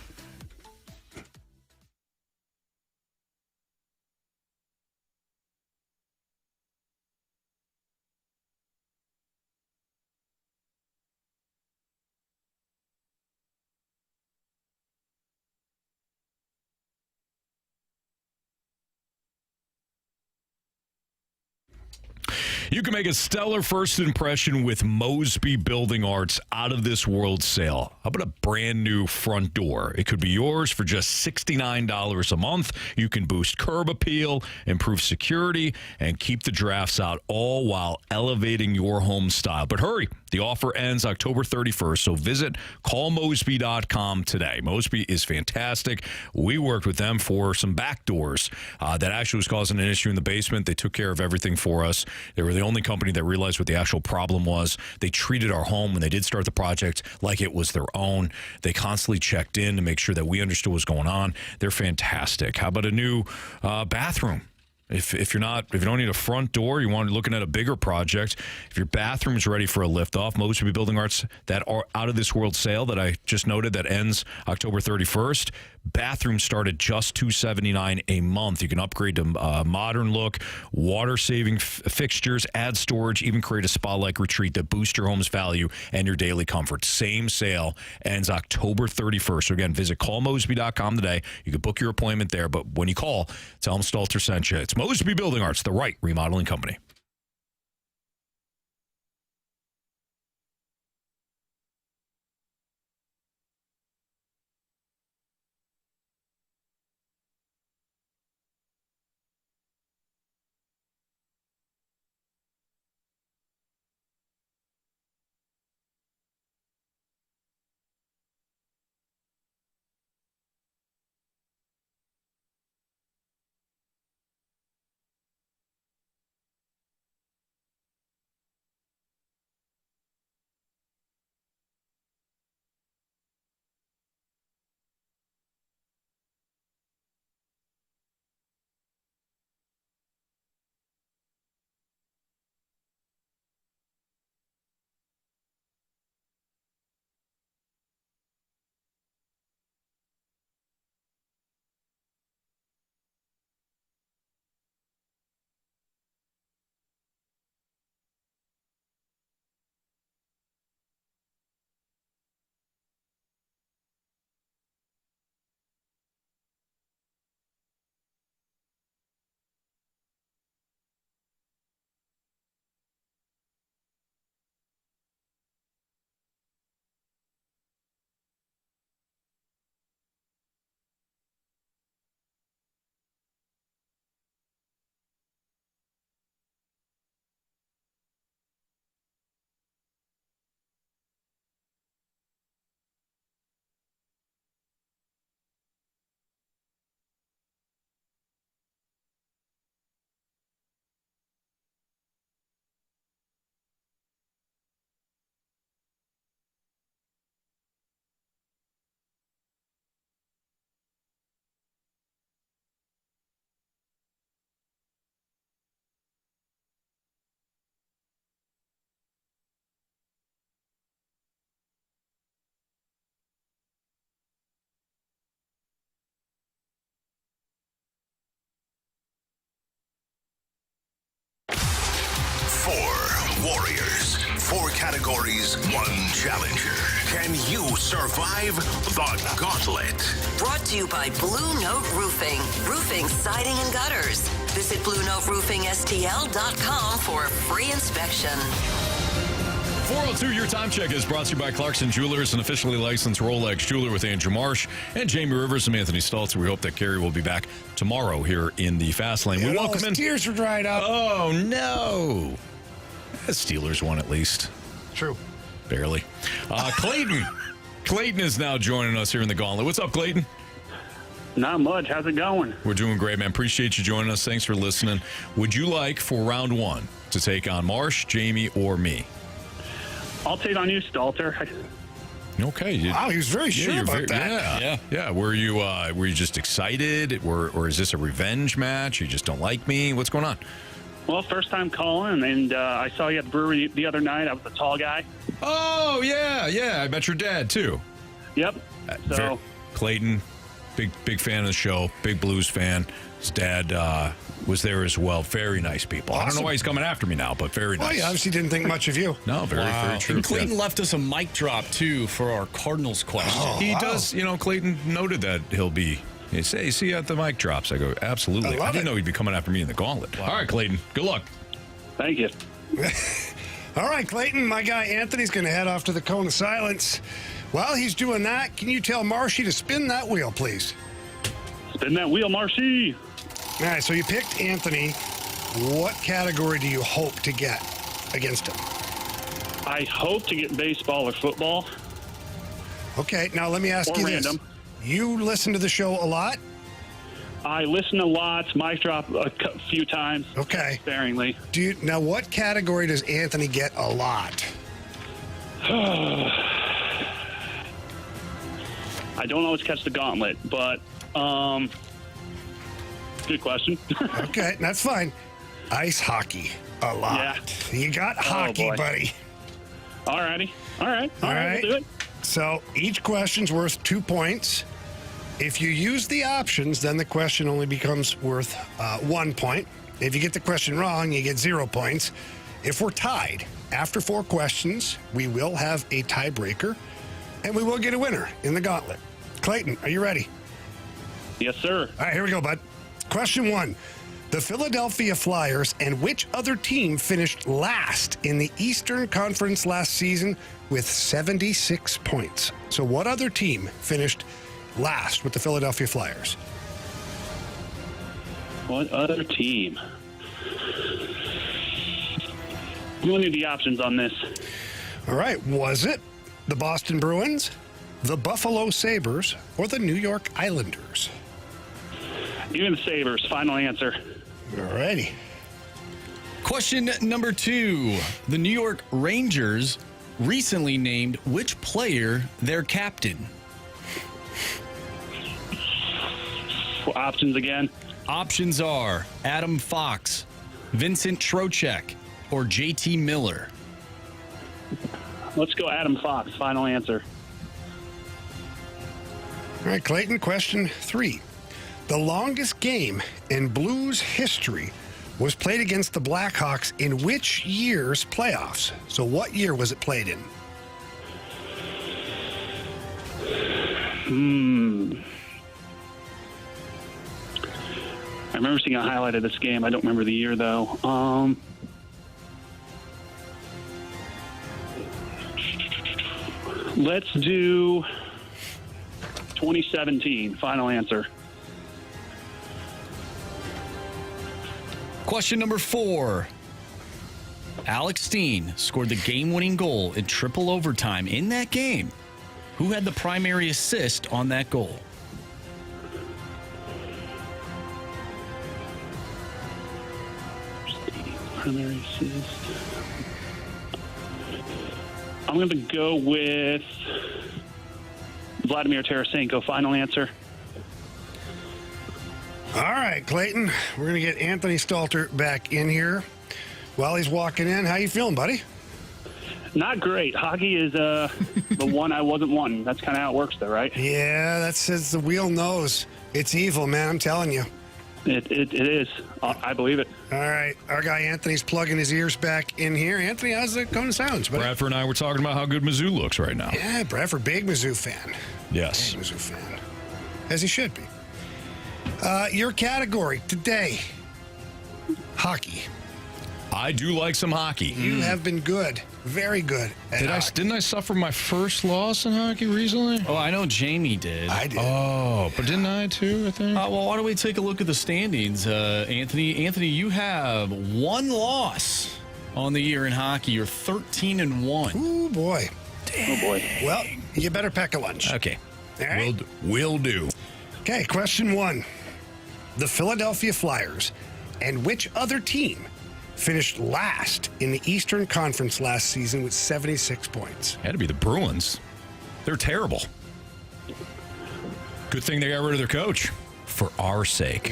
You can make a stellar first impression with Mosby Building Art's out-of-this-world sale. How about a brand-new front door? It could be yours for just $69 a month. You can boost curb appeal, improve security, and keep the drafts out, all while elevating your home style. But hurry, the offer ends October 31st, so visit callmosby.com today. Mosby is fantastic. We worked with them for some back doors that actually was causing an issue in the basement. They took care of everything for us. They were the only company that realized what the actual problem was. They treated our home when they did start the project like it was their own. They constantly checked in to make sure that we understood what was going on. They're fantastic. How about a new bathroom? If you don't need a front door, you want looking at a bigger project. If your bathroom is ready for a liftoff, Mosby Building Arts, that are out of this world sale that I just noted that ends October 31st. Bathrooms start at just $279 a month. You can upgrade to a modern look, water-saving fixtures, add storage, even create a spa-like retreat that boosts your home's value and your daily comfort. Same sale ends October 31st. So again, visit callmosby.com today. You can book your appointment there, but when you call, tell them Stalter sent you. It's Mosby Building Arts, the right remodeling company. Warriors. 4 categories, 1 challenger. Can you survive the Gauntlet? Brought to you by Blue Note Roofing. Roofing, siding, and gutters. Visit BlueNoteRoofingSTL.com for a free inspection. 402, your time check is brought to you by Clarkson Jewelers, an officially licensed Rolex jeweler with Andrew Marsh and Jamie Rivers and Anthony Stalter. We hope that Carey will be back tomorrow here in the Fast Lane. We welcome in. Tears were dried up. Oh, no. The Steelers won at least. True. Barely. Clayton. Clayton is now joining us here in the Gauntlet. What's up, Clayton? Not much. How's it going? We're doing great, man. Appreciate you joining us. Thanks for listening. Would you like for round 1 to take on Marsh, Jamie, or me? I'll take on you, Stalter. Okay. Wow, he was very sure about that. Yeah. Were you just excited, or is this a revenge match? You just don't like me? What's going on? Well, first time calling, and I saw you at the brewery the other night. I was the tall guy. Oh, yeah. I met your dad, too. Yep. So Clayton, big fan of the show, big blues fan. His dad was there as well. Very nice people. Awesome. I don't know why he's coming after me now, but very nice. Well, he obviously didn't think much of you. No, very true. And Clayton left us a mic drop, too, for our Cardinals question. He does. Clayton noted that he'll be. He say, see you at the mic drops. I go, absolutely. I didn't know he'd be coming after me in the Gauntlet. Wow. All right, Clayton. Good luck. Thank you. All right, Clayton, my guy Anthony's going to head off to the Cone of Silence. While he's doing that, can you tell Marshy to spin that wheel, please? Spin that wheel, Marshy. All right, so you picked Anthony. What category do you hope to get against him? I hope to get baseball or football. Okay, now let me ask you random. this. You listen to the show a lot? I listen a lot. Mic drop a few times. Okay. Sparingly. Now, what category does Anthony get a lot? I don't always catch the Gauntlet, but good question. Okay, that's fine. Ice hockey a lot. Yeah. You got hockey, boy. buddy. All righty. All right. We'll do it. So each question's worth 2 points. If you use the options, then the question only becomes worth 1 point. If you get the question wrong, you get 0 points. If we're tied after 4 questions, we will have a tiebreaker, and we will get a winner in the Gauntlet. Clayton, are you ready? Yes, sir. All right, here we go, bud. Question 1. The Philadelphia Flyers and which other team finished last in the Eastern Conference last season with 76 points? So what other team finished last with the Philadelphia Flyers? What other team? We'll need the options on this. All right. Was it the Boston Bruins, the Buffalo Sabres, or the New York Islanders? Even the Sabres. Final answer. All righty. Question number 2. The New York Rangers recently named which player their captain? Options again. Options are Adam Fox, Vincent Trocheck, or JT Miller. Let's go Adam Fox. Final answer. All right, Clayton, question 3. The longest game in Blues history was played against the Blackhawks in which year's playoffs? So what year was it played in? I remember seeing a highlight of this game. I don't remember the year, though. Let's do 2017. Final answer. Question number 4. Alex Steen scored the game-winning goal in triple overtime in that game. Who had the primary assist on that goal? Primary assist. I'm going to go with Vladimir Tarasenko. Final answer. All right, Clayton, we're going to get Anthony Stalter back in here. While he's walking in, how you feeling, buddy? Not great. Hockey is the one I wasn't wanting. That's kind of how it works, though, right? Yeah, that says the wheel knows. It's evil, man, I'm telling you. It is. I believe it. All right, our guy Anthony's plugging his ears back in here. Anthony, how's it going to sound? Bradford and I were talking about how good Mizzou looks right now. Yeah, Bradford, big Mizzou fan. Yes. Big Mizzou fan. As he should be. Your category today, hockey. I do like some hockey. You have been good, very good at hockey. Didn't I suffer my first loss in hockey recently? Oh, I know Jamie did. I did. Oh, but didn't I too, I think? Well, why don't we take a look at the standings, Anthony? Anthony, you have 1 loss on the year in hockey. You're 13-1. Ooh, boy. Oh, boy. Well, you better pack a lunch. Okay. All right. Will do. Okay, question 1. The Philadelphia Flyers and which other team finished last in the Eastern Conference last season with 76 points? Had to be the Bruins. They're terrible. Good thing they got rid of their coach for our sake.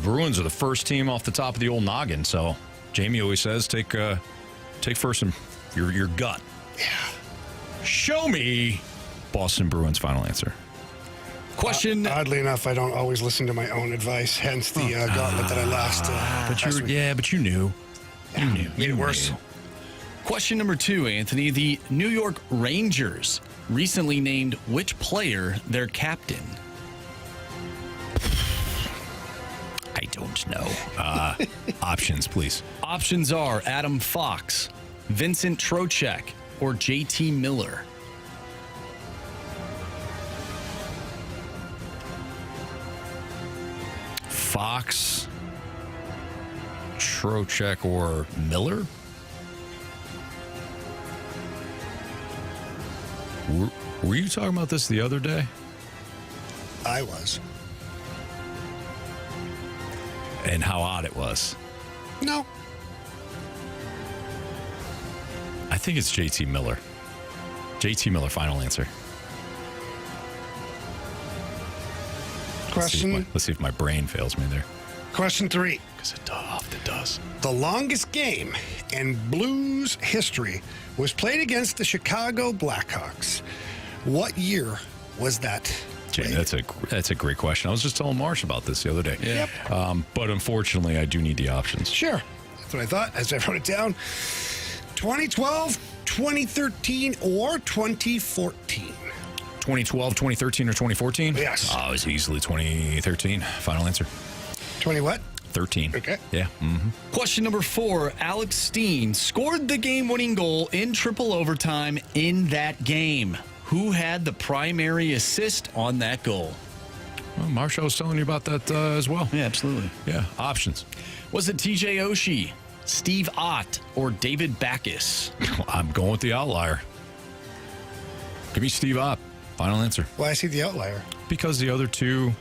Bruins are the first team off the top of the old noggin, so Jamie always says take first your gut. Yeah. Show me Boston Bruins. Final answer. Question. Oddly enough, I don't always listen to my own advice, hence the gauntlet that I lost. But you knew. You knew. Made it worse. Question number 2, Anthony. The New York Rangers recently named which player their captain? I don't much no. Options, please. Options are Adam Fox, Vincent Trocheck, or JT Miller. Fox, Trocheck, or Miller? Were you talking about this the other day? I was. And how odd it was. No. I think it's JT Miller. JT Miller, final answer. Question. Let's see if my brain fails me there. Question 3. Because it often does. The longest game in Blues history was played against the Chicago Blackhawks. What year was that? Jay, that's a great question. I was just telling Marsh about this the other day. Yeah. Yep. But unfortunately, I do need the options. Sure. That's what I thought as I wrote it down. 2012, 2013, or 2014? 2012, 2013, or 2014? Yes. Oh, it was easily 2013. Final answer. 20 what? 13. Okay. Yeah. Mm-hmm. Question number 4. Alex Steen scored the game-winning goal in triple overtime in that game. Who had the primary assist on that goal? Well, Marshall was telling you about that as well. Yeah, absolutely. Yeah. Options. Was it TJ Oshie, Steve Ott, or David Backus? I'm going with the outlier. Give me Steve Ott. Final answer. Why I see the outlier? Because the other two,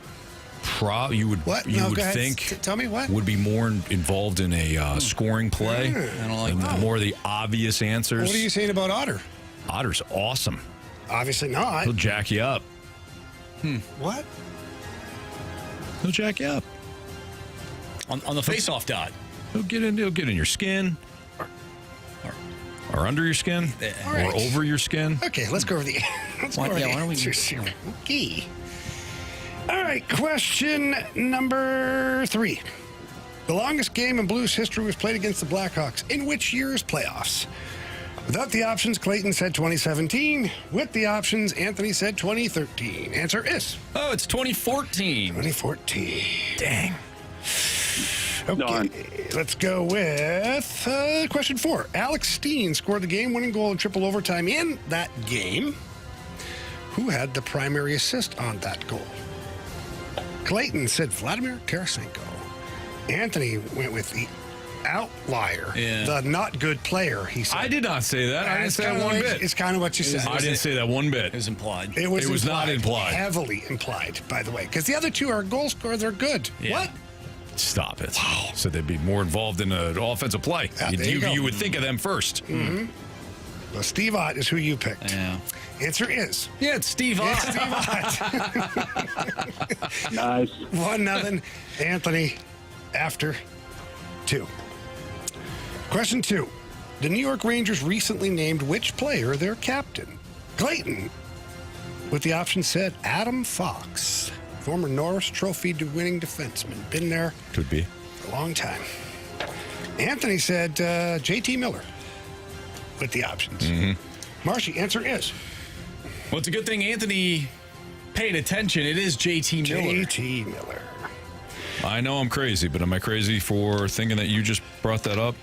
you would What? you No, would go ahead. think Tell me what? would be more involved in a scoring play. I don't like that. More of the obvious answers. What are you saying about Otter? Otter's awesome. Obviously not. He'll jack you up. What? He'll jack you up. On the face-off dot. He'll get in your skin. Or under your skin. All right. Or over your skin. Okay, let's go over the Why don't we answers here. Okay. All right, question number 3. The longest game in Blues history was played against the Blackhawks. In which year's playoffs? Without the options, Clayton said 2017. With the options, Anthony said 2013. Answer is? Oh, it's 2014. 2014. Dang. Okay, let's go with question 4. Alex Steen scored the game-winning goal in triple overtime in that game. Who had the primary assist on that goal? Clayton said Vladimir Tarasenko. Anthony went with the outlier, the not good player, he said. I did not say that. I didn't say that one bit. It's kind of what you said. I didn't say that one bit. It was implied. It was not implied. Heavily implied, by the way, because the other two are goal scorers. They're good. Yeah. What? Stop it. Wow. So they'd be more involved in an offensive play. Yeah, there you go. You would think of them first. Mm-hmm. Well, Steve Ott is who you picked. Yeah. Answer is. Yeah, it's Steve Ott. It's Steve Ott. Nice. 1-0. Anthony after 2. Question 2. The New York Rangers recently named which player their captain? Clayton, with the option, said Adam Fox, former Norris Trophy winning defenseman. Been there Could be. a long time. Anthony said JT Miller with the options. Marshy, answer is? Well, it's a good thing Anthony paid attention. It is JT Miller. JT Miller. I know I'm crazy, but am I crazy for thinking that you just brought that up?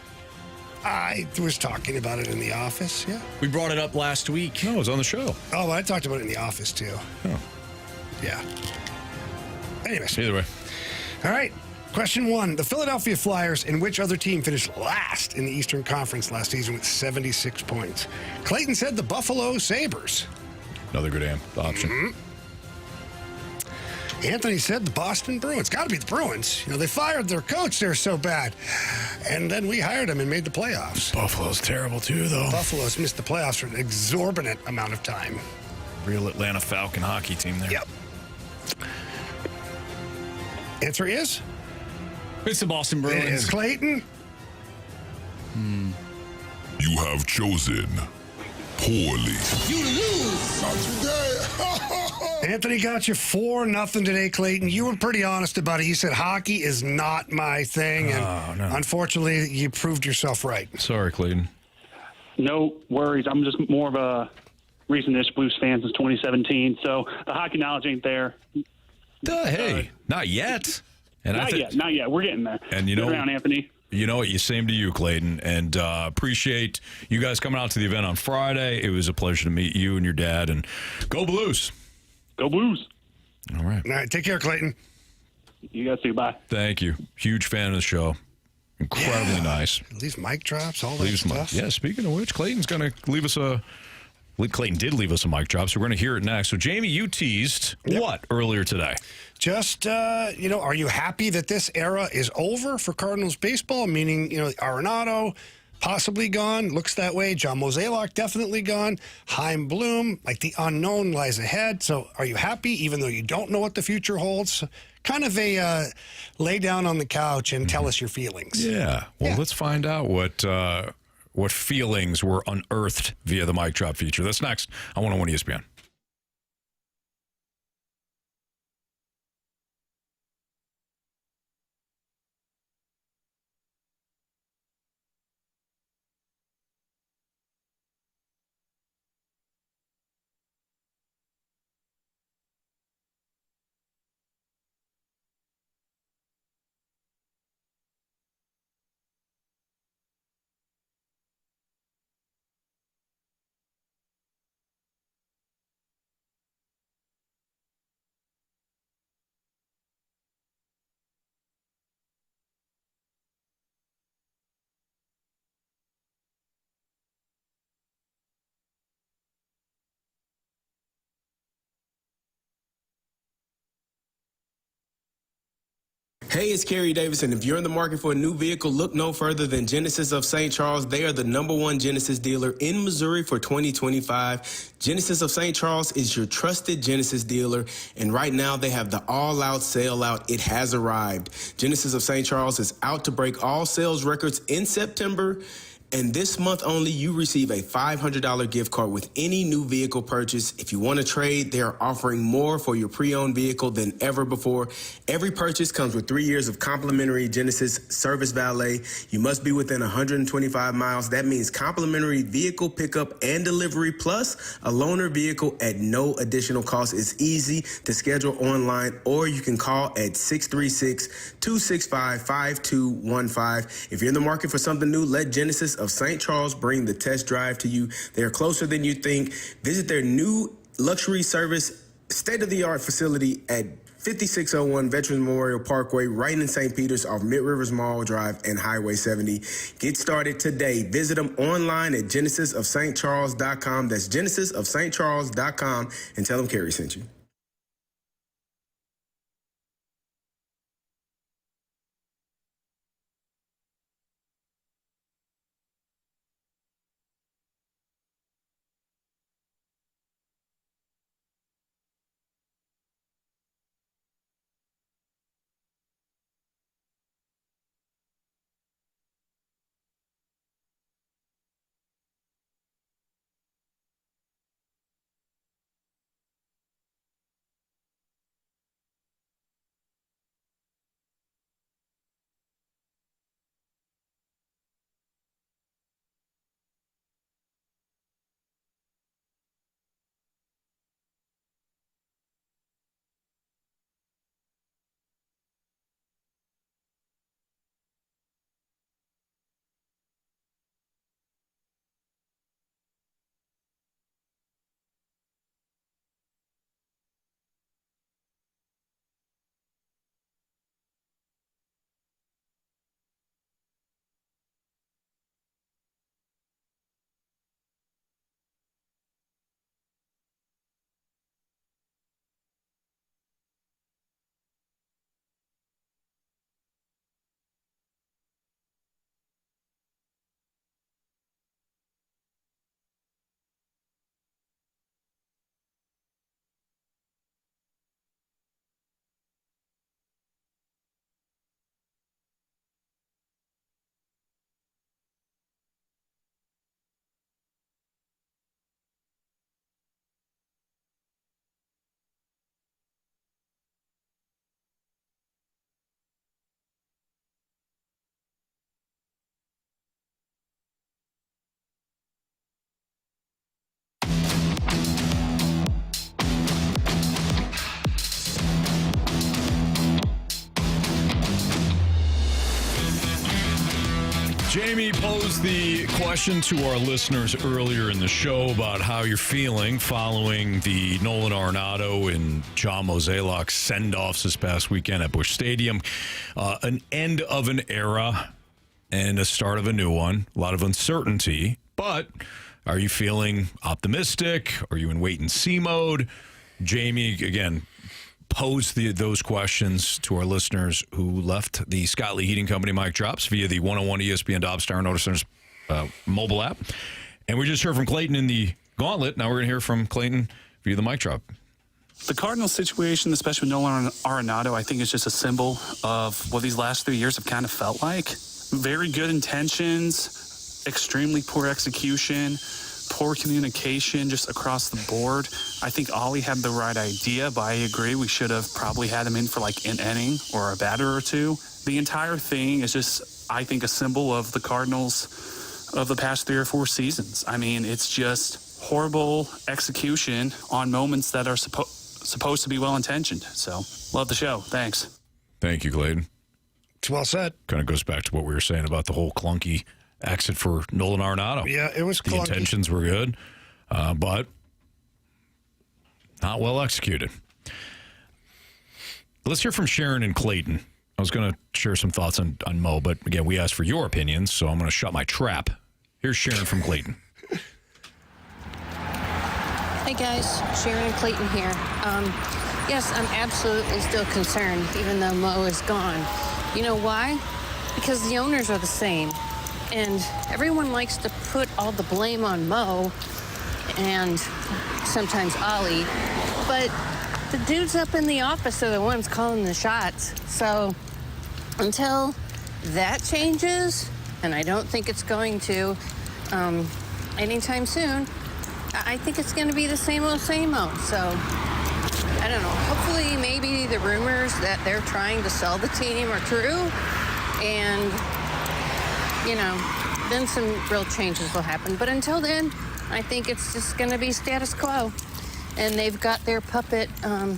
I was talking about it in the office, yeah. We brought it up last week. No, it was on the show. Oh, I talked about it in the office, too. Oh. Yeah. Anyways. Either way. All right. Question 1. The Philadelphia Flyers and which other team finished last in the Eastern Conference last season with 76 points? Clayton said the Buffalo Sabres. Another good option. Anthony said the Boston Bruins. Got to be the Bruins. You know, they fired their coach. They're so bad. And then we hired him and made the playoffs. Buffalo's terrible, too, though. Buffalo's missed the playoffs for an exorbitant amount of time. Real Atlanta Falcon hockey team there. Yep. Answer is? It's the Boston Bruins. It is Clayton. You have chosen poorly. You lose. Not today. Anthony got you 4-0 today, Clayton. You were pretty honest about it. You said hockey is not my thing, and unfortunately, you proved yourself right. Sorry, Clayton. No worries. I'm just more of a recent-ish Blues fan since 2017, so the hockey knowledge ain't there. Hey, not yet. And Not yet. We're getting there. And Get around, Anthony. You know what? Same to you, Clayton. And appreciate you guys coming out to the event on Friday. It was a pleasure to meet you and your dad. And go Blues. Go Blues. All right. All right. Take care, Clayton. You guys too. Bye. Thank you. Huge fan of the show. Incredibly nice. Leaves mic drops, all that stuff. Yeah, speaking of which, Clayton did leave us a mic drop, so we're going to hear it next. So, Jamie, you teased what earlier today? Just, are you happy that this era is over for Cardinals baseball? Meaning, Arenado possibly gone. Looks that way. John Mozeliak definitely gone. Chaim Bloom, like the unknown lies ahead. So are you happy, even though you don't know what the future holds? Kind of a lay down on the couch and tell us your feelings. Yeah. Well, let's find out what feelings were unearthed via the mic drop feature. That's next on 101 ESPN. Hey, it's Carey Davis, and if you're in the market for a new vehicle, look no further than Genesis of St. Charles. They are the #1 Genesis dealer in Missouri for 2025. Genesis of St. Charles is your trusted Genesis dealer, and right now they have the all-out sale out. It has arrived. Genesis of St. Charles is out to break all sales records in September. And this month only, you receive a $500 gift card with any new vehicle purchase. If you want to trade, they are offering more for your pre-owned vehicle than ever before. Every purchase comes with 3 years of complimentary Genesis service valet. You must be within 125 miles. That means complimentary vehicle pickup and delivery, plus a loaner vehicle at no additional cost. It's easy to schedule online, or you can call at 636-265-5215. If you're in the market for something new, let Genesis of St. Charles bring the test drive to you. They are closer than you think. Visit their new luxury service, state-of-the-art facility at 5601 Veterans Memorial Parkway, right in St. Peter's off Mid Rivers Mall Drive and Highway 70. Get started today. Visit them online at genesisofstcharles.com. That's genesisofstcharles.com, and tell them Carey sent you. Jamie posed the question to our listeners earlier in the show about how you're feeling following the Nolan Arenado and John Mozeliak send-offs this past weekend at Busch Stadium. An end of an era and a start of a new one. A lot of uncertainty, but are you feeling optimistic? Are you in wait-and-see mode? Jamie, again, posed those questions to our listeners who left the Scott Lee Heating Company mic drops via the 101 ESPN Dobbs Star Notice Center's mobile app. And we just heard from Clayton in the Gauntlet. Now we're going to hear from Clayton via the mic drop. The Cardinals situation, especially with Nolan Arenado, I think is just a symbol of what these last 3 years have kind of felt like. Very good intentions, extremely poor execution, poor communication just across the board. I think Ollie had the right idea, but I agree we should have probably had him in for like an inning or a batter or two. The entire thing is just, I think, a symbol of the Cardinals of the past 3 or 4 seasons. I mean, it's just horrible execution on moments that are supposed to be well-intentioned. So, love the show. Thanks. Thank you, Clayton. It's well said. Kind of goes back to what we were saying about the whole clunky exit for Nolan Arenado. Yeah, it was clunky. The intentions were good, but not well executed. Let's hear from Sharon and Clayton. I was going to share some thoughts on Mo, but again, we asked for your opinions, so I'm going to shut my trap. Here's Sharon from Clayton. Hey guys, Sharon and Clayton here. Yes, I'm absolutely still concerned, even though Mo is gone. You know why? Because the owners are the same. And everyone likes to put all the blame on Mo and sometimes Ollie. But the dudes up in the office are the ones calling the shots. So until that changes, and I don't think it's going to anytime soon, I think it's going to be the same old, same old. So I don't know. Hopefully maybe the rumors that they're trying to sell the team are true. And you know, then some real changes will happen. But until then, I think it's just going to be status quo. And they've got their puppet,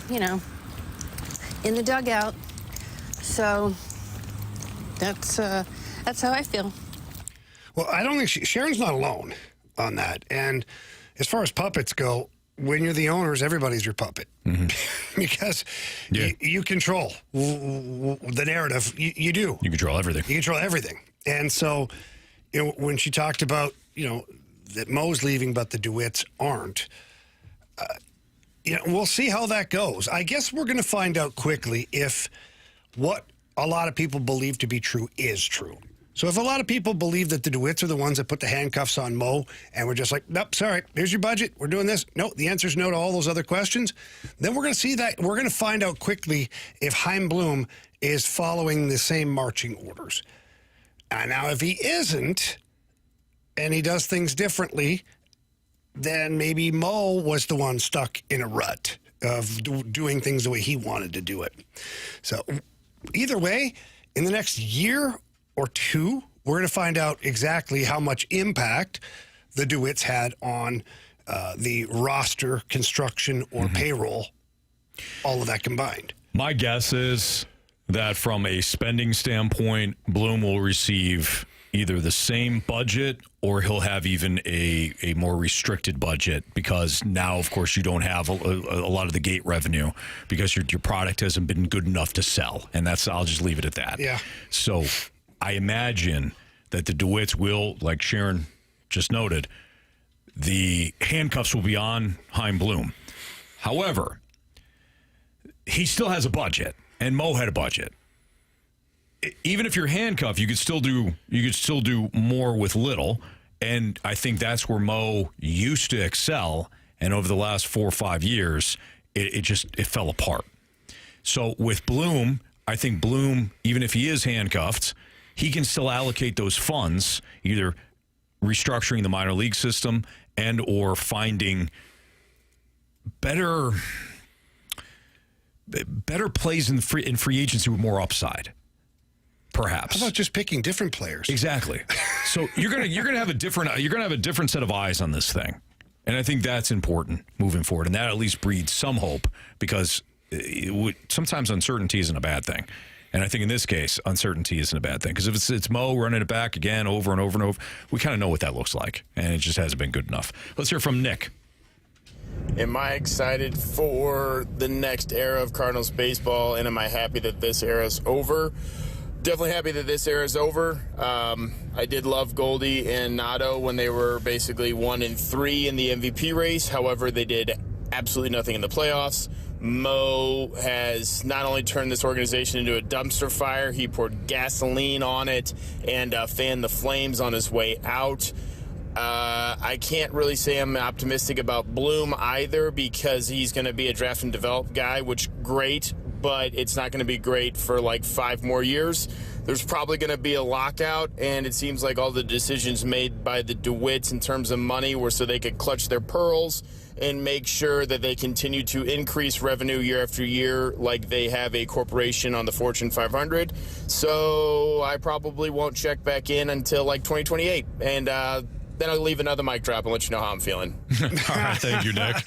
you know, in the dugout. So that's how I feel. Well, I don't think Sharon's not alone on that. And as far as puppets go, when you're the owners, everybody's your puppet. Mm-hmm. Because you control the narrative. You do. You control everything. You control everything. And so, you know, when she talked about, you know, that Mo's leaving, but the DeWitts aren't, you know, we'll see how that goes. I guess we're going to find out quickly if what a lot of people believe to be true is true. So if a lot of people believe that the DeWitts are the ones that put the handcuffs on Mo and we're just like, nope, sorry, here's your budget, we're doing this. No, the answer's no to all those other questions. Then we're going to see that. We're going to find out quickly if Chaim Bloom is following the same marching orders. Now, if he isn't, and he does things differently, then maybe Mo was the one stuck in a rut of doing things the way he wanted to do it. So either way, in the next year or two, we're going to find out exactly how much impact the DeWitts had on the roster construction or payroll, all of that combined. My guess is that from a spending standpoint, Bloom will receive either the same budget or he'll have even a more restricted budget because now, of course, you don't have a lot of the gate revenue because your product hasn't been good enough to sell. And I'll just leave it at that. Yeah. So I imagine that the DeWitts will, like Sharon just noted, the handcuffs will be on Chaim Bloom. However, he still has a budget. And Mo had a budget. Even if you're handcuffed, you could still do more with little. And I think that's where Mo used to excel. And over the last 4 or 5 years, it fell apart. So with Bloom, I think Bloom, even if he is handcuffed, he can still allocate those funds, either restructuring the minor league system and or finding better plays in free agency with more upside, perhaps. How about just picking different players? Exactly. So you're gonna have a different set of eyes on this thing, and I think that's important moving forward, and that at least breeds some hope because sometimes uncertainty isn't a bad thing, And I think in this case, uncertainty isn't a bad thing. Because if it's Mo running it back again over and over and over, we kind of know what that looks like. And it just hasn't been good enough. Let's hear from Nick. Am I excited for the next era of Cardinals baseball, and am I happy that this era is over? Definitely happy that this era is over. I did love Goldie and Nato when they were basically 1-3 in the MVP race. However, they did absolutely nothing in the playoffs. Mo has not only turned this organization into a dumpster fire, he poured gasoline on it and fanned the flames on his way out. I can't really say I'm optimistic about Bloom either, because he's going to be a draft and develop guy, which great, but it's not going to be great for like 5 more years. There's probably going to be a lockout, and it seems like all the decisions made by the DeWitts in terms of money were so they could clutch their pearls and make sure that they continue to increase revenue year after year like they have a corporation on the Fortune 500. So I probably won't check back in until like 2028. And then I'll leave another mic drop and let you know how I'm feeling. All right, thank you, Nick.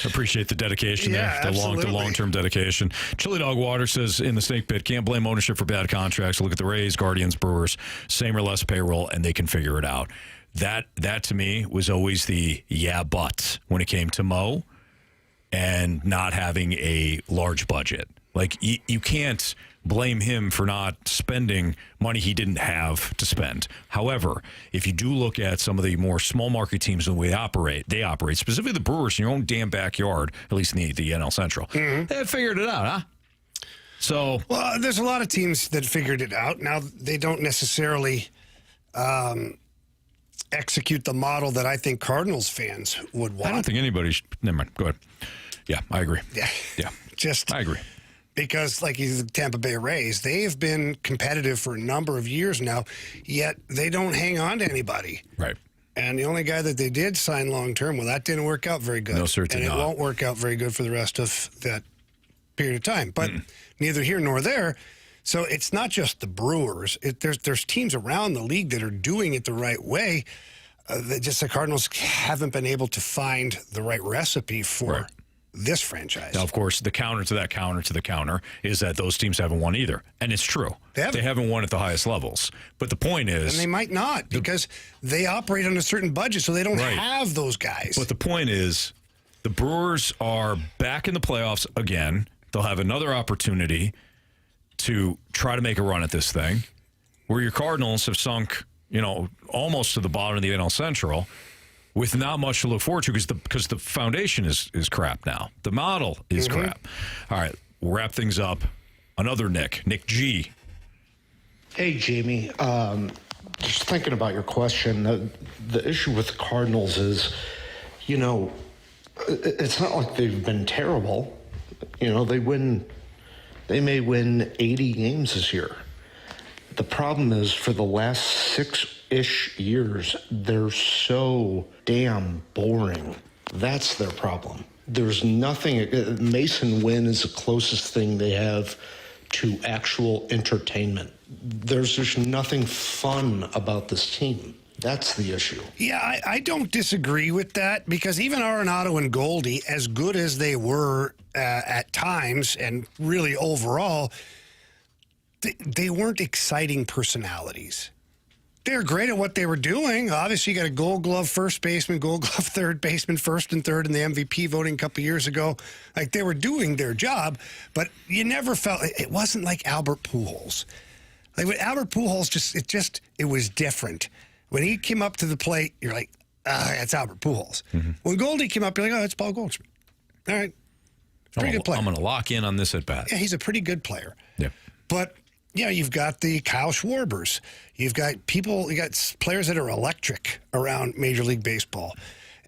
Appreciate the dedication there, the long-term dedication. Chili Dog Water says in the Snake Pit, can't blame ownership for bad contracts. Look at the Rays, Guardians, Brewers, same or less payroll, and they can figure it out. That to me was always the but when it came to Mo and not having a large budget. Like, you can't blame him for not spending money he didn't have to spend. However, if you do look at some of the more small market teams and the way they operate, specifically the Brewers in your own damn backyard, at least in the NL Central, they had figured it out, huh? So, well, there's a lot of teams that figured it out. Now, they don't necessarily execute the model that I think Cardinals fans would want. I don't think anybody should. Never mind. Go ahead. Yeah, I agree. Yeah. I agree. Because, like the Tampa Bay Rays, they have been competitive for a number of years now, yet they don't hang on to anybody. Right. And the only guy that they did sign long-term, well, that didn't work out very good. No, sir, it did not. not. It won't work out very good for the rest of that period of time. But neither here nor there. So it's not just the Brewers. There's teams around the league that are doing it the right way. The Cardinals haven't been able to find the right recipe for this franchise. Now, of course, the counter to the counter is that those teams haven't won either. And it's true. They haven't won at the highest levels. But the point is... And they might not, because they operate on a certain budget, so they don't have those guys. But the point is, the Brewers are back in the playoffs again. They'll have another opportunity to try to make a run at this thing, where your Cardinals have sunk, almost to the bottom of the NL Central, with not much to look forward to because the foundation is crap now. The model is crap. All right, we'll wrap things up. Another Nick G. Hey, Jamie. Just thinking about your question, the issue with the Cardinals is, it's not like they've been terrible. They may win 80 games this year. The problem is, for the last 6-ish years, they're so damn boring. That's their problem. There's nothing. Mason Wynn is the closest thing they have to actual entertainment. There's just nothing fun about this team. That's the issue. Yeah, I don't disagree with that, because even Arenado and Goldie, as good as they were at times and really overall, they weren't exciting personalities. They're great at what they were doing. Obviously, you got a Gold Glove first baseman, Gold Glove third baseman, first and third in the MVP voting a couple years ago. Like, they were doing their job, but you never felt it wasn't like Albert Pujols. Like, with Albert Pujols, it was different. When he came up to the plate, you're like, that's Albert Pujols. When Goldie came up, you're like, it's Paul Goldschmidt. All right. Pretty good player. I'm going to lock in on this at bat. Yeah, he's a pretty good player. Yeah. But, you've got the Kyle Schwarbers. You got players that are electric around Major League Baseball.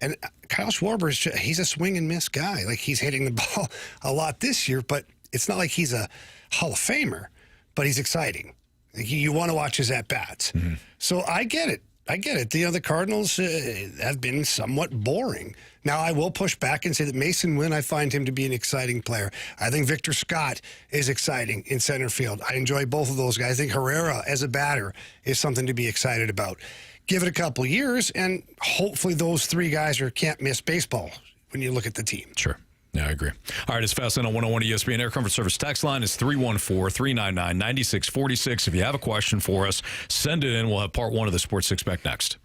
And Kyle Schwarber, he's a swing and miss guy. Like, he's hitting the ball a lot this year, but it's not like he's a Hall of Famer, but he's exciting. You want to watch his at-bats. So I get it. The Cardinals have been somewhat boring. Now, I will push back and say that Mason Wynn, I find him to be an exciting player. I think Victor Scott is exciting in center field. I enjoy both of those guys. I think Herrera as a batter is something to be excited about. Give it a couple years, and hopefully those three guys can't miss baseball when you look at the team. Sure. Yeah, I agree. All right, it's Fastlane on 101 ESPN. Air Comfort Service text line is 314-399-9646. If you have a question for us, send it in. We'll have part one of the Sports Six Pack next.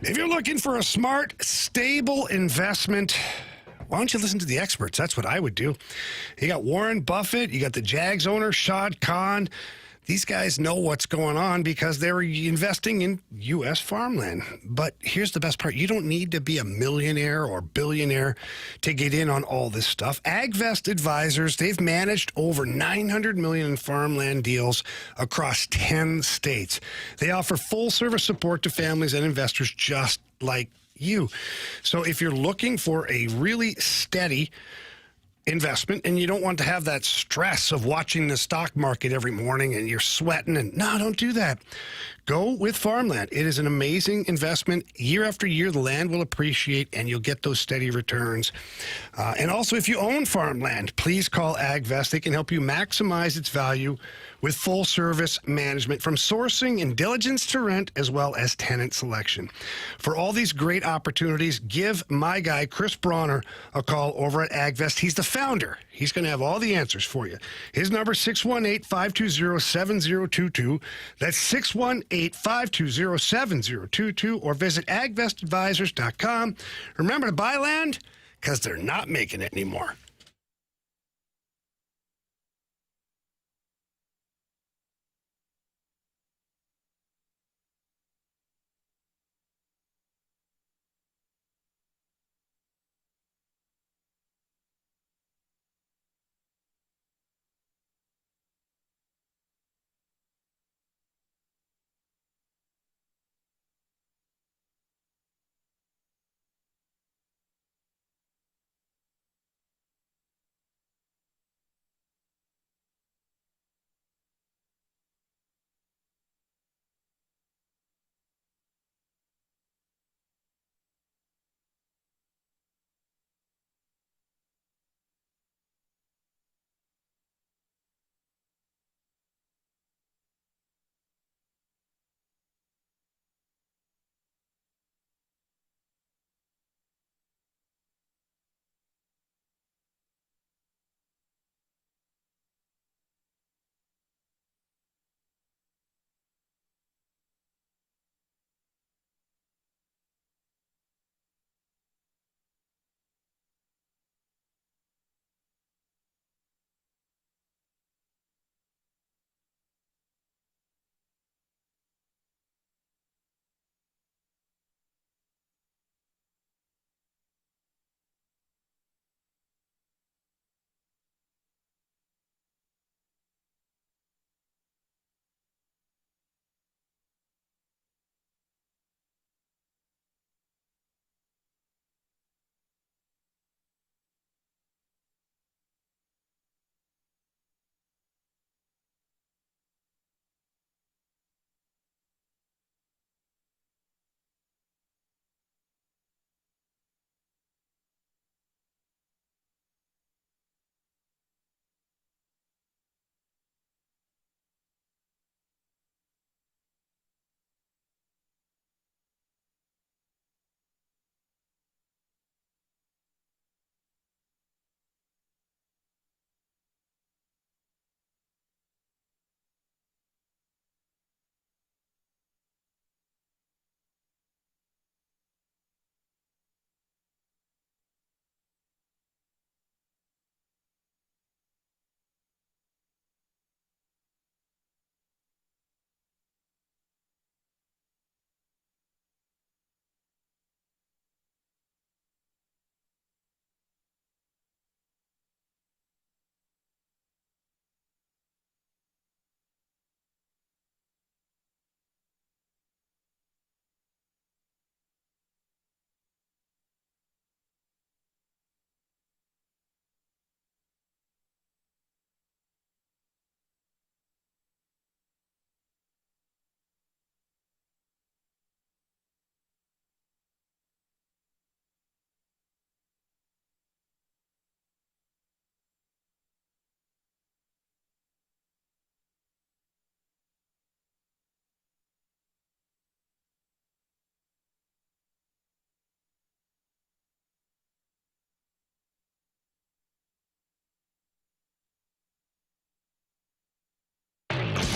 If you're looking for a smart, stable investment, why don't you listen to the experts? That's what I would do. You got Warren Buffett, you got the Jags owner, Shad Khan. These guys know what's going on because they're investing in U.S. farmland. But here's the best part. You don't need to be a millionaire or billionaire to get in on all this stuff. AgVest Advisors, they've managed over $900 million in farmland deals across 10 states. They offer full-service support to families and investors just like you. So if you're looking for a really steady investment and you don't want to have that stress of watching the stock market every morning and you're sweating, and no, don't do that. Go with farmland. It is an amazing investment. Year after year, the land will appreciate and you'll get those steady returns. And also, if you own farmland, please call AgVest. They can help you maximize its value with full service management, from sourcing and diligence to rent, as well as tenant selection. For all these great opportunities, give my guy, Chris Bronner, a call over at AgVest. He's the founder. He's going to have all the answers for you. His number is 618-520-7022. That's 618-520-7022, or visit agvestadvisors.com. Remember to buy land because they're not making it anymore.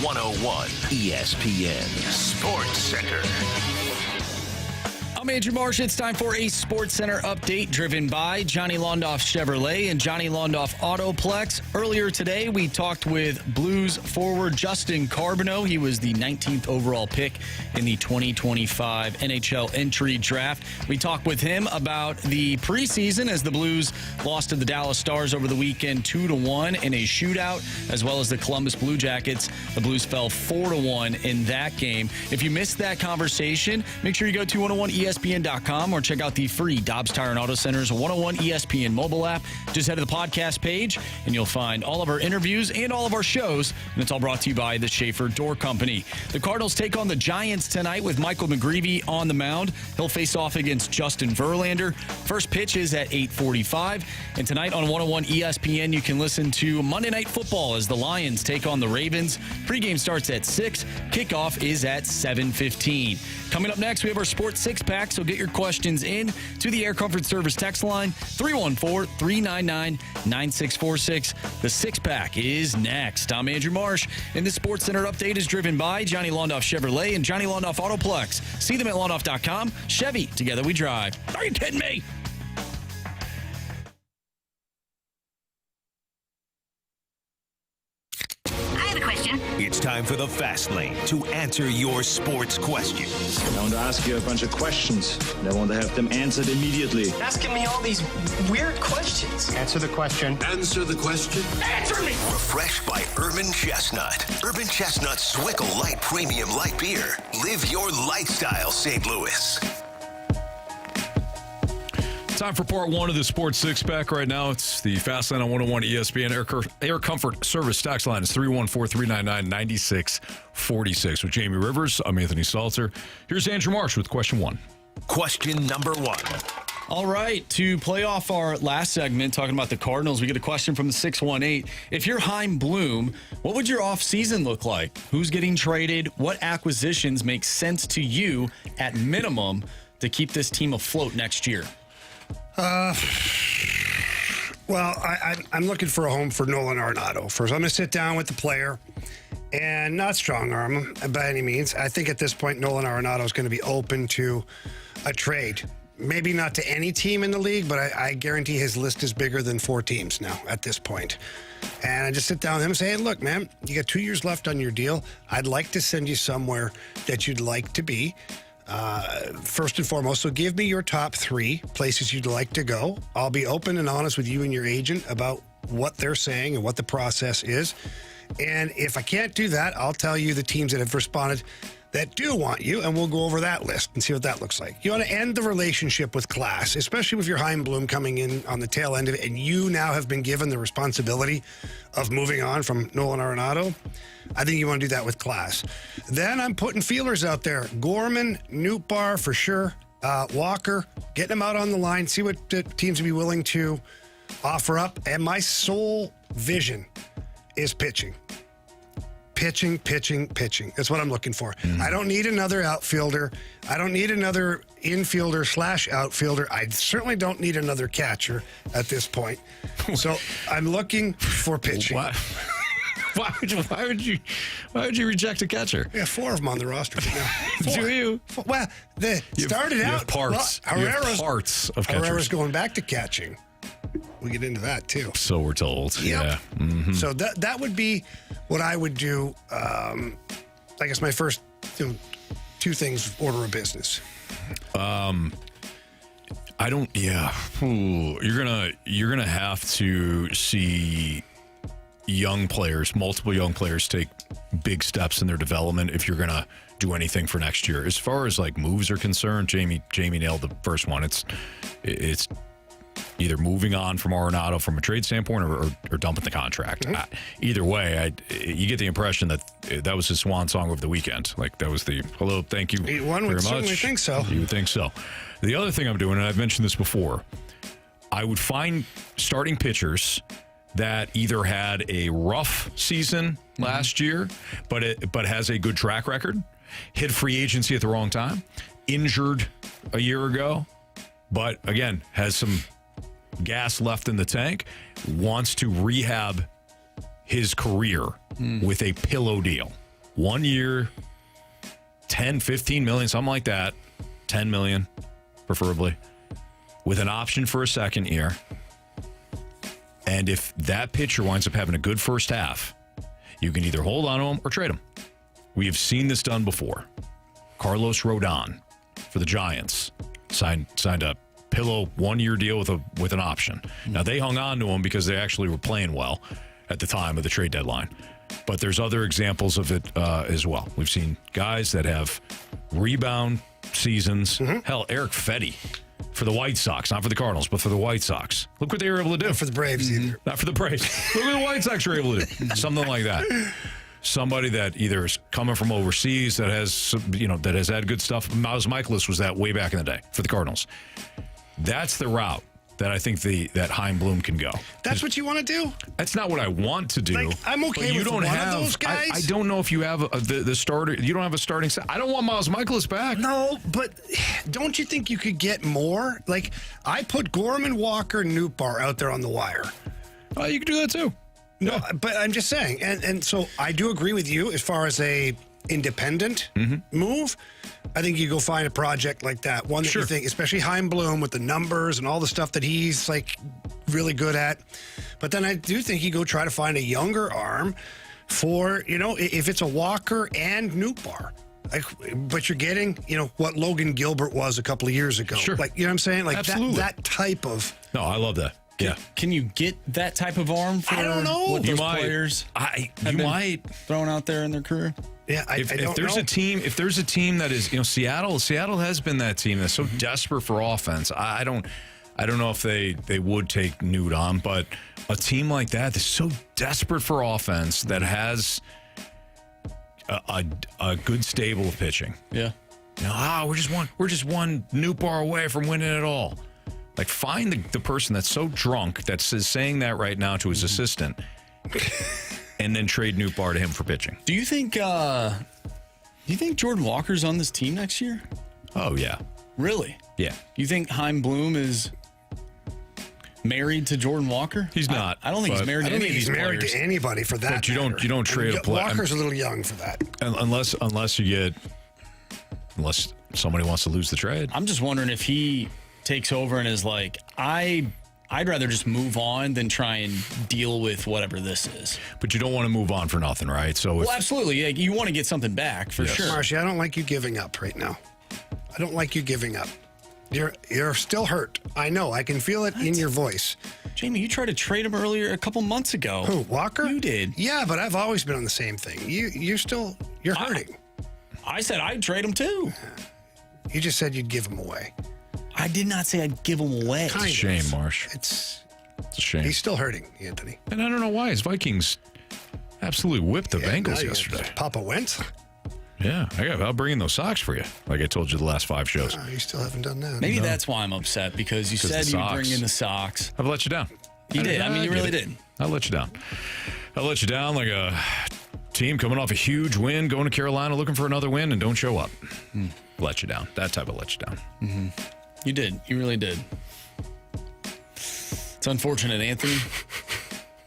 101 ESPN Sports Center. I'm Andrew Marsh. It's time for a Sports Center update driven by Johnny Londoff Chevrolet and Johnny Londoff Autoplex. Earlier today, we talked with Blues forward Justin Carbonneau. He was the 19th overall pick in the 2025 NHL entry draft. We talked with him about the preseason as the Blues lost to the Dallas Stars over the weekend 2-1 in a shootout, as well as the Columbus Blue Jackets. The Blues fell 4-1 in that game. If you missed that conversation, make sure you go to 101ESPN.com or check out the free Dobbs Tire and Auto Center's 101 ESPN mobile app. Just head to the podcast page and you'll find all of our interviews and all of our shows. And it's all brought to you by the Schaefer Door Company. The Cardinals take on the Giants tonight with Michael McGreevy on the mound. He'll face off against Justin Verlander. First pitch is at 8:45. And tonight on 101 ESPN, you can listen to Monday Night Football as the Lions take on the Ravens. Pregame starts at 6. Kickoff is at 7:15. Coming up next, we have our Sports Six-Pack, so get your questions in to the Air Comfort Service text line, 314-399-9646. The Six-Pack is next. I'm Andrew Marsh, and this Sports Center update is driven by Johnny Londoff Chevrolet and Johnny Londoff Autoplex. See them at Londoff.com. Chevy, together we drive. Are you kidding me? It's time for the Fast Lane to answer your sports questions. I want to ask you a bunch of questions, and I want to have them answered immediately. Asking me all these weird questions. Answer the question. Answer the question. Answer me! Refreshed by Urban Chestnut. Urban Chestnut Swickle Light Premium Light Beer. Live your lifestyle, St. Louis. Time for part one of the Sports Six-Pack right now. It's the Fast Line on 101 ESPN. Air Comfort Service tax line is 314-399-9646. With Jamie Rivers, I'm Anthony Stalter. Here's Andrew Marsh with question one. Question number one. All right, to play off our last segment, talking about the Cardinals, we get a question from the 618. If you're Chaim Bloom, what would your offseason look like? Who's getting traded? What acquisitions make sense to you at minimum to keep this team afloat next year? Well, I'm looking for a home for Nolan Arenado. First, I'm going to sit down with the player and not strong arm him by any means. I think at this point, Nolan Arenado is going to be open to a trade. Maybe not to any team in the league, but I guarantee his list is bigger than 4 teams now at this point. And I just sit down with him and say, hey, look, man, you got 2 years left on your deal. I'd like to send you somewhere that you'd like to be. First and foremost, so give me your top 3 places you'd like to go. I'll be open and honest with you and your agent about what they're saying and what the process is. And if I can't do that, I'll tell you the teams that have responded that do want you, and we'll go over that list and see what that looks like. You want to end the relationship with class, especially with your Chaim Bloom coming in on the tail end of it, and you now have been given the responsibility of moving on from Nolan Arenado. I think you want to do that with class. Then I'm putting feelers out there. Gorman, Nootbaar for sure. Walker, getting them out on the line, see what teams would be willing to offer up. And my sole vision is pitching. Pitching. That's what I'm looking for. I don't need another outfielder. I don't need another infielder / outfielder. I certainly don't need another catcher at this point. So I'm looking for pitching. Why would you reject a catcher? Yeah, 4 of them on the roster now. 4. Do you? Well, they started out. You have parts. Well, you have parts of catchers. Herrera's going back to catching. We get into that too. So we're told. Yep. Yeah. Mm-hmm. So that would be what I would do. I guess my first 2 things: order of business. I don't. Yeah. Ooh, you're gonna have to see multiple young players take big steps in their development if you're gonna do anything for next year. As far as like moves are concerned, Jamie nailed the first one. It's either moving on from Arenado from a trade standpoint or dumping the contract. Mm-hmm. Either way, you get the impression that was his swan song over the weekend. Like that was the hello, thank you One would very certainly much. think so. You would think so. The other thing I'm doing, and I've mentioned this before, I would find starting pitchers that either had a rough season last year, but has a good track record, hit free agency at the wrong time, injured a year ago, but again, has some gas left in the tank, wants to rehab his career with a pillow deal. 1 year, 10, 15 million, something like that. 10 million, preferably, with an option for a second year. And if that pitcher winds up having a good first half, you can either hold on to him or trade him. We have seen this done before. Carlos Rodon for the Giants signed a pillow 1 year deal with an option. Now they hung on to him because they actually were playing well at the time of the trade deadline. But there's other examples of it as well. We've seen guys that have rebound seasons. Hell, Eric Fetty for the White Sox, not for the Cardinals, but for the White Sox. Look what they were able to do. Not for the Braves either. Not for the Braves. Look what the White Sox were able to do. Something like that. Somebody that either is coming from overseas that has, that has had good stuff. Miles Michaelis was that way back in the day for the Cardinals. That's the route that I think that Chaim Bloom can go. That's what you want to do? That's not what I want to do. Like, I'm okay with one of those guys. I don't know if you have the starter. You don't have a starting set. I don't want Miles Michaelis back. No, but don't you think you could get more? Like, I put Gorman, Walker, and Nootbaar out there on the wire. Oh, you could do that too. No, but I'm just saying. And so I do agree with you as far as a independent move. I think you go find a project like that. One that you think, especially Chaim Bloom with the numbers and all the stuff that he's like really good at. But then I do think you go try to find a younger arm for, if it's a Walker and Nootbaar. But you're getting, what Logan Gilbert was a couple of years ago. Sure. Like, you know what I'm saying? Like that type of. No, I love that. Yeah. Can you get that type of arm for I don't know. what those players you might thrown out there in their career? Yeah, I don't if there's know. if there's a team that is, Seattle has been that team that's so desperate for offense. I don't know if they would take Newt on, but a team like that that's so desperate for offense that has a good stable of pitching. Yeah. We're just one Nootbaar away from winning it all. Like, find the person that's so drunk that's saying that right now to his assistant, and then trade Nootbaar to him for pitching. Do you think Jordan Walker's on this team next year? Oh, yeah. Really? Yeah. You think Chaim Bloom is married to Jordan Walker? He's not. I don't think he's married to any of these married players. to anybody for that. But you don't trade a player. Walker's a little young for that. Unless somebody wants to lose the trade. I'm just wondering if he takes over and is like, I'd rather just move on than try and deal with whatever this is. But you don't want to move on for nothing, right? So absolutely. Yeah, you want to get something back for sure. Marshy, I don't like you giving up right now. I don't like you giving up. You're still hurt. I know. I can feel it in your voice. Jamie, you tried to trade him earlier a couple months ago. Who, Walker? You did. Yeah, but I've always been on the same thing. You're hurting. I said I'd trade him too. You just said you'd give him away. I did not say I'd give him away. It's a shame, Marsh. It's a shame. He's still hurting, Anthony. And I don't know why. His Vikings absolutely whipped the Bengals yesterday. Papa Wentz? Yeah. I'll bring in those socks for you, like I told you the last 5 shows. You still haven't done that. Maybe that's why I'm upset, because you said you'd bring in the socks. I've let you down. You did. I mean, you really did. I let you down. I let you down like a team coming off a huge win, going to Carolina looking for another win, and don't show up. Let you down. That type of let you down. Mm-hmm. You did. You really did. It's unfortunate, Anthony.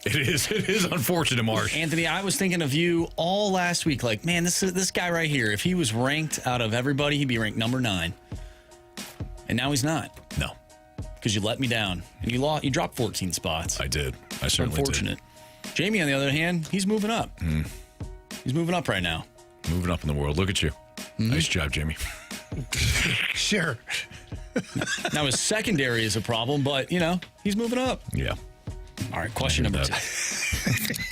It is unfortunate, Marsh. Anthony, I was thinking of you all last week. Like, man, this guy right here, if he was ranked out of everybody, he'd be ranked number 9. And now he's not. No. Because you let me down. And you dropped 14 spots. I did. I certainly unfortunate. Jamie, on the other hand, he's moving up. He's moving up right now. Moving up in the world. Look at you. Nice job, Jamie. Sure. Now, his secondary is a problem, but, he's moving up. Yeah. All right, question number 2.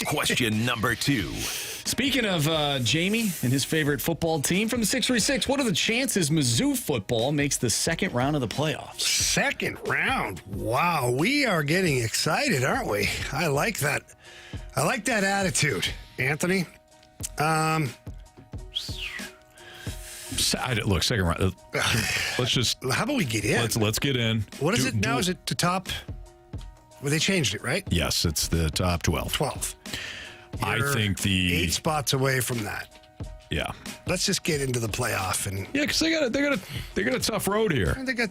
Question number 2. Speaking of Jamie and his favorite football team from the 636, what are the chances Mizzou football makes the second round of the playoffs? Second round? Wow, we are getting excited, aren't we? I like that. I like that attitude, Anthony. Look, second round. Let's just. How about we get in? Let's get in. What is it now? Is it the top? Well, they changed it, right? Yes, it's the top 12. 12. I think the 8 spots away from that. Yeah. Let's just get into the playoff and. Yeah, because they got a tough road here. They got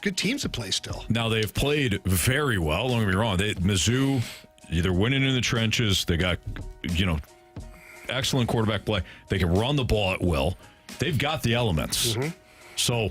good teams to play still. Now they've played very well. Don't get me wrong. Mizzou either winning in the trenches. They got excellent quarterback play. They can run the ball at will. They've got the elements. So,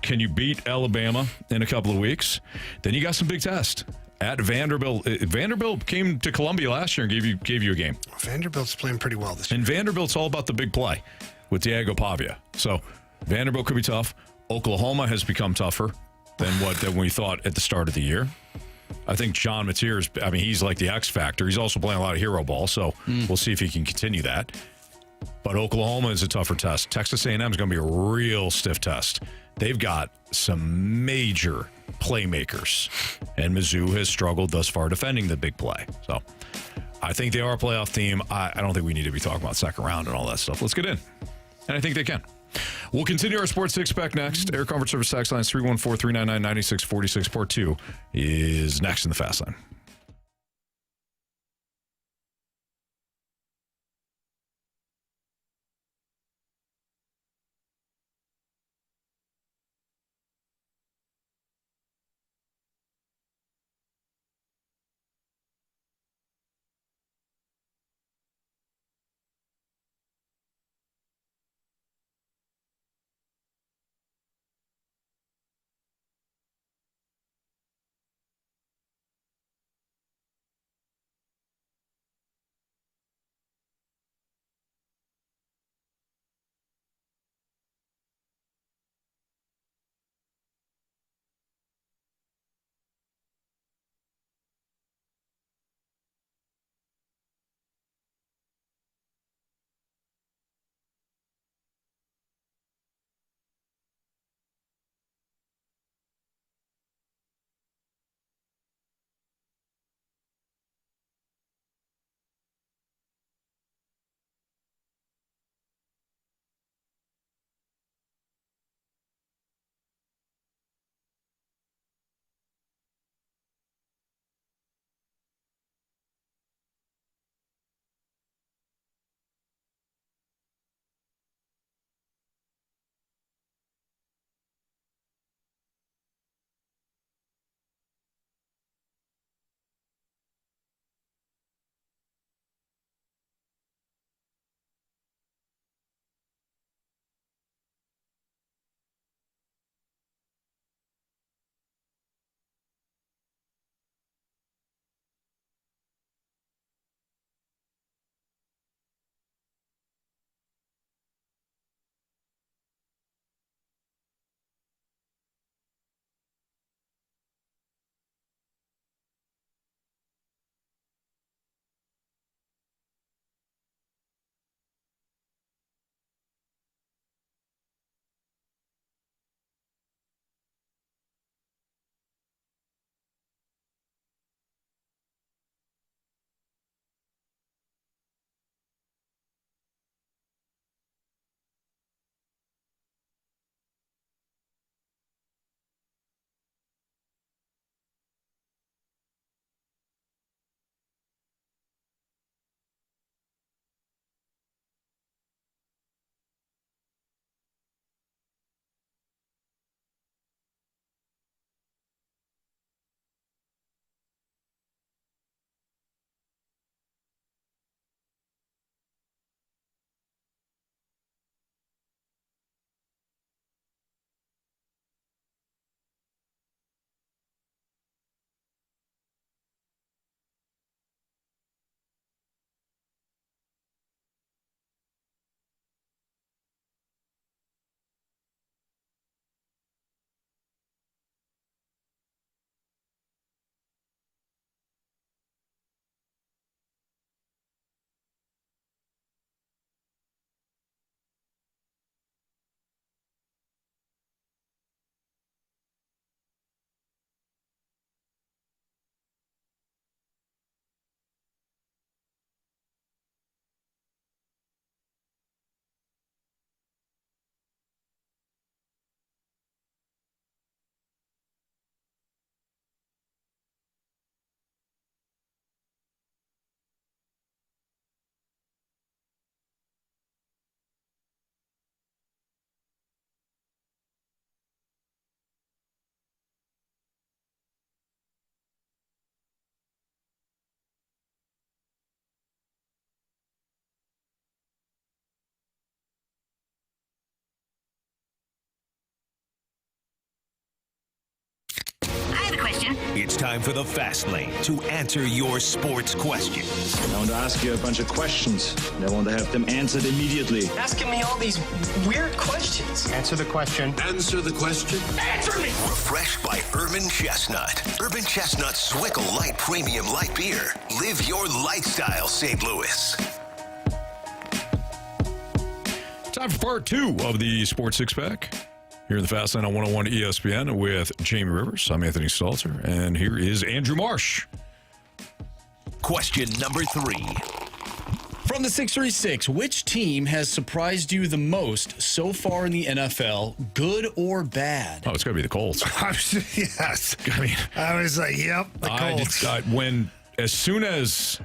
can you beat Alabama in a couple of weeks? Then you got some big tests. At Vanderbilt. Vanderbilt came to Columbia last year and gave you a game. Vanderbilt's playing pretty well this year. And Vanderbilt's all about the big play with Diego Pavia. So Vanderbilt could be tough. Oklahoma has become tougher than we thought at the start of the year. I think John Mateers, he's like the X factor. He's also playing a lot of hero ball, so we'll see if he can continue that. But Oklahoma is a tougher test. Texas A&M is going to be a real stiff test. They've got some major playmakers, and Mizzou has struggled thus far defending the big play. So I think they are a playoff team. I don't think we need to be talking about second round and all that stuff. Let's get in. And I think they can. We'll continue our Sports Six-Pack next. Air Comfort Service tax lines 314-399-9646. Part 2 is next in the Fast Lane. question? It's time for the Fast Lane to answer your sports questions. I want to ask you a bunch of questions. I want to have them answered immediately. Asking me all these weird questions. Answer the question. Answer the question. Answer me! Refreshed by Urban Chestnut. Urban Chestnut Swickle Light Premium Light Beer. Live your lifestyle, St. Louis. Time for part 2 of the Sports Six Pack here in the Fast Lane on 101 ESPN with Jamie Rivers. I'm Anthony Stalter, and here is Andrew Marsh. Question number 3. From the 636, which team has surprised you the most so far in the NFL, good or bad? Oh, it's got to be the Colts. Yes. I mean, I was like, yep, the Colts. As soon as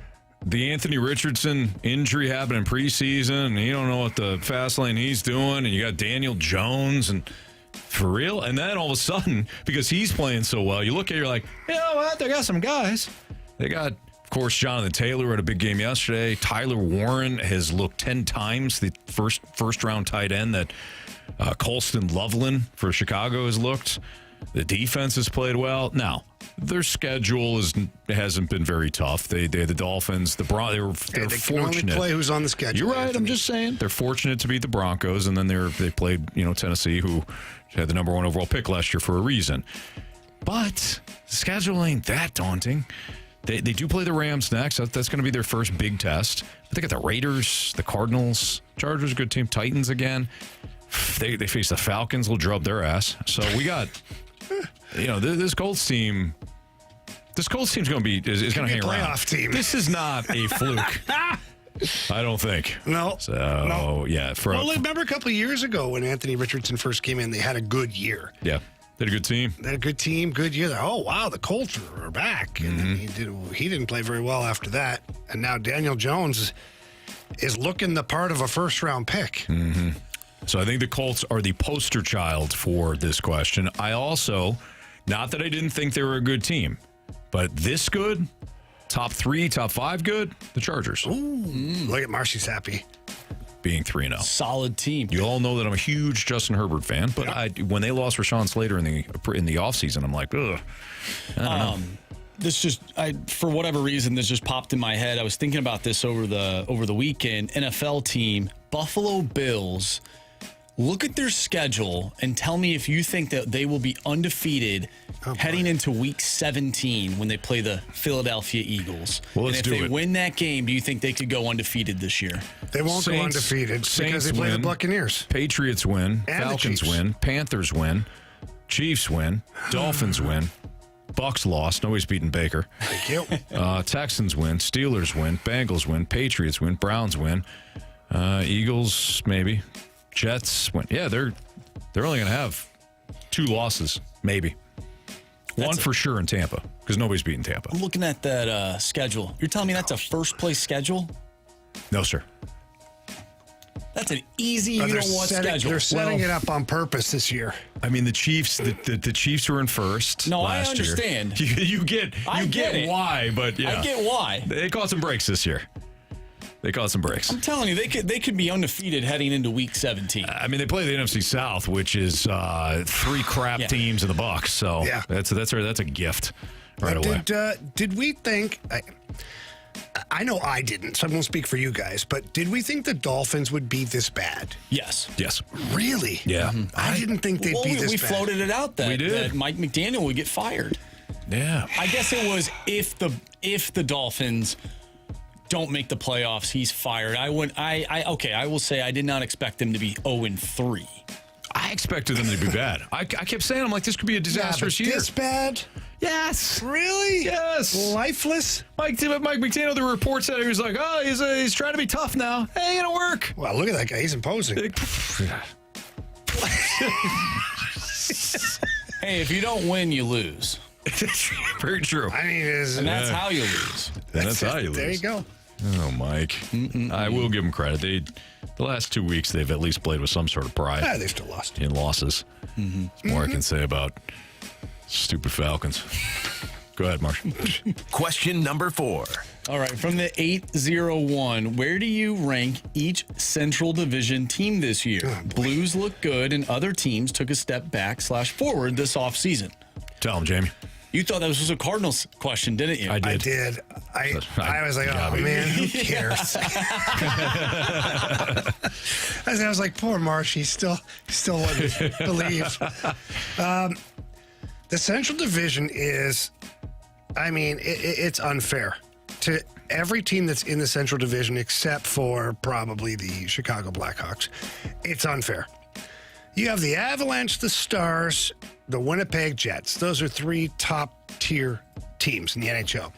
the Anthony Richardson injury happened in preseason, and you don't know what the Fast Lane he's doing, and you got Daniel Jones, and for real, and then all of a sudden, because he's playing so well, you look at it, you're like, you know what, they got some guys. They got, of course, Jonathan Taylor had a big game yesterday. Tyler Warren has looked 10 times the first round tight end that Colston Loveland for Chicago has looked. The defense has played well. Now, their schedule hasn't been very tough. They the Dolphins, they're they fortunate. can only play who's on the schedule. You're right. Anthony. I'm just saying they're fortunate to beat the Broncos, and then they played Tennessee, who had the number 1 overall pick last year for a reason. But the schedule ain't that daunting. They do play the Rams next. That's going to be their first big test. But they got the Raiders, the Cardinals, Chargers, a good team, Titans again. They face the Falcons. They'll drop their ass. So we got. This Colts team. This Colts team's going to be is going to hang around. Playoff team. This is not a fluke. I don't think. No. So no. Yeah. Remember a couple of years ago when Anthony Richardson first came in, they had a good year. Yeah. They had a good team. They had a good team, good year. Oh wow, the Colts are back, and then he didn't play very well after that. And now Daniel Jones is looking the part of a first round pick. Mm-hmm. So I think the Colts are the poster child for this question. I also, not that I didn't think they were a good team, but this good, top 3, top 5 good, the Chargers. Ooh, look at Marcy's happy. Being 3-0. Solid team. You all know that I'm a huge Justin Herbert fan, but when they lost Rashawn Slater in the offseason, I'm like, ugh. I don't know. This just, for whatever reason, this just popped in my head. I was thinking about this over the weekend. NFL team, Buffalo Bills. Look at their schedule and tell me if you think that they will be undefeated heading into Week 17 when they play the Philadelphia Eagles. Well, let's do it. And if they win that game, do you think they could go undefeated this year? They won't go undefeated because they play the Buccaneers. Patriots win. And Falcons win. Panthers win. Chiefs win. Dolphins win. Bucks lost. Nobody's beating Baker. Thank you. Texans win. Steelers win. Bengals win. Patriots win. Browns win. Eagles maybe. Jets win. Yeah, they're only going to have 2 losses, maybe. One for sure in Tampa, because nobody's beating Tampa. I'm looking at that schedule. You're telling me that's a first-place schedule? No, sir. That's an easy, you don't want schedule. They're setting it up on purpose this year. I mean, the Chiefs. The Chiefs were in first. No, last I understand. Year. You get why, but yeah, I get why. They caught some breaks this year. They caught some breaks. I'm telling you, they could be undefeated heading into Week 17. I mean, they play the NFC South, which is 3 crap teams in the Bucs. So that's a gift right away. Did we think? I know I didn't, so I won't speak for you guys. But did we think the Dolphins would be this bad? Yes. Yes. Really? Yeah. I didn't think they'd be this bad. We floated it out that, we did. that Mike McDaniel would get fired. Yeah. I guess it was if the Dolphins don't make the playoffs, he's fired. I will say I did not expect them to be 0-3. I expected them to be bad. I kept saying, I'm like, this could be a disastrous year. This bad? Yes. Really? Yes. Lifeless? Mike McDaniel, the report said he was like, oh, he's trying to be tough now. Ain't gonna work. Well, look at that guy. He's imposing. Hey, if you don't win, you lose. Very true. I mean, and that's how you lose. That's how you lose. There you go. Oh, Mike. I will give them credit. The last 2 weeks, they've at least played with some sort of pride. Yeah, they still lost. In losses. That's more I can say about stupid Falcons. Go ahead, Marsh. Question number 4. All right, from the 801, where do you rank each Central Division team this year? Blues look good, and other teams took a step back/forward this offseason. Tell them, Jamie. You thought that was a Cardinals question, didn't you? I did. I did. I was like, oh, man, who cares? I was like, poor Marsh. He still wouldn't believe. The Central Division is, it's unfair to every team that's in the Central Division except for probably the Chicago Blackhawks. It's unfair. You have the Avalanche, the Stars, the Winnipeg Jets. Those are 3 top-tier teams in the NHL.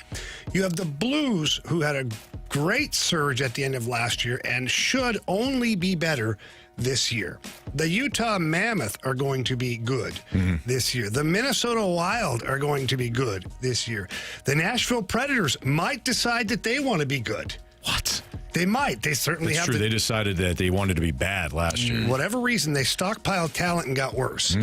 You have the Blues, who had a great surge at the end of last year and should only be better this year. The Utah Mammoth are going to be good this year. The Minnesota Wild are going to be good this year. The Nashville Predators might decide that they want to be good. What? They might. They certainly That's have. true. They decided that they wanted to be bad last year. Whatever reason, they stockpiled talent and got worse.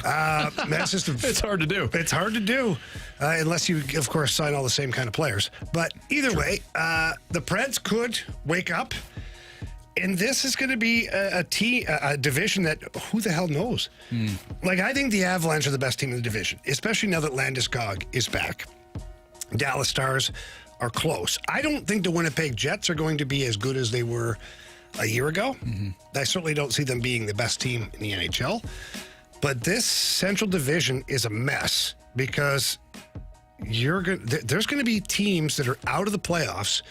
That's just it's hard to do. It's hard to do, unless you, of course, sign all the same kind of players. But either way, the Preds could wake up, and this is going to be a division that who the hell knows? Like, I think the Avalanche are the best team in the division, especially now that Landeskog is back. Dallas Stars are close. I don't think the Winnipeg Jets are going to be as good as they were a year ago. I certainly don't see them being the best team in the NHL. But this Central Division is a mess because there's going to be teams that are out of the playoffs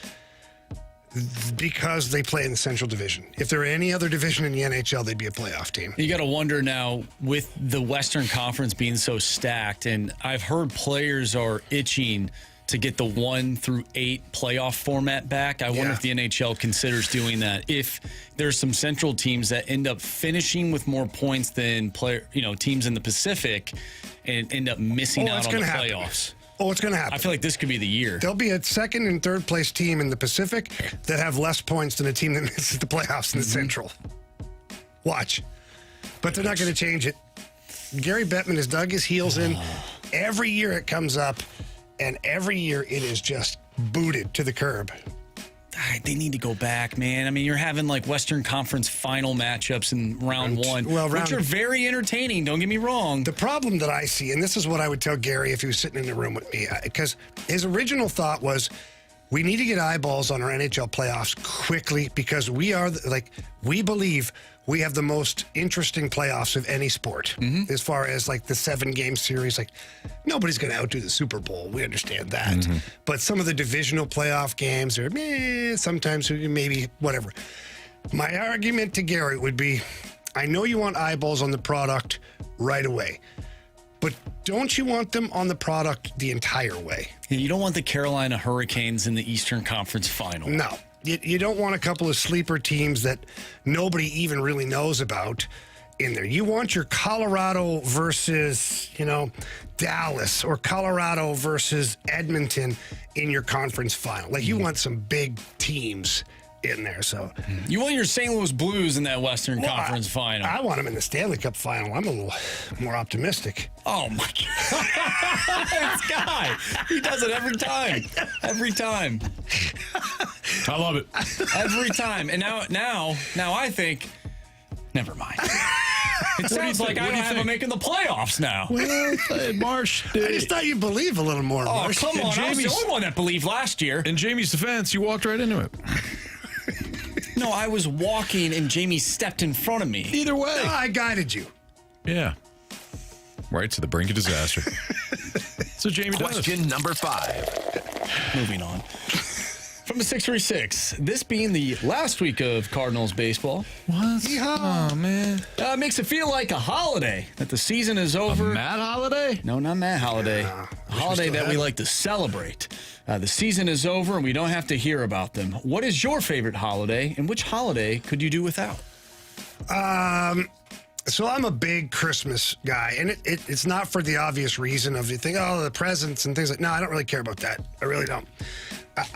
because they play in the Central Division. If there were any other division in the NHL, they'd be a playoff team. You got to wonder now, with the Western Conference being so stacked, and I've heard players are itching to get the 1 through 8 playoff format back. I wonder if the NHL considers doing that. If there's some Central teams that end up finishing with more points than teams in the Pacific and end up missing out on the playoffs. It's going to happen. I feel like this could be the year. There'll be a second and third place team in the Pacific that have less points than a team that misses the playoffs in the Central. Watch. But they're not going to change it. Gary Bettman has dug his heels in. Every year it comes up, and every year it is just booted to the curb. They need to go back, man. I mean, you're having like Western Conference final matchups in round 1, which are very entertaining. Don't get me wrong. The problem that I see, and this is what I would tell Gary if he was sitting in the room with me, because his original thought was, we need to get eyeballs on our NHL playoffs quickly because we believe we have the most interesting playoffs of any sport as far as like the 7-game series. Like, nobody's going to outdo the Super Bowl. We understand that. But some of the divisional playoff games are sometimes maybe whatever. My argument to Gary would be, I know you want eyeballs on the product right away, but don't you want them on the product the entire way? You don't want the Carolina Hurricanes in the Eastern Conference final. No. You don't want a couple of sleeper teams that nobody even really knows about in there. You want your Colorado versus, Dallas, or Colorado versus Edmonton in your conference final. Like, you want some big teams in there. So you want your St. Louis Blues in that Western Conference final. I want them in the Stanley Cup final. I'm a little more optimistic. Oh my God. This guy. He does it every time. Every time. I love it. Every time. And now I think, never mind. It sounds like I don't have them making the playoffs now. Well, Marsh. I just thought you believe a little more, Marsh. Come on. I was the only one that believed last year. In Jamie's defense, you walked right into it. No, I was walking and Jamie stepped in front of me. Either way. No, I guided you. Yeah. Right to the brink of disaster. So Jamie Question number 5. Moving on. From the 636, this being the last week of Cardinals baseball. What? Oh, man. Makes it feel like a holiday, that the season is over. A Matt holiday? No, not Matt holiday. A holiday that we like to celebrate. The season is over and we don't have to hear about them. What is your favorite holiday, and which holiday could you do without? So I'm a big Christmas guy, and it's not for the obvious reason of you think, the presents and things like. No, I don't really care about that. I really don't.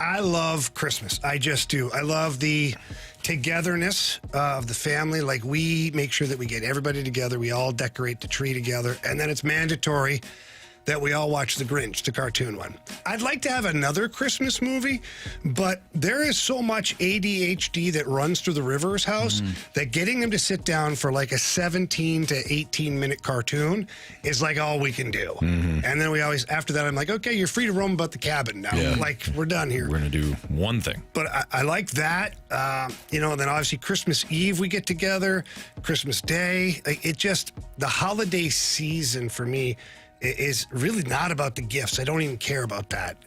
I love Christmas. I just do. I love the togetherness of the family. Like, we make sure that we get everybody together. We all decorate the tree together, and then it's mandatory that we all watch The Grinch, the cartoon one. I'd like to have another Christmas movie, but there is so much ADHD that runs through the Rivers house that getting them to sit down for like a 17 to 18 minute cartoon is like all we can do. And then we always, after that, I'm like, okay, you're free to roam about the cabin now. Yeah. Like, we're done here. We're going to do one thing. But I like that. You know, and then obviously Christmas Eve we get together, Christmas Day. Like, it just, the holiday season for me is really not about the gifts. I don't even care about that.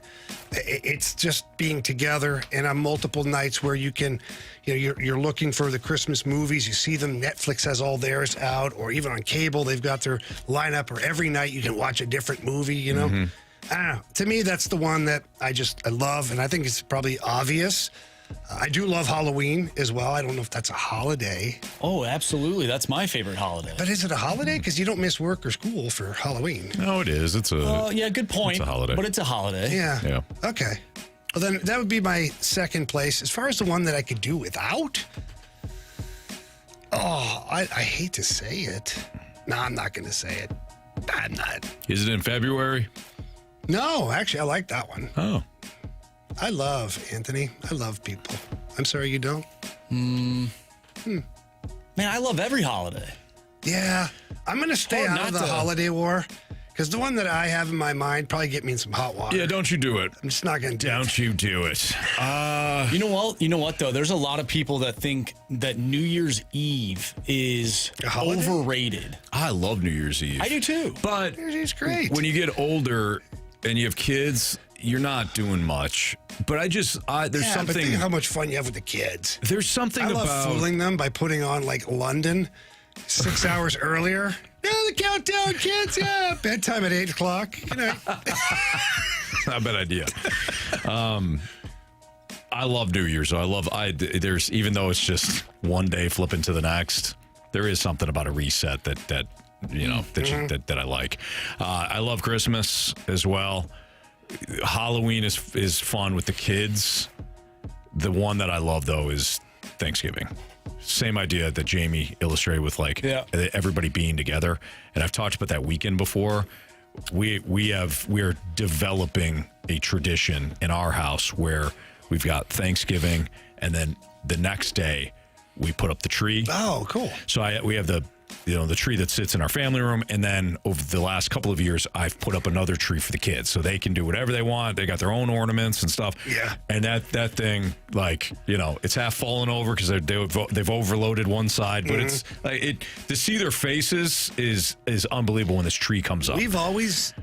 It's just being together and on multiple nights where you can, you know, you're looking for the Christmas movies. You see them. Netflix has all theirs out, or even on cable, they've got their lineup, or every night you can watch a different movie, you know? I don't know. To me, that's the one that I love, and I think it's probably obvious. I do love Halloween as well. I don't know if that's a holiday. Oh, absolutely. That's my favorite holiday. But is it a holiday? Because you don't miss work or school for Halloween. No, it is. It's a yeah, good point. It's a holiday. But it's a holiday. Yeah. Okay. Well, then that would be my second place. As far as the one that I could do without, I hate to say it. No, I'm not going to say it. I'm not. Is it in February? No, actually, I like that one. Oh. I love, Anthony, I love people. I'm sorry you don't? Man, I love every holiday. Yeah. I'm going to stay Hard out of not the to. holiday war, because the one that I have in my mind probably get me in some hot water. Yeah, don't you do it. I'm just not going to do it. Don't you do it. You know what, though? There's a lot of people that think that New Year's Eve is overrated. I love New Year's Eve. I do too. But New Year's Eve's great. when you get older and you have kids, you're not doing much. But there's But something. think of how much fun you have with the kids. There's something I love about fooling them by putting on like London 6 hours earlier. Yeah, the countdown, kids. Yeah, bedtime at 8 o'clock. Good night. Not a bad idea. I love New Year's. There's, even though it's just one day flipping to the next, there is something about a reset that I like. I love Christmas as well. Halloween is fun with the kids. The one that I love though is Thanksgiving. Same idea that Jamie illustrated with everybody being together. And I've talked about that weekend before. We are developing a tradition in our house where we've got Thanksgiving, and then the next day we put up the tree. Oh, cool. So we have the tree that sits in our family room, and then over the last couple of years, I've put up another tree for the kids, so they can do whatever they want. They got their own ornaments and stuff. Yeah. And that thing, like, it's half fallen over because they've overloaded one side, but it's like to see their faces is unbelievable when this tree comes up. We've always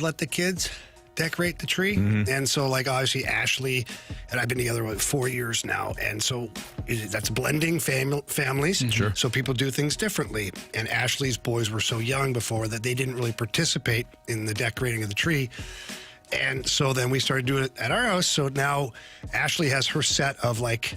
let the kids decorate the tree, and so like obviously Ashley and I've been together like 4 years now, and so that's blending families. Sure. So people do things differently, and Ashley's boys were so young before that they didn't really participate in the decorating of the tree, and so then we started doing it at our house. So now Ashley has her set of like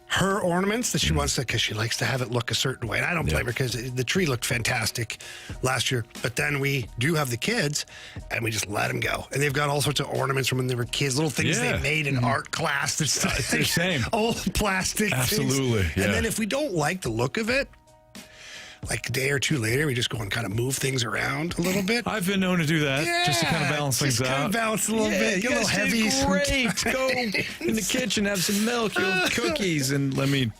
her ornaments that she wants to, because she likes to have it look a certain way. And I don't blame her, because the tree looked fantastic last year. But then we do have the kids, and we just let them go. And they've got all sorts of ornaments from when they were kids, little things they made in art class. That's the same. Old plastic Absolutely. things. Yeah. And then if we don't like the look of it, like a day or two later, we just go and kind of move things around a little bit. I've been known to do that, just to kind of balance things out. Kind of balance a little bit. Get a little heavy. Great. Go in the kitchen, have some milk, cookies, and let me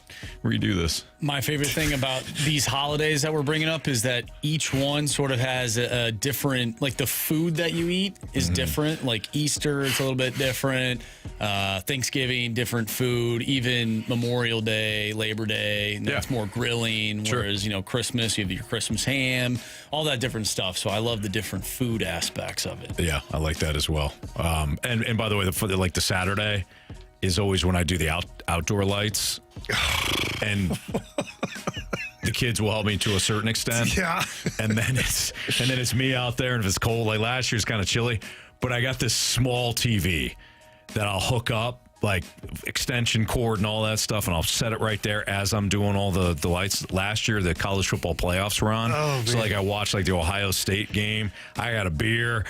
redo this. My favorite thing about these holidays that we're bringing up is that each one sort of has a different, like the food that you eat is different. Like Easter, it's a little bit different. Thanksgiving, different food. Even Memorial Day, Labor Day, that's more grilling. Sure. Whereas, Christmas, you have your Christmas ham, all that different stuff. So I love the different food aspects of it. Yeah, I like that as well. And by the way, the Saturday is always when I do the outdoor lights. And the kids will help me to a certain extent. Yeah. And then it's me out there, and if it's cold, like last year's kind of chilly, but I got this small TV that I'll hook up, like extension cord and all that stuff, and I'll set it right there as I'm doing all the lights. Last year, the college football playoffs were on. Oh, so man. like I watched like the Ohio State game. I got a beer.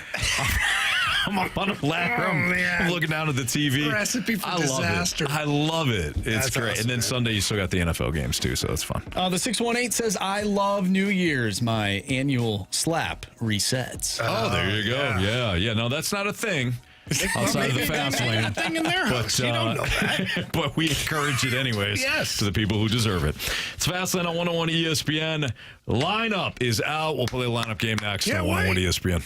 I'm up on a ladder. I'm looking down at the TV. Recipe for disaster. I love it. It's That's great. awesome, and then man. Sunday, you still got the NFL games, too, so that's fun. The 618 says, I love New Year's. My annual slap resets. Oh, there you go. Yeah. No, that's not a thing. Outside of the fast lane. Thing in their house. You don't know that. But we encourage it anyways. Yes. To the people who deserve it. It's Fastlane on 101 ESPN. Lineup is out. We'll play a lineup game next on 101 ESPN.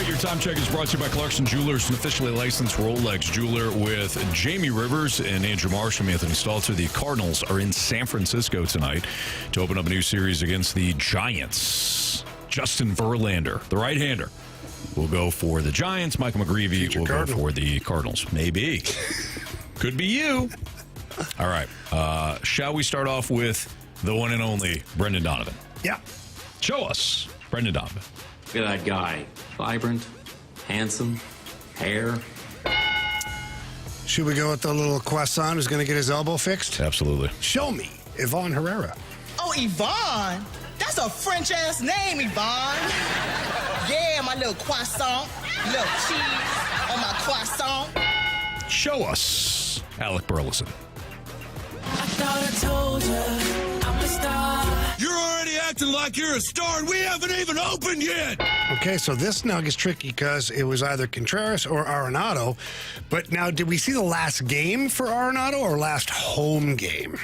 Your time check is brought to you by Clarkson Jewelers, an officially licensed Rolex jeweler with Jamie Rivers and Andrew Marsh. I'm Anthony Stalter. The Cardinals are in San Francisco tonight to open up a new series against the Giants. Justin Verlander, the right-hander, will go for the Giants. Michael McGreevy will go for the Cardinals. Maybe. Could be you. All right. Shall we start off with the one and only Brendan Donovan? Yeah. Show us, Brendan Donovan. Look at that guy. Vibrant, handsome, hair. Should we go with the little croissant who's going to get his elbow fixed? Absolutely. Show me, Yvonne Herrera. Oh, Yvonne? That's a French-ass name, Yvonne. Yeah, my little croissant. Little cheese on my croissant. Show us, Alec Burleson. I thought I told you I'm a star. You're already acting like you're a star, and we haven't even opened yet. Okay, so this now gets tricky because it was either Contreras or Arenado. But now, did we see the last game for Arenado or last home game?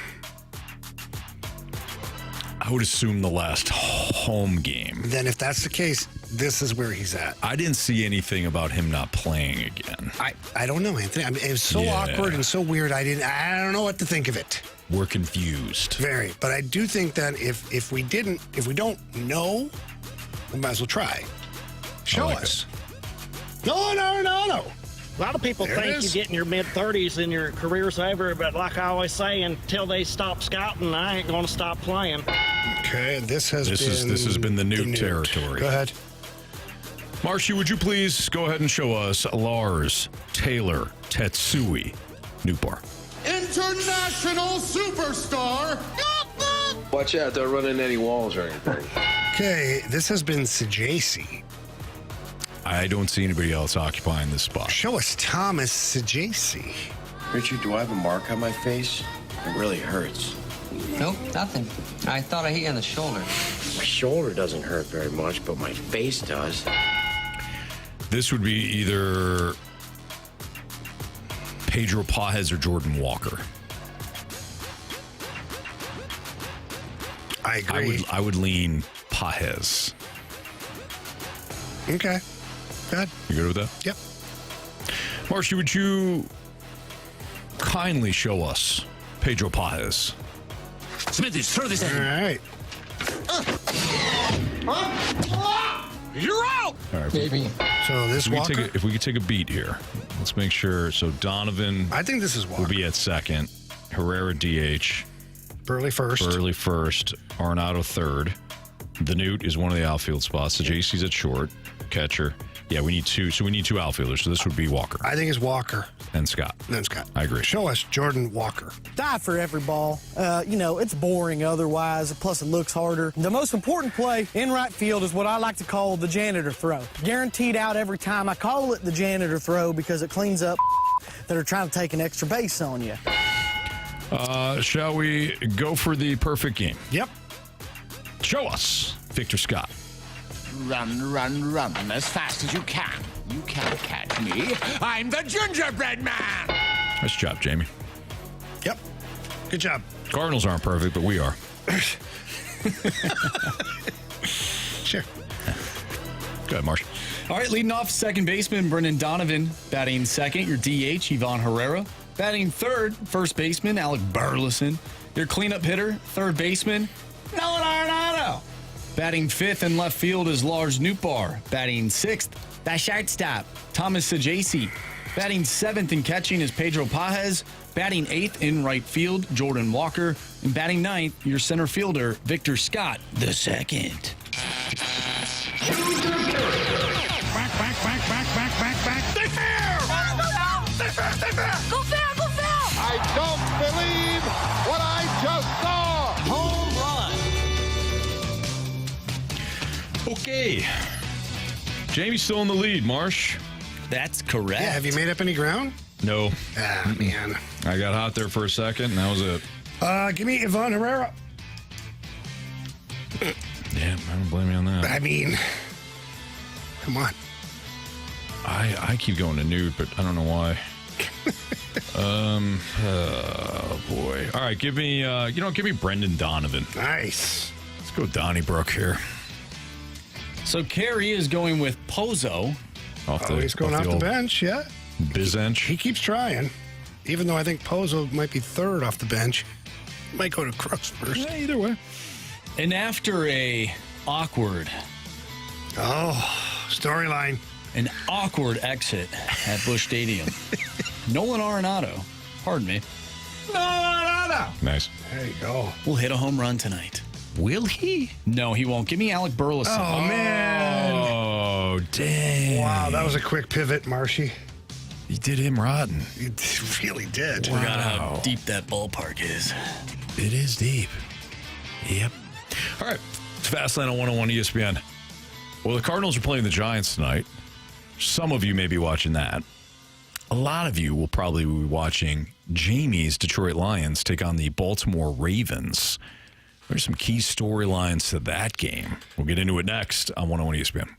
I would assume the last home game. Then if that's the case, this is where he's at. I didn't see anything about him not playing again. I don't know, Anthony. I mean, it was so awkward and so weird. I don't know what to think of it. We're confused. Very. But I do think that if we don't know, we might as well try. Show us. Nolan Arenado. A lot of people think you get in your mid-30s and your career's over, but like I always say, until they stop scouting, I ain't going to stop playing. Okay, this has been the new territory. Go ahead. Marshy, would you please go ahead and show us Lars Taylor Tetsui Newbar? International superstar. Watch out, don't run into any walls or anything. Okay, this has been Sajasi. I don't see anybody else occupying this spot. Show us Thomas Sajasi. Richard, do I have a mark on my face? It really hurts. Nope, nothing. I thought I hit you on the shoulder. My shoulder doesn't hurt very much, but my face does. This would be either Pedro Pajes or Jordan Walker. I agree. I would lean Pajes. Okay. Good. You good with that? Yep. Marshy, would you kindly show us Pedro Pajes? Smithies, throw this in. All right. You're out. All right, Maybe. So this Walker. If we could take a beat here, let's make sure. So Donovan. I think this is Walker. Will be at second. Herrera DH. Burley first. Arenado third. The Newt is one of the outfield spots. The JC's at short. Catcher. Yeah, we need two. So we need two outfielders. So this would be Walker. I think it's Walker. And Scott. Then Scott. I agree. Show us Jordan Walker. Die for every ball. It's boring otherwise, plus it looks harder. The most important play in right field is what I like to call the janitor throw. Guaranteed out every time. I call it the janitor throw because it cleans up that are trying to take an extra base on you. Shall we go for the perfect game? Yep. Show us Victor Scott. Run, run, run as fast as you can. You can't catch me. I'm the gingerbread man. Nice job, Jamie. Yep. Good job. Cardinals aren't perfect, but we are. Sure. Go ahead, Marsh. All right, leading off, second baseman Brendan Donovan. Batting second, your DH, Yvonne Herrera. Batting third, first baseman Alec Burleson. Your cleanup hitter, third baseman Nolan Arenado. Batting fifth in left field is Lars Newbar. Batting sixth, that shortstop, Thomas Sajasi. Batting seventh in catching is Pedro Pajes. Batting eighth in right field, Jordan Walker. And batting ninth, your center fielder, Victor Scott, the second. Back. They fair! They fair! Go fair, go fair! I don't believe what I just saw! Home run. Okay. Jamie's still in the lead, Marsh. That's correct. Yeah, have you made up any ground? No. Ah, man. I got hot there for a second, and that was it. Give me Yvonne Herrera. Yeah, I don't blame you on that. I mean, come on. I keep going to Nude, but I don't know why. Oh boy. All right, give me give me Brendan Donovan. Nice. Let's go Donnybrook here. So Carey is going with Pozo. He's going off the bench, yeah. Bizench. He keeps trying. Even though I think Pozo might be third off the bench. Might go to Crooks first. Yeah, either way. And after a awkward Oh, storyline. An awkward exit at Busch Stadium. Nolan Arenado, pardon me. Nice. There you go. Will hit a home run tonight. Will he? No, he won't. Give me Alec Burleson. Oh, man. Oh, dang. Wow, that was a quick pivot, Marshy. He did him rotten. You really did. Forgot how deep that ballpark is. It is deep. Yep. All right. It's Fastlane on 101 ESPN. Well, the Cardinals are playing the Giants tonight. Some of you may be watching that. A lot of you will probably be watching Jamie's Detroit Lions take on the Baltimore Ravens. There's some key storylines to that game. We'll get into it next on 101 ESPN.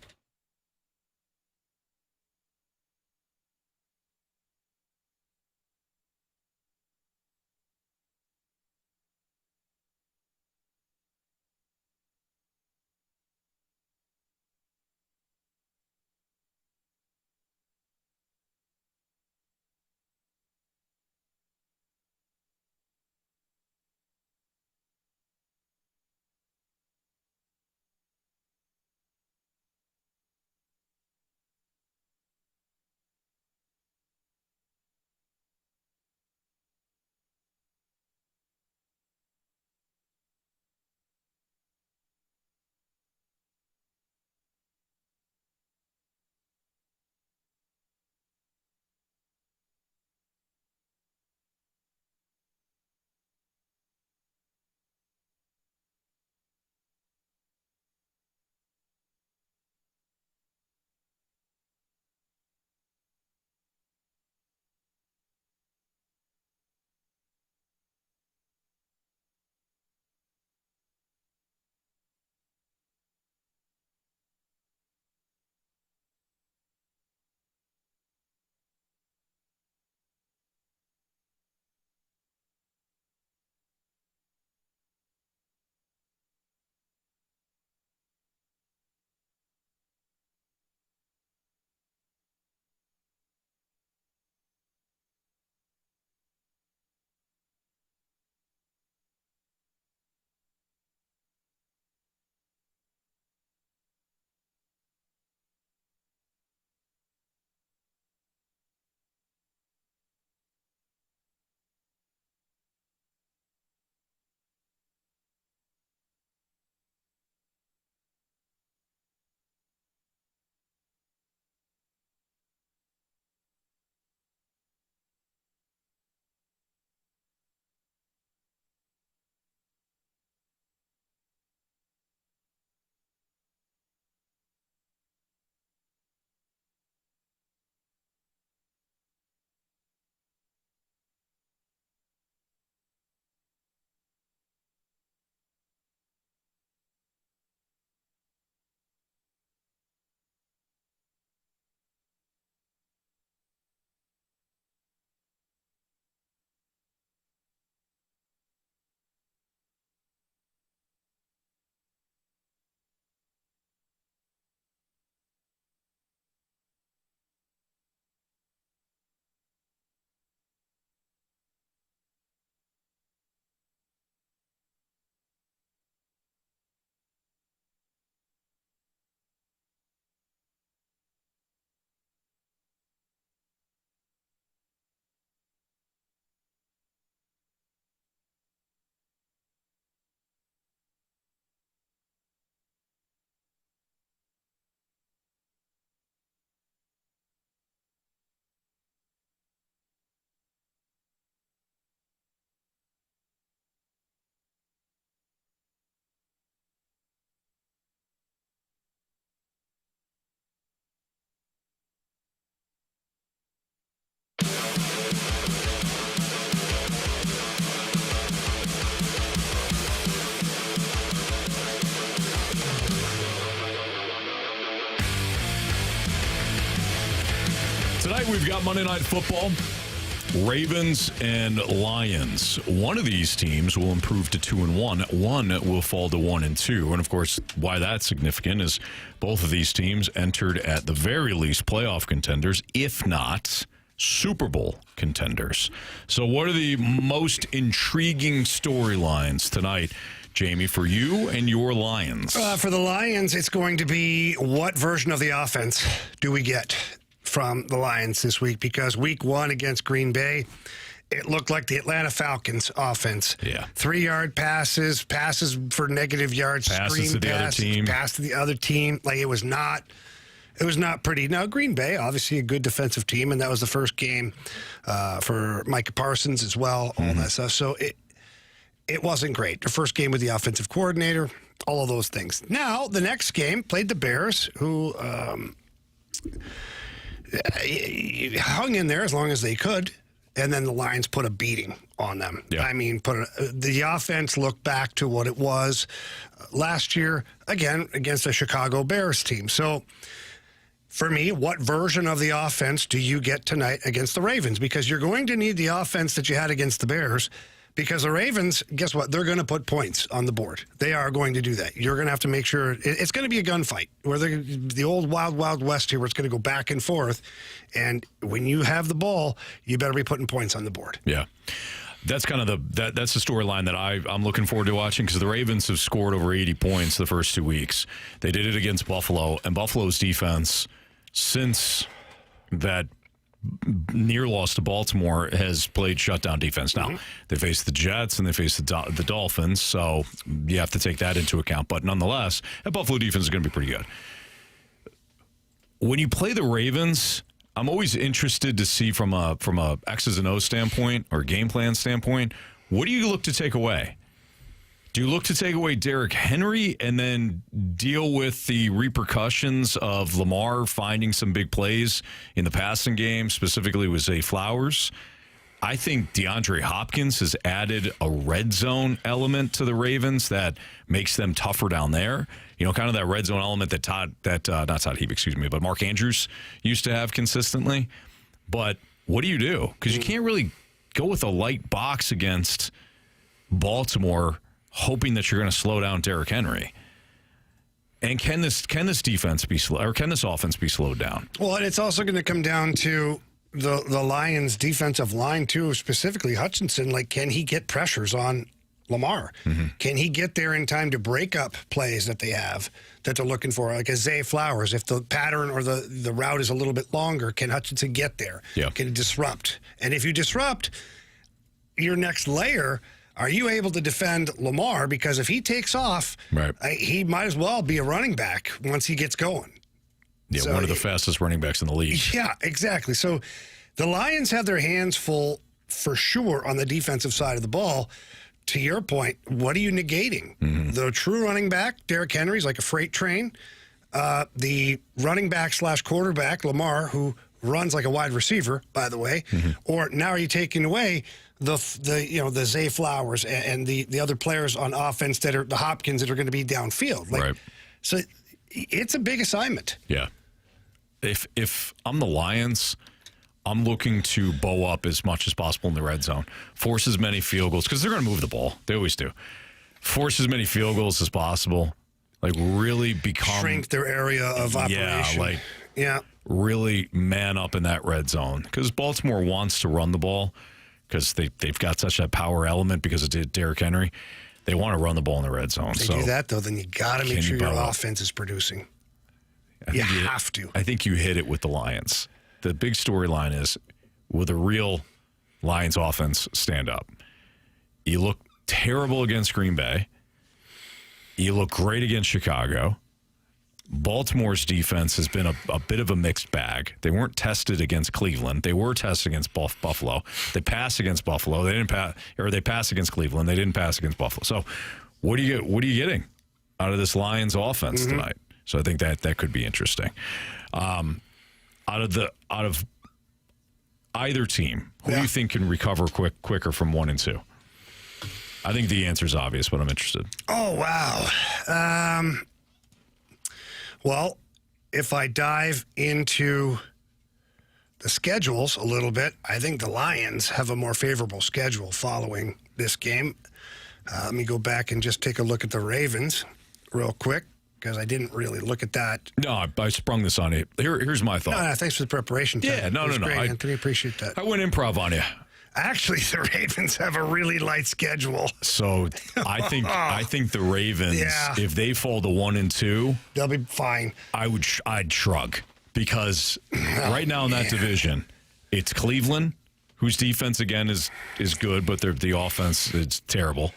Tonight we've got Monday Night Football, Ravens and Lions. One of these teams will improve to 2-1. One will fall to 1-2. And of course, why that's significant is both of these teams entered at the very least playoff contenders, if not Super Bowl contenders. So what are the most intriguing storylines tonight Jamie, for you and your Lions. For the Lions, it's going to be what version of the offense do we get from the Lions this week? Because week 1 against Green Bay, it looked like the Atlanta Falcons offense. Yeah. 3-yard passes for negative yards, passes to the other team. Pass to the other team. Like, it was not pretty. Now, Green Bay, obviously a good defensive team, and that was the first game for Micah Parsons as well, all that stuff. So it wasn't great. The first game with the offensive coordinator, all of those things. Now, the next game played the Bears, who hung in there as long as they could, and then the Lions put a beating on them. Yeah. I mean, the offense looked back to what it was last year, again, against a Chicago Bears team. So, for me, what version of the offense do you get tonight against the Ravens? Because you're going to need the offense that you had against the Bears, because the Ravens, guess what? They're going to put points on the board. They are going to do that. You're going to have to make sure it's going to be a gunfight, where the old wild, wild west here, where it's going to go back and forth. And when you have the ball, you better be putting points on the board. Yeah. That's kind of that's the storyline that I'm looking forward to watching, because the Ravens have scored over 80 points the first 2 weeks. They did it against Buffalo, and Buffalo's defense, since that near loss to Baltimore, has played shutdown defense. Now, they face the Jets and they face the Dolphins, so you have to take that into account. But nonetheless, that Buffalo defense is going to be pretty good. When you play the Ravens, I'm always interested to see from a X's and O's standpoint or game plan standpoint, what do you look to take away? Do you look to take away Derrick Henry and then deal with the repercussions of Lamar finding some big plays in the passing game, specifically with Zay Flowers? I think DeAndre Hopkins has added a red zone element to the Ravens that makes them tougher down there. You know, kind of that red zone element that not Todd Heap, excuse me, but Mark Andrews used to have consistently. But what do you do? Because you can't really go with a light box against Baltimore, hoping that you're going to slow down Derrick Henry. And can this defense be slow, or can this offense be slowed down? Well, and it's also going to come down to the Lions' defensive line too, specifically Hutchinson. Like, can he get pressures on Lamar? Mm-hmm. Can he get there in time to break up plays that they have that they're looking for? Like a Zay Flowers, if the pattern or the route is a little bit longer, can Hutchinson get there? Yeah. Can he disrupt? And if you disrupt your next layer, are you able to defend Lamar? Because if he takes off, right, he might as well be a running back once he gets going. Yeah, so, one of the fastest running backs in the league. Yeah, exactly. So the Lions have their hands full for sure on the defensive side of the ball. To your point, what are you negating? Mm-hmm. The true running back, Derrick Henry's like a freight train. The running back / quarterback, Lamar, who runs like a wide receiver, by the way. Mm-hmm. Or now are you taking away the Zay Flowers and the other players on offense that are the Hopkins that are going to be downfield? Like, right. So it's a big assignment. Yeah. If I'm the Lions, I'm looking to bow up as much as possible in the red zone. Force as many field goals, because they're going to move the ball. They always do. Force as many field goals as possible. Like, really shrink their area of operation. Yeah, really man up in that red zone. Because Baltimore wants to run the ball, because they've got such that power element because of Derrick Henry. They want to run the ball in the red zone. If they do that, though, then you got to make sure your offense is producing. You have to. I think you hit it with the Lions. The big storyline is, will the real Lions offense stand up? You look terrible against Green Bay. You look great against Chicago. Baltimore's defense has been a bit of a mixed bag. They weren't tested against Cleveland. They were tested against Buffalo. They passed against Buffalo. They didn't pass, or they passed against Cleveland. They didn't pass against Buffalo. So, what are you getting out of this Lions offense tonight? So I think that could be interesting. Out of either team, who do you think can recover quicker from 1 and 2? I think the answer is obvious, but I'm interested. Oh, wow. Well, if I dive into the schedules a little bit, I think the Lions have a more favorable schedule following this game. Let me go back and just take a look at the Ravens real quick, because I didn't really look at that. No, I sprung this on you. Here's my thought. No, thanks for the preparation time. Yeah, no. Great, Anthony, appreciate that. I went improv on you. Actually, the Ravens have a really light schedule. So I think the Ravens, if they fall to 1-2, they'll be fine. I'd shrug because right now in that division, it's Cleveland, whose defense again is good, but the offense is terrible.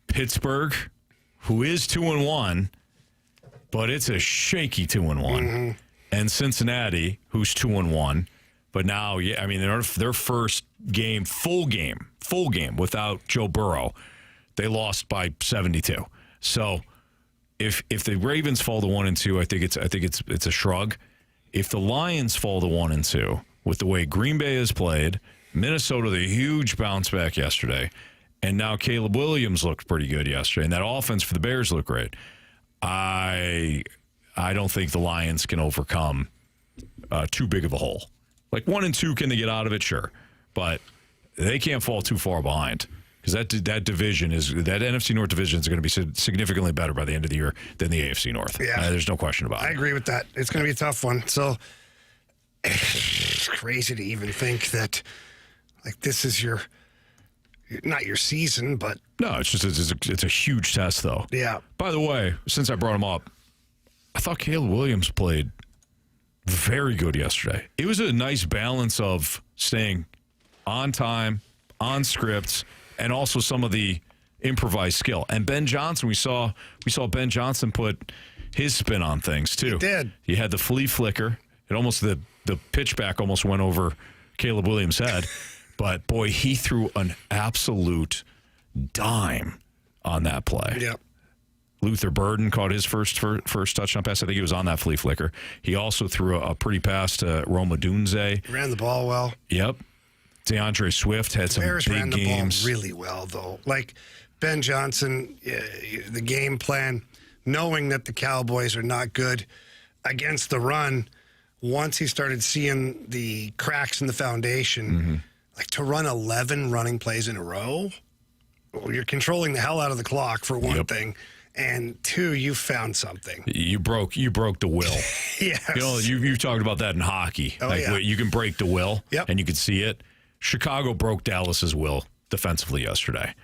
Pittsburgh, who is 2-1, but it's a shaky 2-1, Mm-hmm. and Cincinnati, who's 2-1. But now, their first game, full game without Joe Burrow, they lost by 72. So if the Ravens fall to 1-2, I think it's a shrug. If the Lions fall to 1-2, with the way Green Bay has played, Minnesota, the huge bounce back yesterday, and now Caleb Williams looked pretty good yesterday, and that offense for the Bears looked great. I don't think the Lions can overcome too big of a hole. Like 1-2, can they get out of it? Sure. But they can't fall too far behind because that division that NFC North division is going to be significantly better by the end of the year than the AFC North. Yeah. There's no question about it. I agree with that. It's going to be a tough one. So it's crazy to even think that like this is not your season, but no, it's a huge test though. Yeah. By the way, since I brought him up, I thought Caleb Williams played very good yesterday. It was a nice balance of staying on time, on script, and also some of the improvised skill. And Ben Johnson, we saw Ben Johnson put his spin on things too. He did. He had the flea flicker. It almost the pitch back almost went over Caleb Williams' head. But boy, he threw an absolute dime on that play. Yep. Luther Burden caught his first touchdown pass. I think he was on that flea flicker. He also threw a pretty pass to Roma Dunze. Ran the ball well. Yep. DeAndre Swift had some Bears big ran the games. ball really well, though. Like Ben Johnson, the game plan, knowing that the Cowboys are not good against the run, once he started seeing the cracks in the foundation, like to run 11 running plays in a row, well, you're controlling the hell out of the clock for one thing. And two, you found something. You broke the will. Yes. You've talked about that in hockey. Oh, yeah. You can break the will, Yep. and you can see it. Chicago broke Dallas's will defensively yesterday.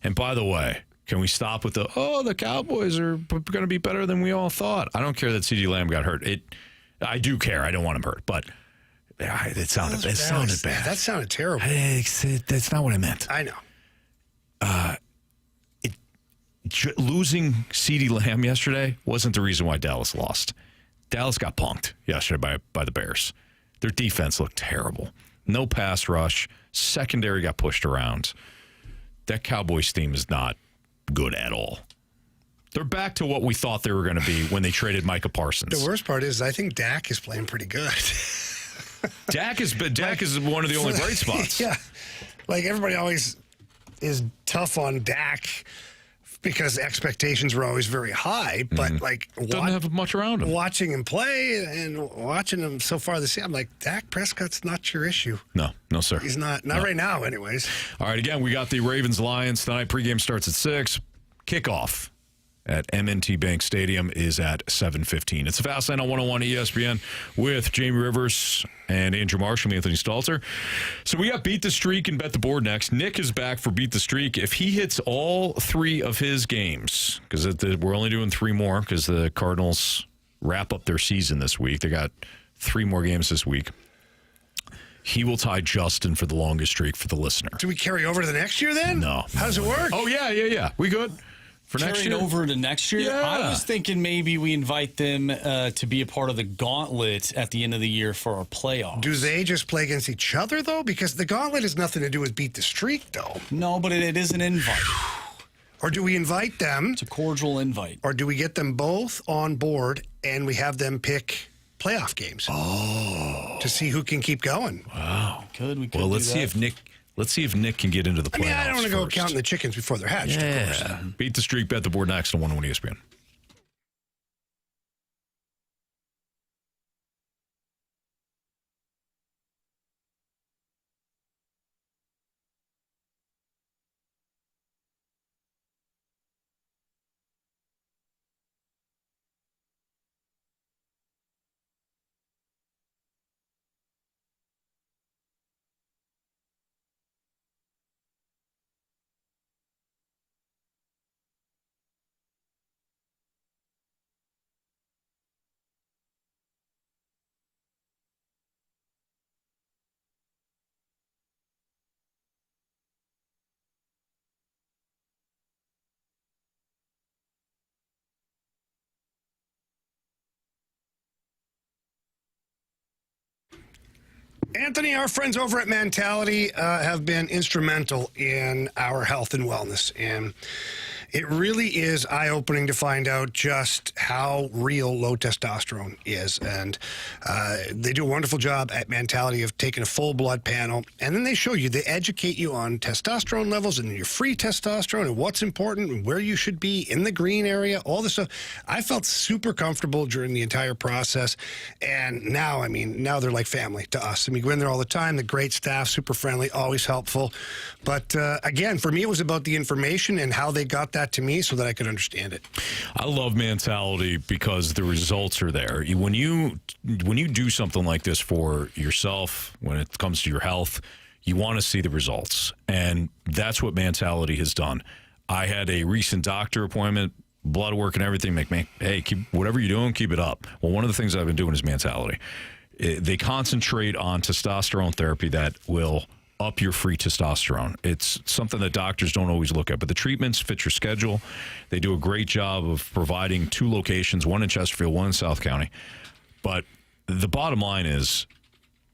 And by the way, can we stop with the Cowboys are going to be better than we all thought? I don't care that CeeDee Lamb got hurt. I do care. I don't want him hurt, but it sounded bad. That sounded terrible. That's not what I meant. I know. Losing CeeDee Lamb yesterday wasn't the reason why Dallas lost. Dallas got punked yesterday by the Bears. Their defense looked terrible. No pass rush. Secondary got pushed around. That Cowboys team is not good at all. They're back to what we thought they were going to be when they traded Micah Parsons. The worst part is I think Dak is playing pretty good. Dak is one of the only bright spots. Yeah. Like everybody always is tough on Dak because expectations were always very high, but doesn't have much around him. Watching him play and watching him so far this year, I'm like, Dak Prescott's not your issue. No, sir. He's not right now, anyways. All right, again, we got the Ravens-Lions tonight. Pregame starts at 6. Kickoff at M&T Bank Stadium is at 7:15. It's a Fast Lane on 101 ESPN with Jamie Rivers and Andrew Marsh and Anthony Stalter. So we got Beat the Streak and Bet the Board next. Nick is back for Beat the Streak. If he hits all 3 of his games, because we're only doing 3 more because the Cardinals wrap up their season this week. They got 3 more games this week. He will tie Justin for the longest streak for the listener. Do we carry over to the next year then? No. How does it work? Oh, yeah. We good? For next Carrying year? over to next year? Yeah. I was thinking maybe we invite them to be a part of the Gauntlet at the end of the year for our playoffs. Do they just play against each other, though? Because the Gauntlet has nothing to do with Beat the Streak, though. No, but it is an invite. Or do we invite them? It's a cordial invite. Or do we get them both on board and we have them pick playoff games? Oh. To see who can keep going. Wow. We could Well, do let's see that. if Nick can get into the playoffs. I don't want to go first. counting the chickens before they're hatched, of course. Beat the Streak, Bet the Board next on 101 ESPN. Anthony, our friends over at Mentality have been instrumental in our health and wellness. And it really is eye-opening to find out just how real low testosterone is. And they do a wonderful job at Mentality of taking a full blood panel. And then they show you, they educate you on testosterone levels and your free testosterone and what's important and where you should be in the green area, all this stuff. I felt super comfortable during the entire process. And now, now they're like family to us. We go in there all the time. The great staff, super friendly, always helpful. But again, for me, it was about the information and how they got that to me so that I could understand it. I love Mentality because the results are there. When you do something like this for yourself, when it comes to your health, you want to see the results. And that's what Mentality has done. I had a recent doctor appointment, blood work and everything. Make me, hey, keep whatever you're doing, keep it up. Well, one of the things I've been doing is Mentality. They concentrate on testosterone therapy that will up your free testosterone. It's something that doctors don't always look at, but the treatments fit your schedule. They do a great job of providing 2 locations, one in Chesterfield, one in South County. But the bottom line is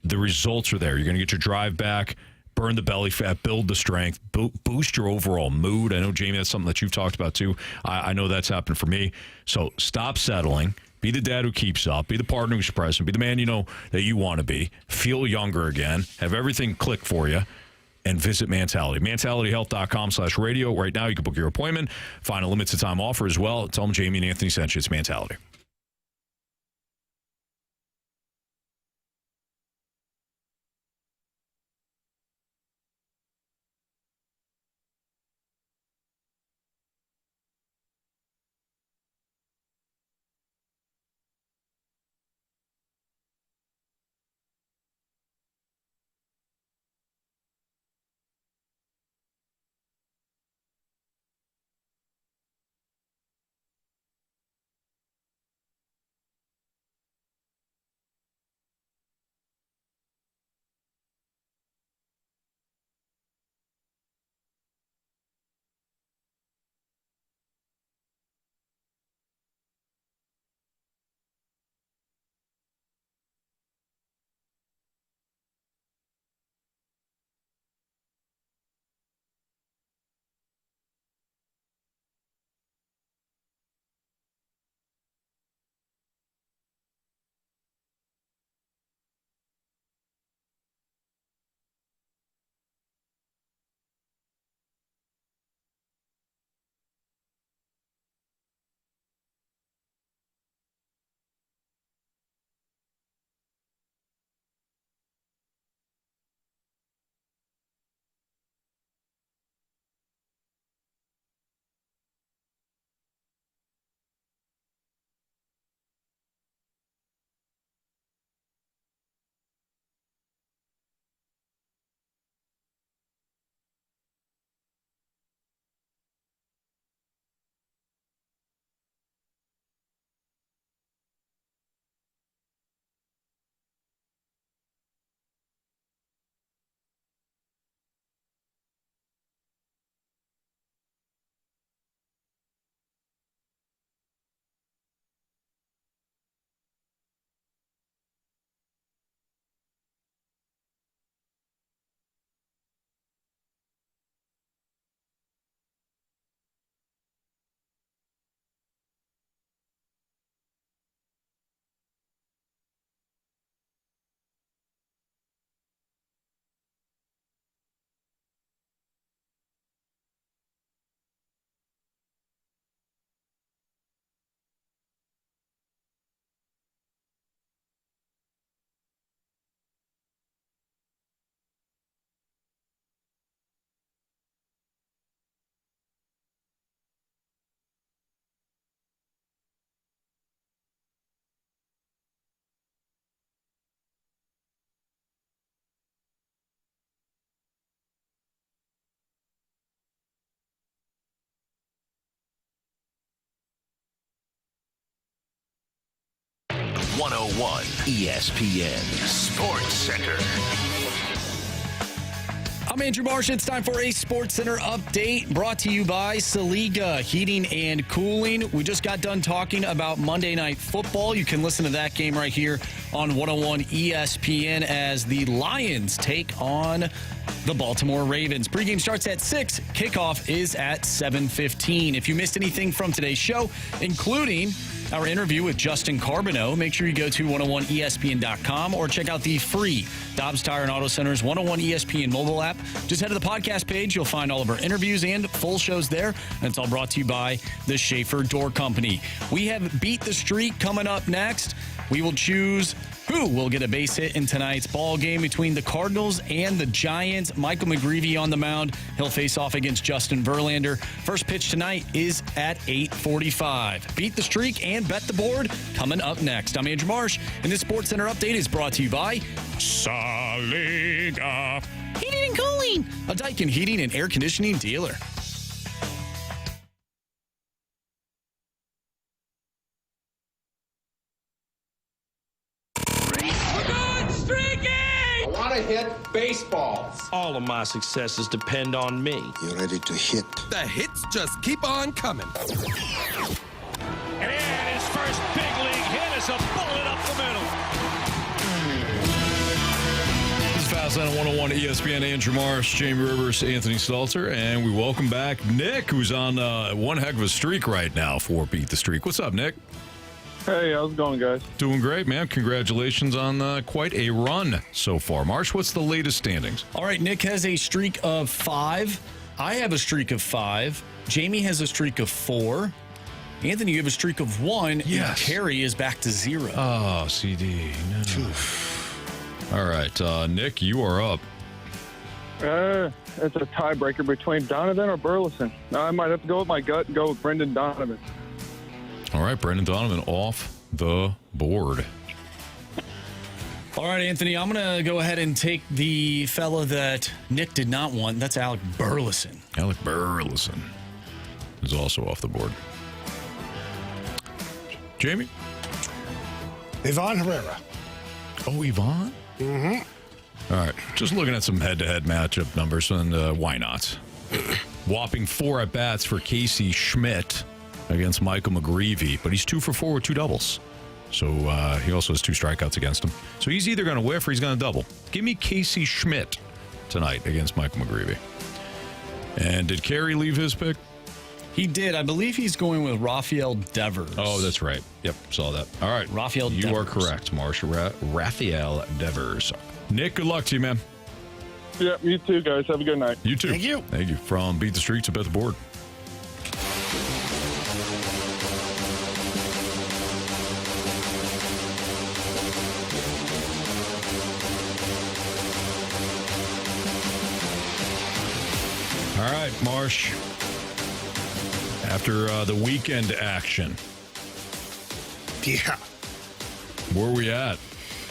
the results are there. You're going to get your drive back, burn the belly fat, build the strength, boost your overall mood. I know, Jamie, that's something that you've talked about too. I know that's happened for me. So stop settling. Be the dad who keeps up. Be the partner who's present. Be the man that you want to be. Feel younger again. Have everything click for you. And visit Mentality. MentalityHealth.com/radio. Right now, you can book your appointment. Find a limited time offer as well. Tell them Jamie and Anthony sent you. It's Mentality. .101 ESPN Sports Center. I'm Andrew Marsh. It's time for a Sports Center update brought to you by Saliga Heating and Cooling. We just got done talking about Monday Night Football. You can listen to that game right here on 101 ESPN as the Lions take on the Baltimore Ravens. Pregame starts at 6. Kickoff is at 7:15. If you missed anything from today's show, including our interview with Justin Carbonneau, make sure you go to 101ESPN.com or check out the free Dobbs Tire and Auto Center's 101 ESPN mobile app. Just head to the podcast page. You'll find all of our interviews and full shows there. And it's all brought to you by the Schaefer Door Company. We have Beat the Streak coming up next. We will choose who will get a base hit in tonight's ball game between the Cardinals and the Giants. Michael McGreevy on the mound. He'll face off against Justin Verlander. First pitch tonight is at 8:45. Beat the Streak and Bet the Board coming up next. I'm Andrew Marsh, and this Sports Center update is brought to you by Saliga Heating and Cooling, a Daikin heating and air conditioning dealer. Hit baseballs. All of my successes depend on me. You're ready to hit. The hits just keep on coming. And his first big league hit is a bullet up the middle. This is Fastline on 101 ESPN. Andrew Marsh, Jamie Rivers, Anthony Stalter, and we welcome back Nick, who's on one heck of a streak right now for Beat the Streak. What's up, Nick? Hey, how's it going, guys? Doing great, man. Congratulations on quite a run so far. Marsh, what's the latest standings? All right, Nick has a streak of 5. I have a streak of 5. Jamie has a streak of 4. Anthony, you have a streak of 1. Yes. And Carey is back to 0. Oh, CD. No. All right, Nick, you are up. It's a tiebreaker between Donovan or Burleson. I might have to go with my gut and go with Brendan Donovan. All right, Brendan Donovan off the board. All right, Anthony, I'm going to go ahead and take the fella that Nick did not want. That's Alec Burleson. Alec Burleson is also off the board. Jamie? Ivan Herrera. Oh, Ivan? Mm-hmm. All right, just looking at some head-to-head matchup numbers, and why not? Whopping 4 at-bats for Casey Schmidt against Michael McGreevy, but he's 2 for 4 with 2 doubles. So he also has 2 strikeouts against him. So he's either going to whiff or he's going to double. Give me Casey Schmidt tonight against Michael McGreevy. And did Carey leave his pick? He did. I believe he's going with Rafael Devers. Oh, that's right. Yep, saw that. All right. Rafael Devers. You are correct, Marsha. Rafael Devers. Nick, good luck to you, man. Yeah, you too, guys. Have a good night. You too. Thank you. Thank you. From Beat the Streak to Bet the Board. All right, Marsh. After the weekend action. Yeah. Where are we at?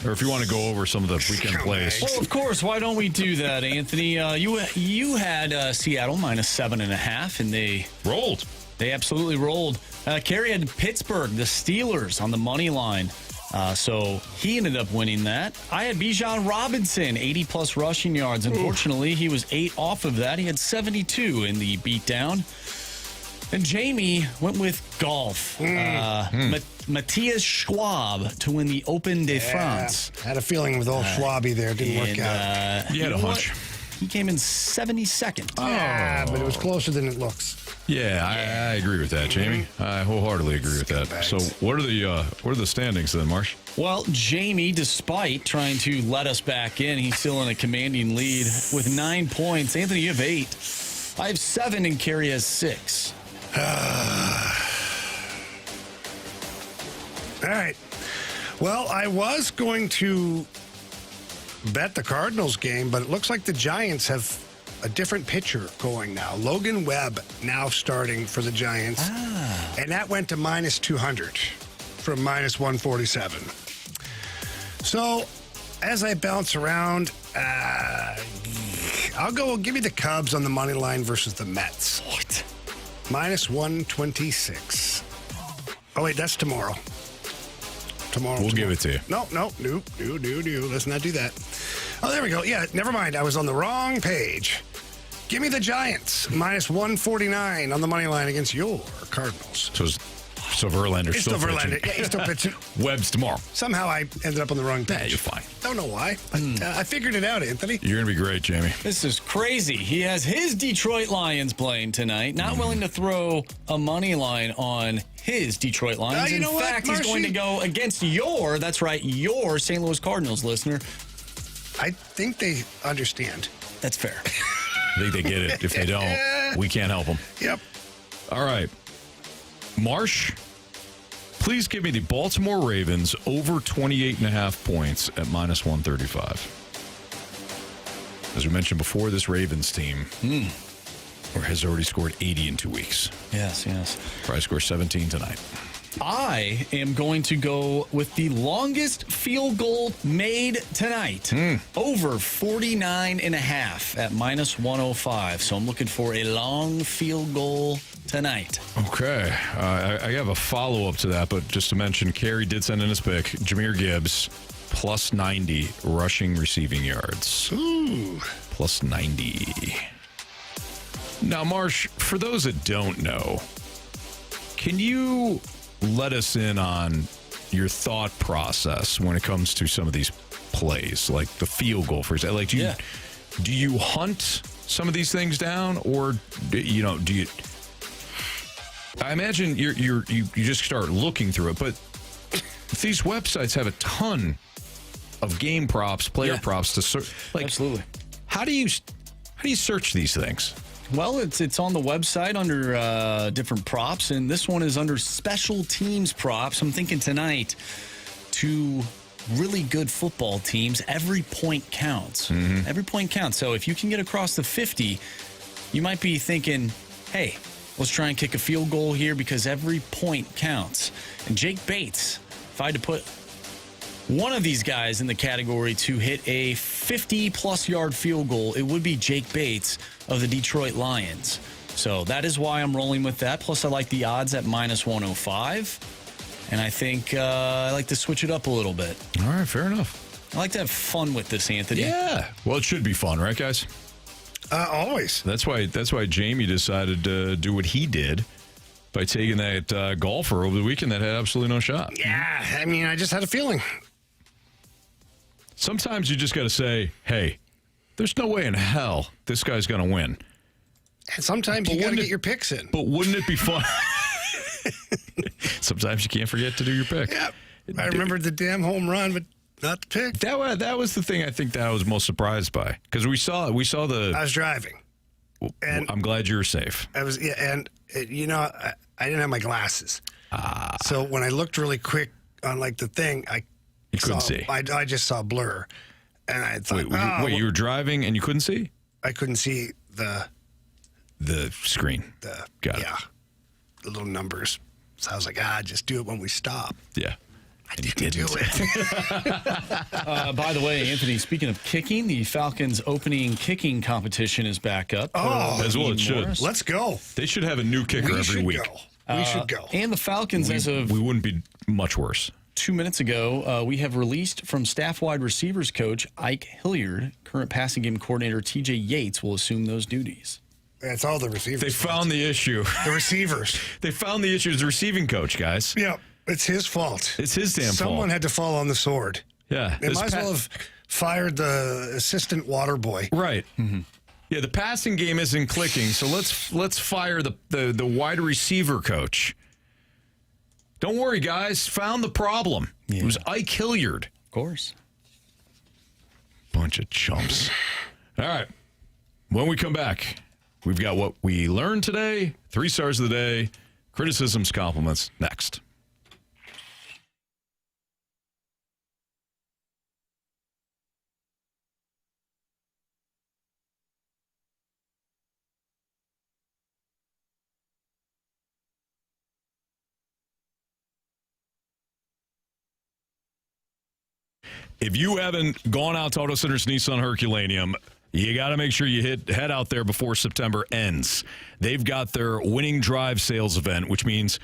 Or if you want to go over some of the weekend plays. Well, of course. Why don't we do that, Anthony? You had Seattle -7.5, and they rolled. They absolutely rolled. Carey had Pittsburgh, the Steelers, on the money line. So he ended up winning that. I had Bijan Robinson, 80-plus rushing yards. Unfortunately, he was 8 off of that. He had 72 in the beatdown. And Jamie went with golf. Matthias Schwab to win the Open de France. Had a feeling with old Schwaby there. Didn't work out. You had a hunch. He came in 72nd. Yeah, but it was closer than it looks. Yeah, I agree with that, Jamie. I wholeheartedly agree with that. So what are the standings then, Marsh? Well, Jamie, despite trying to let us back in, he's still in a commanding lead with 9 points. Anthony, you have 8. I have 7, and Carey has 6. All right. Well, I was going to bet the Cardinals game, but it looks like the Giants have a different pitcher going now. Logan Webb now starting for the Giants. And that went to -200 from -147. So as I bounce around, I'll give you the Cubs on the money line versus the Mets. What? -126. Oh, wait, that's tomorrow. tomorrow. We'll give it to you. No. Let's not do that. Oh, there we go. Yeah, never mind. I was on the wrong page. Give me the Giants, minus 149 on the money line against your Cardinals. So Verlander's It's still Verlander. pitching. Yeah, he's still pitching. Webb's tomorrow. Somehow I ended up on the wrong page. Yeah, you're fine. Don't know why. I figured it out, Anthony. You're going to be great, Jamie. This is crazy. He has his Detroit Lions playing tonight. Not willing to throw a money line on his Detroit Lions. You know In fact, what, he's going to go against your St. Louis Cardinals listener. I think they understand. That's fair. I think they get it. If they don't, we can't help them. Yep. All right. Marsh, please give me the Baltimore Ravens over 28.5 points at minus 135. As we mentioned before, this Ravens team has already scored 80 in 2 weeks. Yes. Probably score 17 tonight. I am going to go with the longest field goal made tonight. Over 49.5 at minus 105. So I'm looking for a long field goal tonight. Okay. I have a follow-up to that, but just to mention, Carey did send in his pick. Jahmyr Gibbs, plus 90 rushing receiving yards. Ooh. Plus 90. Now, Marsh, for those that don't know, can you let us in on your thought process when it comes to some of these plays, like the field goal, for example? Like, do you hunt some of these things down, or do you? I imagine you just start looking through it, but these websites have a ton of game props, player props to search. Like, absolutely. How do you search these things? Well, it's on the website under different props, and this one is under special teams props. I'm thinking tonight, two really good football teams, every point counts. Every point counts. So if you can get across the 50, you might be thinking, hey, let's try and kick a field goal here because every point counts. And Jake Bates, if I had to put one of these guys in the category to hit a 50-plus yard field goal, it would be Jake Bates of the Detroit Lions. So that is why I'm rolling with that. Plus, I like the odds at minus 105. And I think I like to switch it up a little bit. All right, fair enough. I like to have fun with this, Anthony. Yeah. Well, it should be fun, right, guys? Always. That's why Jamie decided to do what he did by taking that golfer over the weekend that had absolutely no shot. Yeah, I mean, I just had a feeling. Sometimes you just got to say, hey, there's no way in hell this guy's going to win. And sometimes you got to get your picks in. But wouldn't it be fun? Sometimes you can't forget to do your pick. Yeah. I remembered the damn home run, but not the pick. That was the thing I think that I was most surprised by, because we saw the. I was driving, and I'm glad you were safe. I was, I didn't have my glasses, so when I looked really quick on like the thing, you couldn't see. I just saw blur, and I thought, wait, you were driving and you couldn't see? I couldn't see the screen. Got it. Yeah, the little numbers. So I was like, just do it when we stop. Yeah. I didn't do it. By the way, Anthony, speaking of kicking, the Falcons' opening kicking competition is back up. As well it should. Let's go. They should have a new kicker every week. We should go. And the Falcons, we wouldn't be much worse. 2 minutes ago, we have released from staff wide receivers coach Ike Hilliard. Current passing game coordinator TJ Yates will assume those duties. It's all the receivers. They found the issue. The receivers. They found the issue as the receiving coach, guys. Yeah, it's his fault. It's his damn fault. Someone had to fall on the sword. Yeah. They might as well have fired the assistant water boy. Right. Mm-hmm. Yeah, the passing game isn't clicking, so let's fire the wide receiver coach. Don't worry, guys. Found the problem. Yeah. It was Ike Hilliard. Of course. Bunch of chumps. All right. When we come back, we've got what we learned today, 3 stars of the day, criticisms, compliments, next. If you haven't gone out to Auto Centers Nissan Herculaneum, you got to make sure you head out there before September ends. They've got their winning drive sales event, which means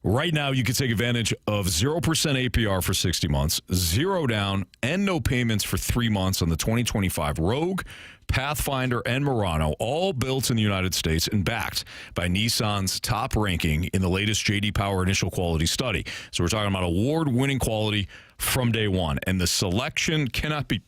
Right now, you can take advantage of 0% APR for 60 months, 0 down, and no payments for 3 months on the 2025 Rogue, Pathfinder, and Murano, all built in the United States and backed by Nissan's top ranking in the latest J.D. Power Initial Quality Study. So we're talking about award-winning quality from day one, and the selection cannot be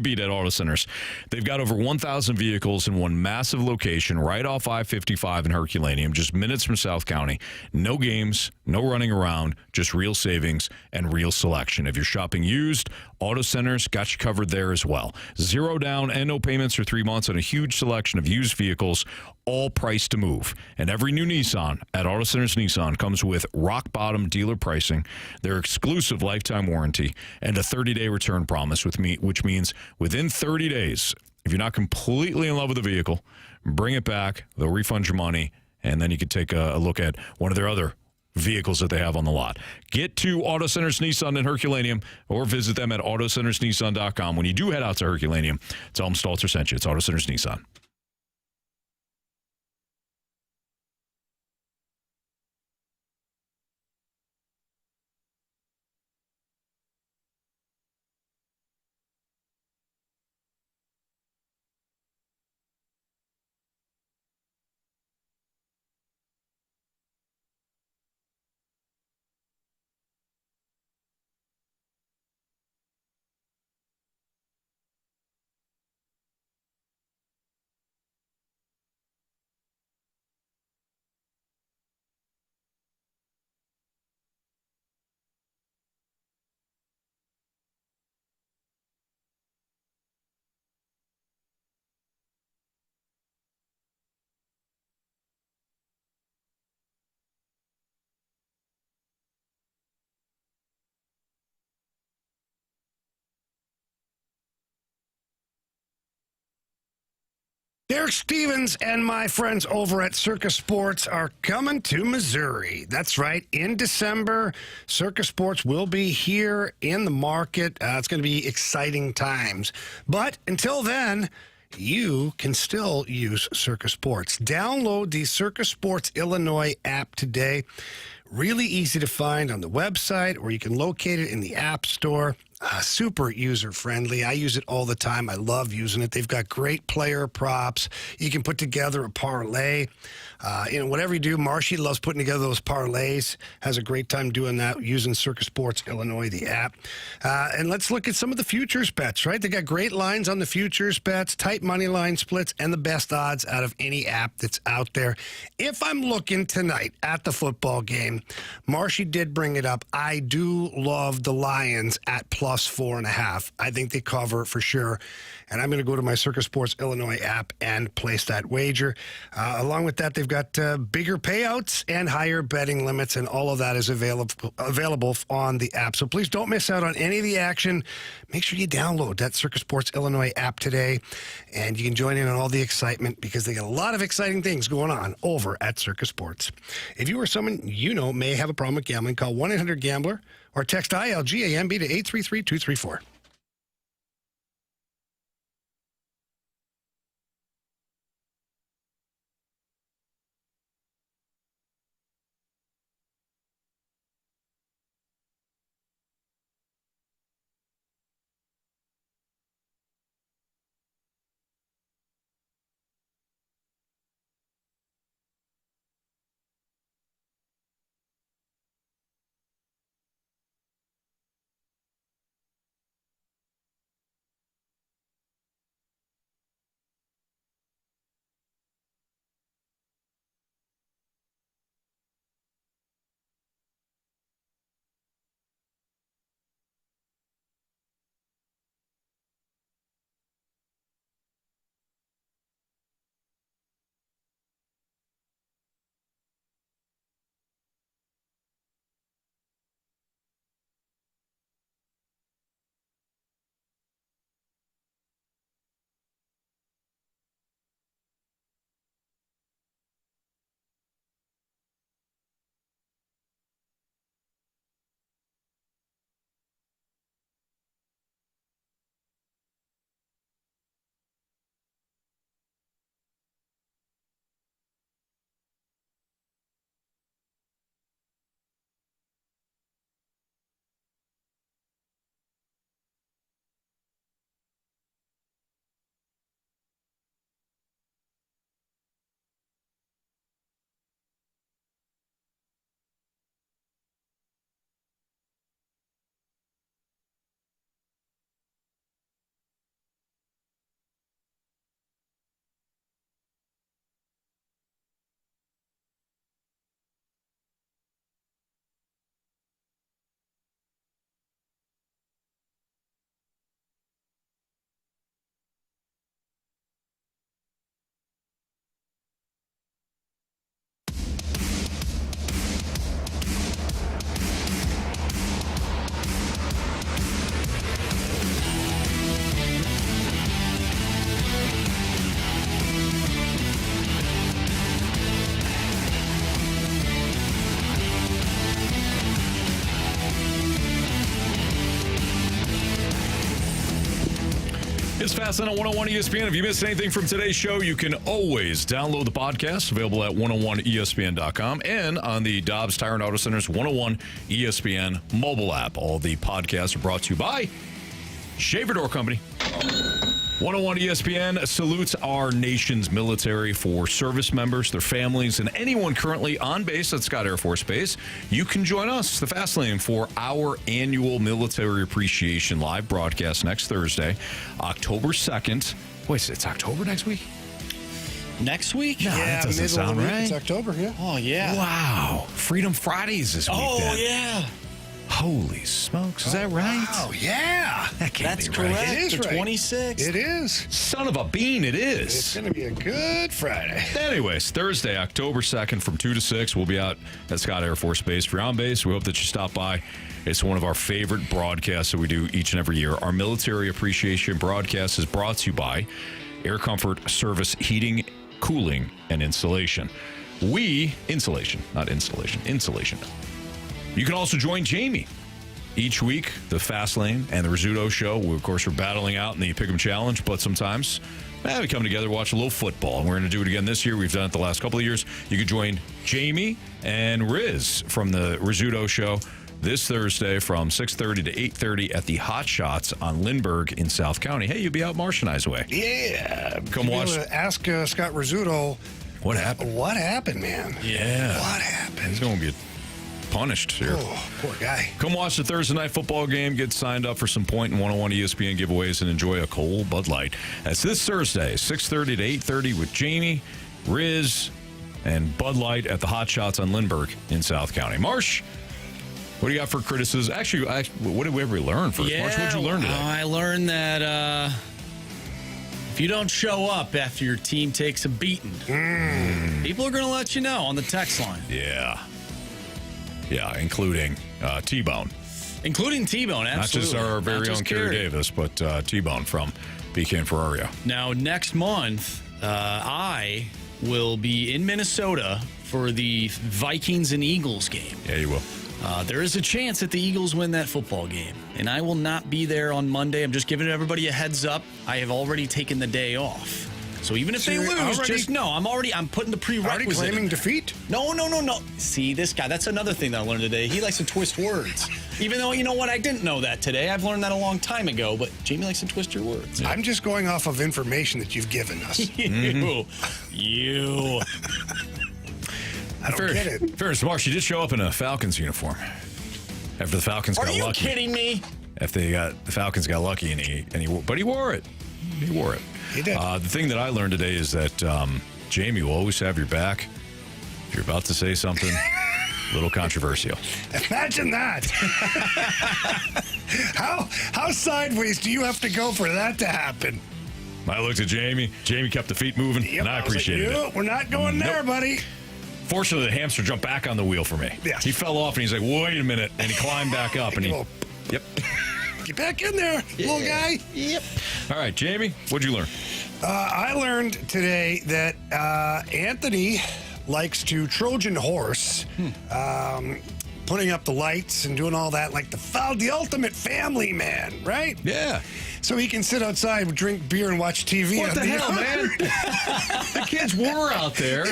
beat at Auto Centers. They've got over 1,000 vehicles in one massive location right off I-55 in Herculaneum, just minutes from South County. No games, no running around, just real savings and real selection. If you're shopping used, Auto Centers got you covered there as well. 0 down and no payments for 3 months on a huge selection of used vehicles, all priced to move. And every new Nissan at Auto Centers Nissan comes with rock-bottom dealer pricing, their exclusive lifetime warranty, and a 30-day return promise, which means within 30 days, if you're not completely in love with the vehicle, bring it back, they'll refund your money, and then you can take a look at one of their other vehicles that they have on the lot. Get to Auto Centers Nissan in Herculaneum or visit them at autocentersnissan.com. When you do head out to Herculaneum, tell them Stalter sent you. It's Auto Centers Nissan. Derek Stevens and my friends over at Circus Sports are coming to Missouri. That's right. In December, Circus Sports will be here in the market. It's going to be exciting times. But until then, you can still use Circus Sports. Download the Circus Sports Illinois app today. Really easy to find on the website, or you can locate it in the App Store. Super user-friendly. I use it all the time. I love using it. They've got great player props. You can put together a parlay. Whatever you do, Marshy loves putting together those parlays. Has a great time doing that using Circus Sports Illinois, the app. And let's look at some of the futures bets, right? They got great lines on the futures bets, tight money line splits, and the best odds out of any app that's out there. If I'm looking tonight at the football game, Marshy did bring it up. I do love the Lions at +4.5. I think they cover for sure. And I'm going to go to my Circus Sports Illinois app and place that wager. Along with that, they've got bigger payouts and higher betting limits, and all of that is available on the app. So please don't miss out on any of the action. Make sure you download that Circus Sports Illinois app today, and you can join in on all the excitement because they got a lot of exciting things going on over at Circus Sports. If you or someone you know may have a problem with gambling, call 1-800-GAMBLER or text ILGAMB to 833-234. It's Fastlane on 101 ESPN. If you missed anything from today's show, you can always download the podcast, available at 101ESPN.com and on the Dobbs Tire and Auto Center's 101 ESPN mobile app. All the podcasts are brought to you by Shaver Door Company. 101 ESPN salutes our nation's military for service members, their families, and anyone currently on base at Scott Air Force Base. You can join us, the Fast Lane, for our annual Military Appreciation live broadcast next Thursday, October 2nd. Wait, it's October next week? Next week? No, that doesn't sound right. It's October, yeah. Oh, yeah. Wow. Freedom Fridays this week. Oh, then. yeah. Holy smokes. Is that right? Oh, yeah. That can't That's be correct. right. It is the right. 26th. It is. Son of a bean, it is. It's going to be a good Friday. Anyways, Thursday, October 2nd from 2 to 6, we'll be out at Scott Air Force Base. If you're on base, we hope that you stop by. It's one of our favorite broadcasts that we do each and every year. Our Military Appreciation broadcast is brought to you by Air Comfort Service Heating, Cooling, and Insulation. Insulation. You can also join Jamie each week, the Fast Lane and the Rizzuto Show. We, of course, are battling out in the Pick'em Challenge, but sometimes we come together, watch a little football, and we're going to do it again this year. We've done it the last couple of years. You can join Jamie and Riz from the Rizzuto Show this Thursday from 6:30 to 8:30 at the Hot Shots on Lindbergh in South County. Hey, you'll be out Marsh and I's way. Yeah. Come watch. Ask Scott Rizzuto. What happened? What happened, man? Yeah. What happened? He's going to get punished here. Oh, poor guy. Come watch the Thursday night football game. Get signed up for some Point and 101 ESPN giveaways and enjoy a cold Bud Light. That's this Thursday, 6:30 to 8:30 with Jamie, Riz, and Bud Light at the Hot Shots on Lindbergh in South County. Marsh, what do you got for criticism? Actually, what did we ever learn first? Yeah, Marsh, what did you learn today? I learned that if you don't show up after your team takes a beating, people are going to let you know on the text line. Yeah, including T-Bone. Including T-Bone, absolutely. Not just our very own Carey Davis, but T-Bone from BK and Ferrario. Now, next month, I will be in Minnesota for the Vikings and Eagles game. Yeah, you will. There is a chance that the Eagles win that football game, and I will not be there on Monday. I'm just giving everybody a heads up. I have already taken the day off. So even if they lose, just know I'm putting the prerequisite. Already claiming defeat? No. See, this guy, that's another thing that I learned today. He likes to twist words. Even though, you know what, I didn't know that today. I've learned that a long time ago, but Jamie likes to twist your words. I'm just going off of information that you've given us. You. I don't get it. Fairness, Marsh, you did show up in a Falcons uniform. After the Falcons got lucky. Are you kidding me? After the Falcons got lucky, but he wore it. He wore it. He did. The thing that I learned today is that Jamie will always have your back. If you're about to say something a little controversial. Imagine that. How sideways do you have to go for that to happen? I looked at Jamie. Jamie kept the feet moving, and I appreciated it. We're not going there, buddy. Fortunately, the hamster jumped back on the wheel for me. Yes. He fell off, and he's like, wait a minute. And he climbed back up. And Yep. Get back in there, little guy. Yep. All right, Jamie, what'd you learn? I learned today that Anthony likes to Trojan horse, putting up the lights and doing all that, like the ultimate family man, right? Yeah. So he can sit outside, drink beer, and watch TV. What the hell, man? The kids were out there.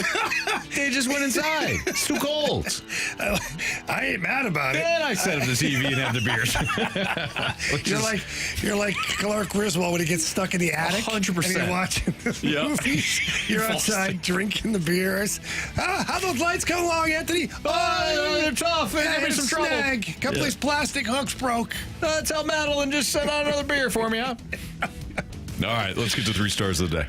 They just went inside. It's too cold. I ain't mad about it. Then I set up the TV and have the beers. You're like Clark Griswold when he gets stuck in the attic. 100%. And you're watching the movies. You're outside drinking the beers. How those lights come along, Anthony? Oh, they're tough. There'll be some trouble. Snag. Couple of these plastic hooks broke. Tell Madeline just set on another beer for me, huh? All right, let's get to 3 stars of the day.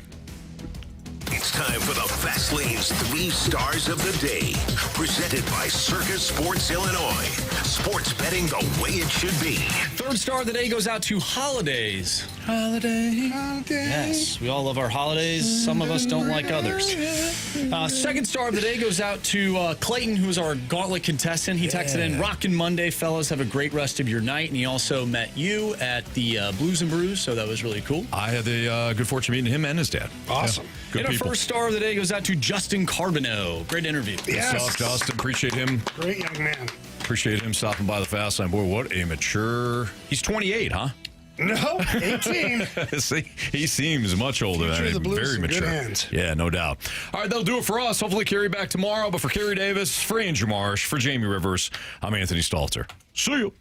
It's time for the Fast Lane's 3 stars of the day. Presented by Circus Sports Illinois. Sports betting the way it should be. 3rd star of the day goes out to holidays. Holidays. Yes, we all love our holidays. Some of us don't like others. 2nd star of the day goes out to Clayton, who's our Gauntlet contestant. He texted in, "Rockin' Monday, fellas. Have a great rest of your night." And he also met you at the Blues and Brews, so that was really cool. I had the good fortune of meeting him and his dad. Awesome. Yeah, good and people. Our 1st star of the day goes out to Justin Carbonneau. Great interview. Yes. Good stuff, Justin. Appreciate him. Great young man. Appreciate him stopping by the Fast Line. Boy, what a mature... He's 28, huh? No, 18. See, he seems much older Future of the than Blues very in good mature. hands. Yeah, no doubt. All right, that'll do it for us. Hopefully, Carey back tomorrow. But for Carey Davis, for Andrew Marsh, for Jamie Rivers, I'm Anthony Stalter. See you.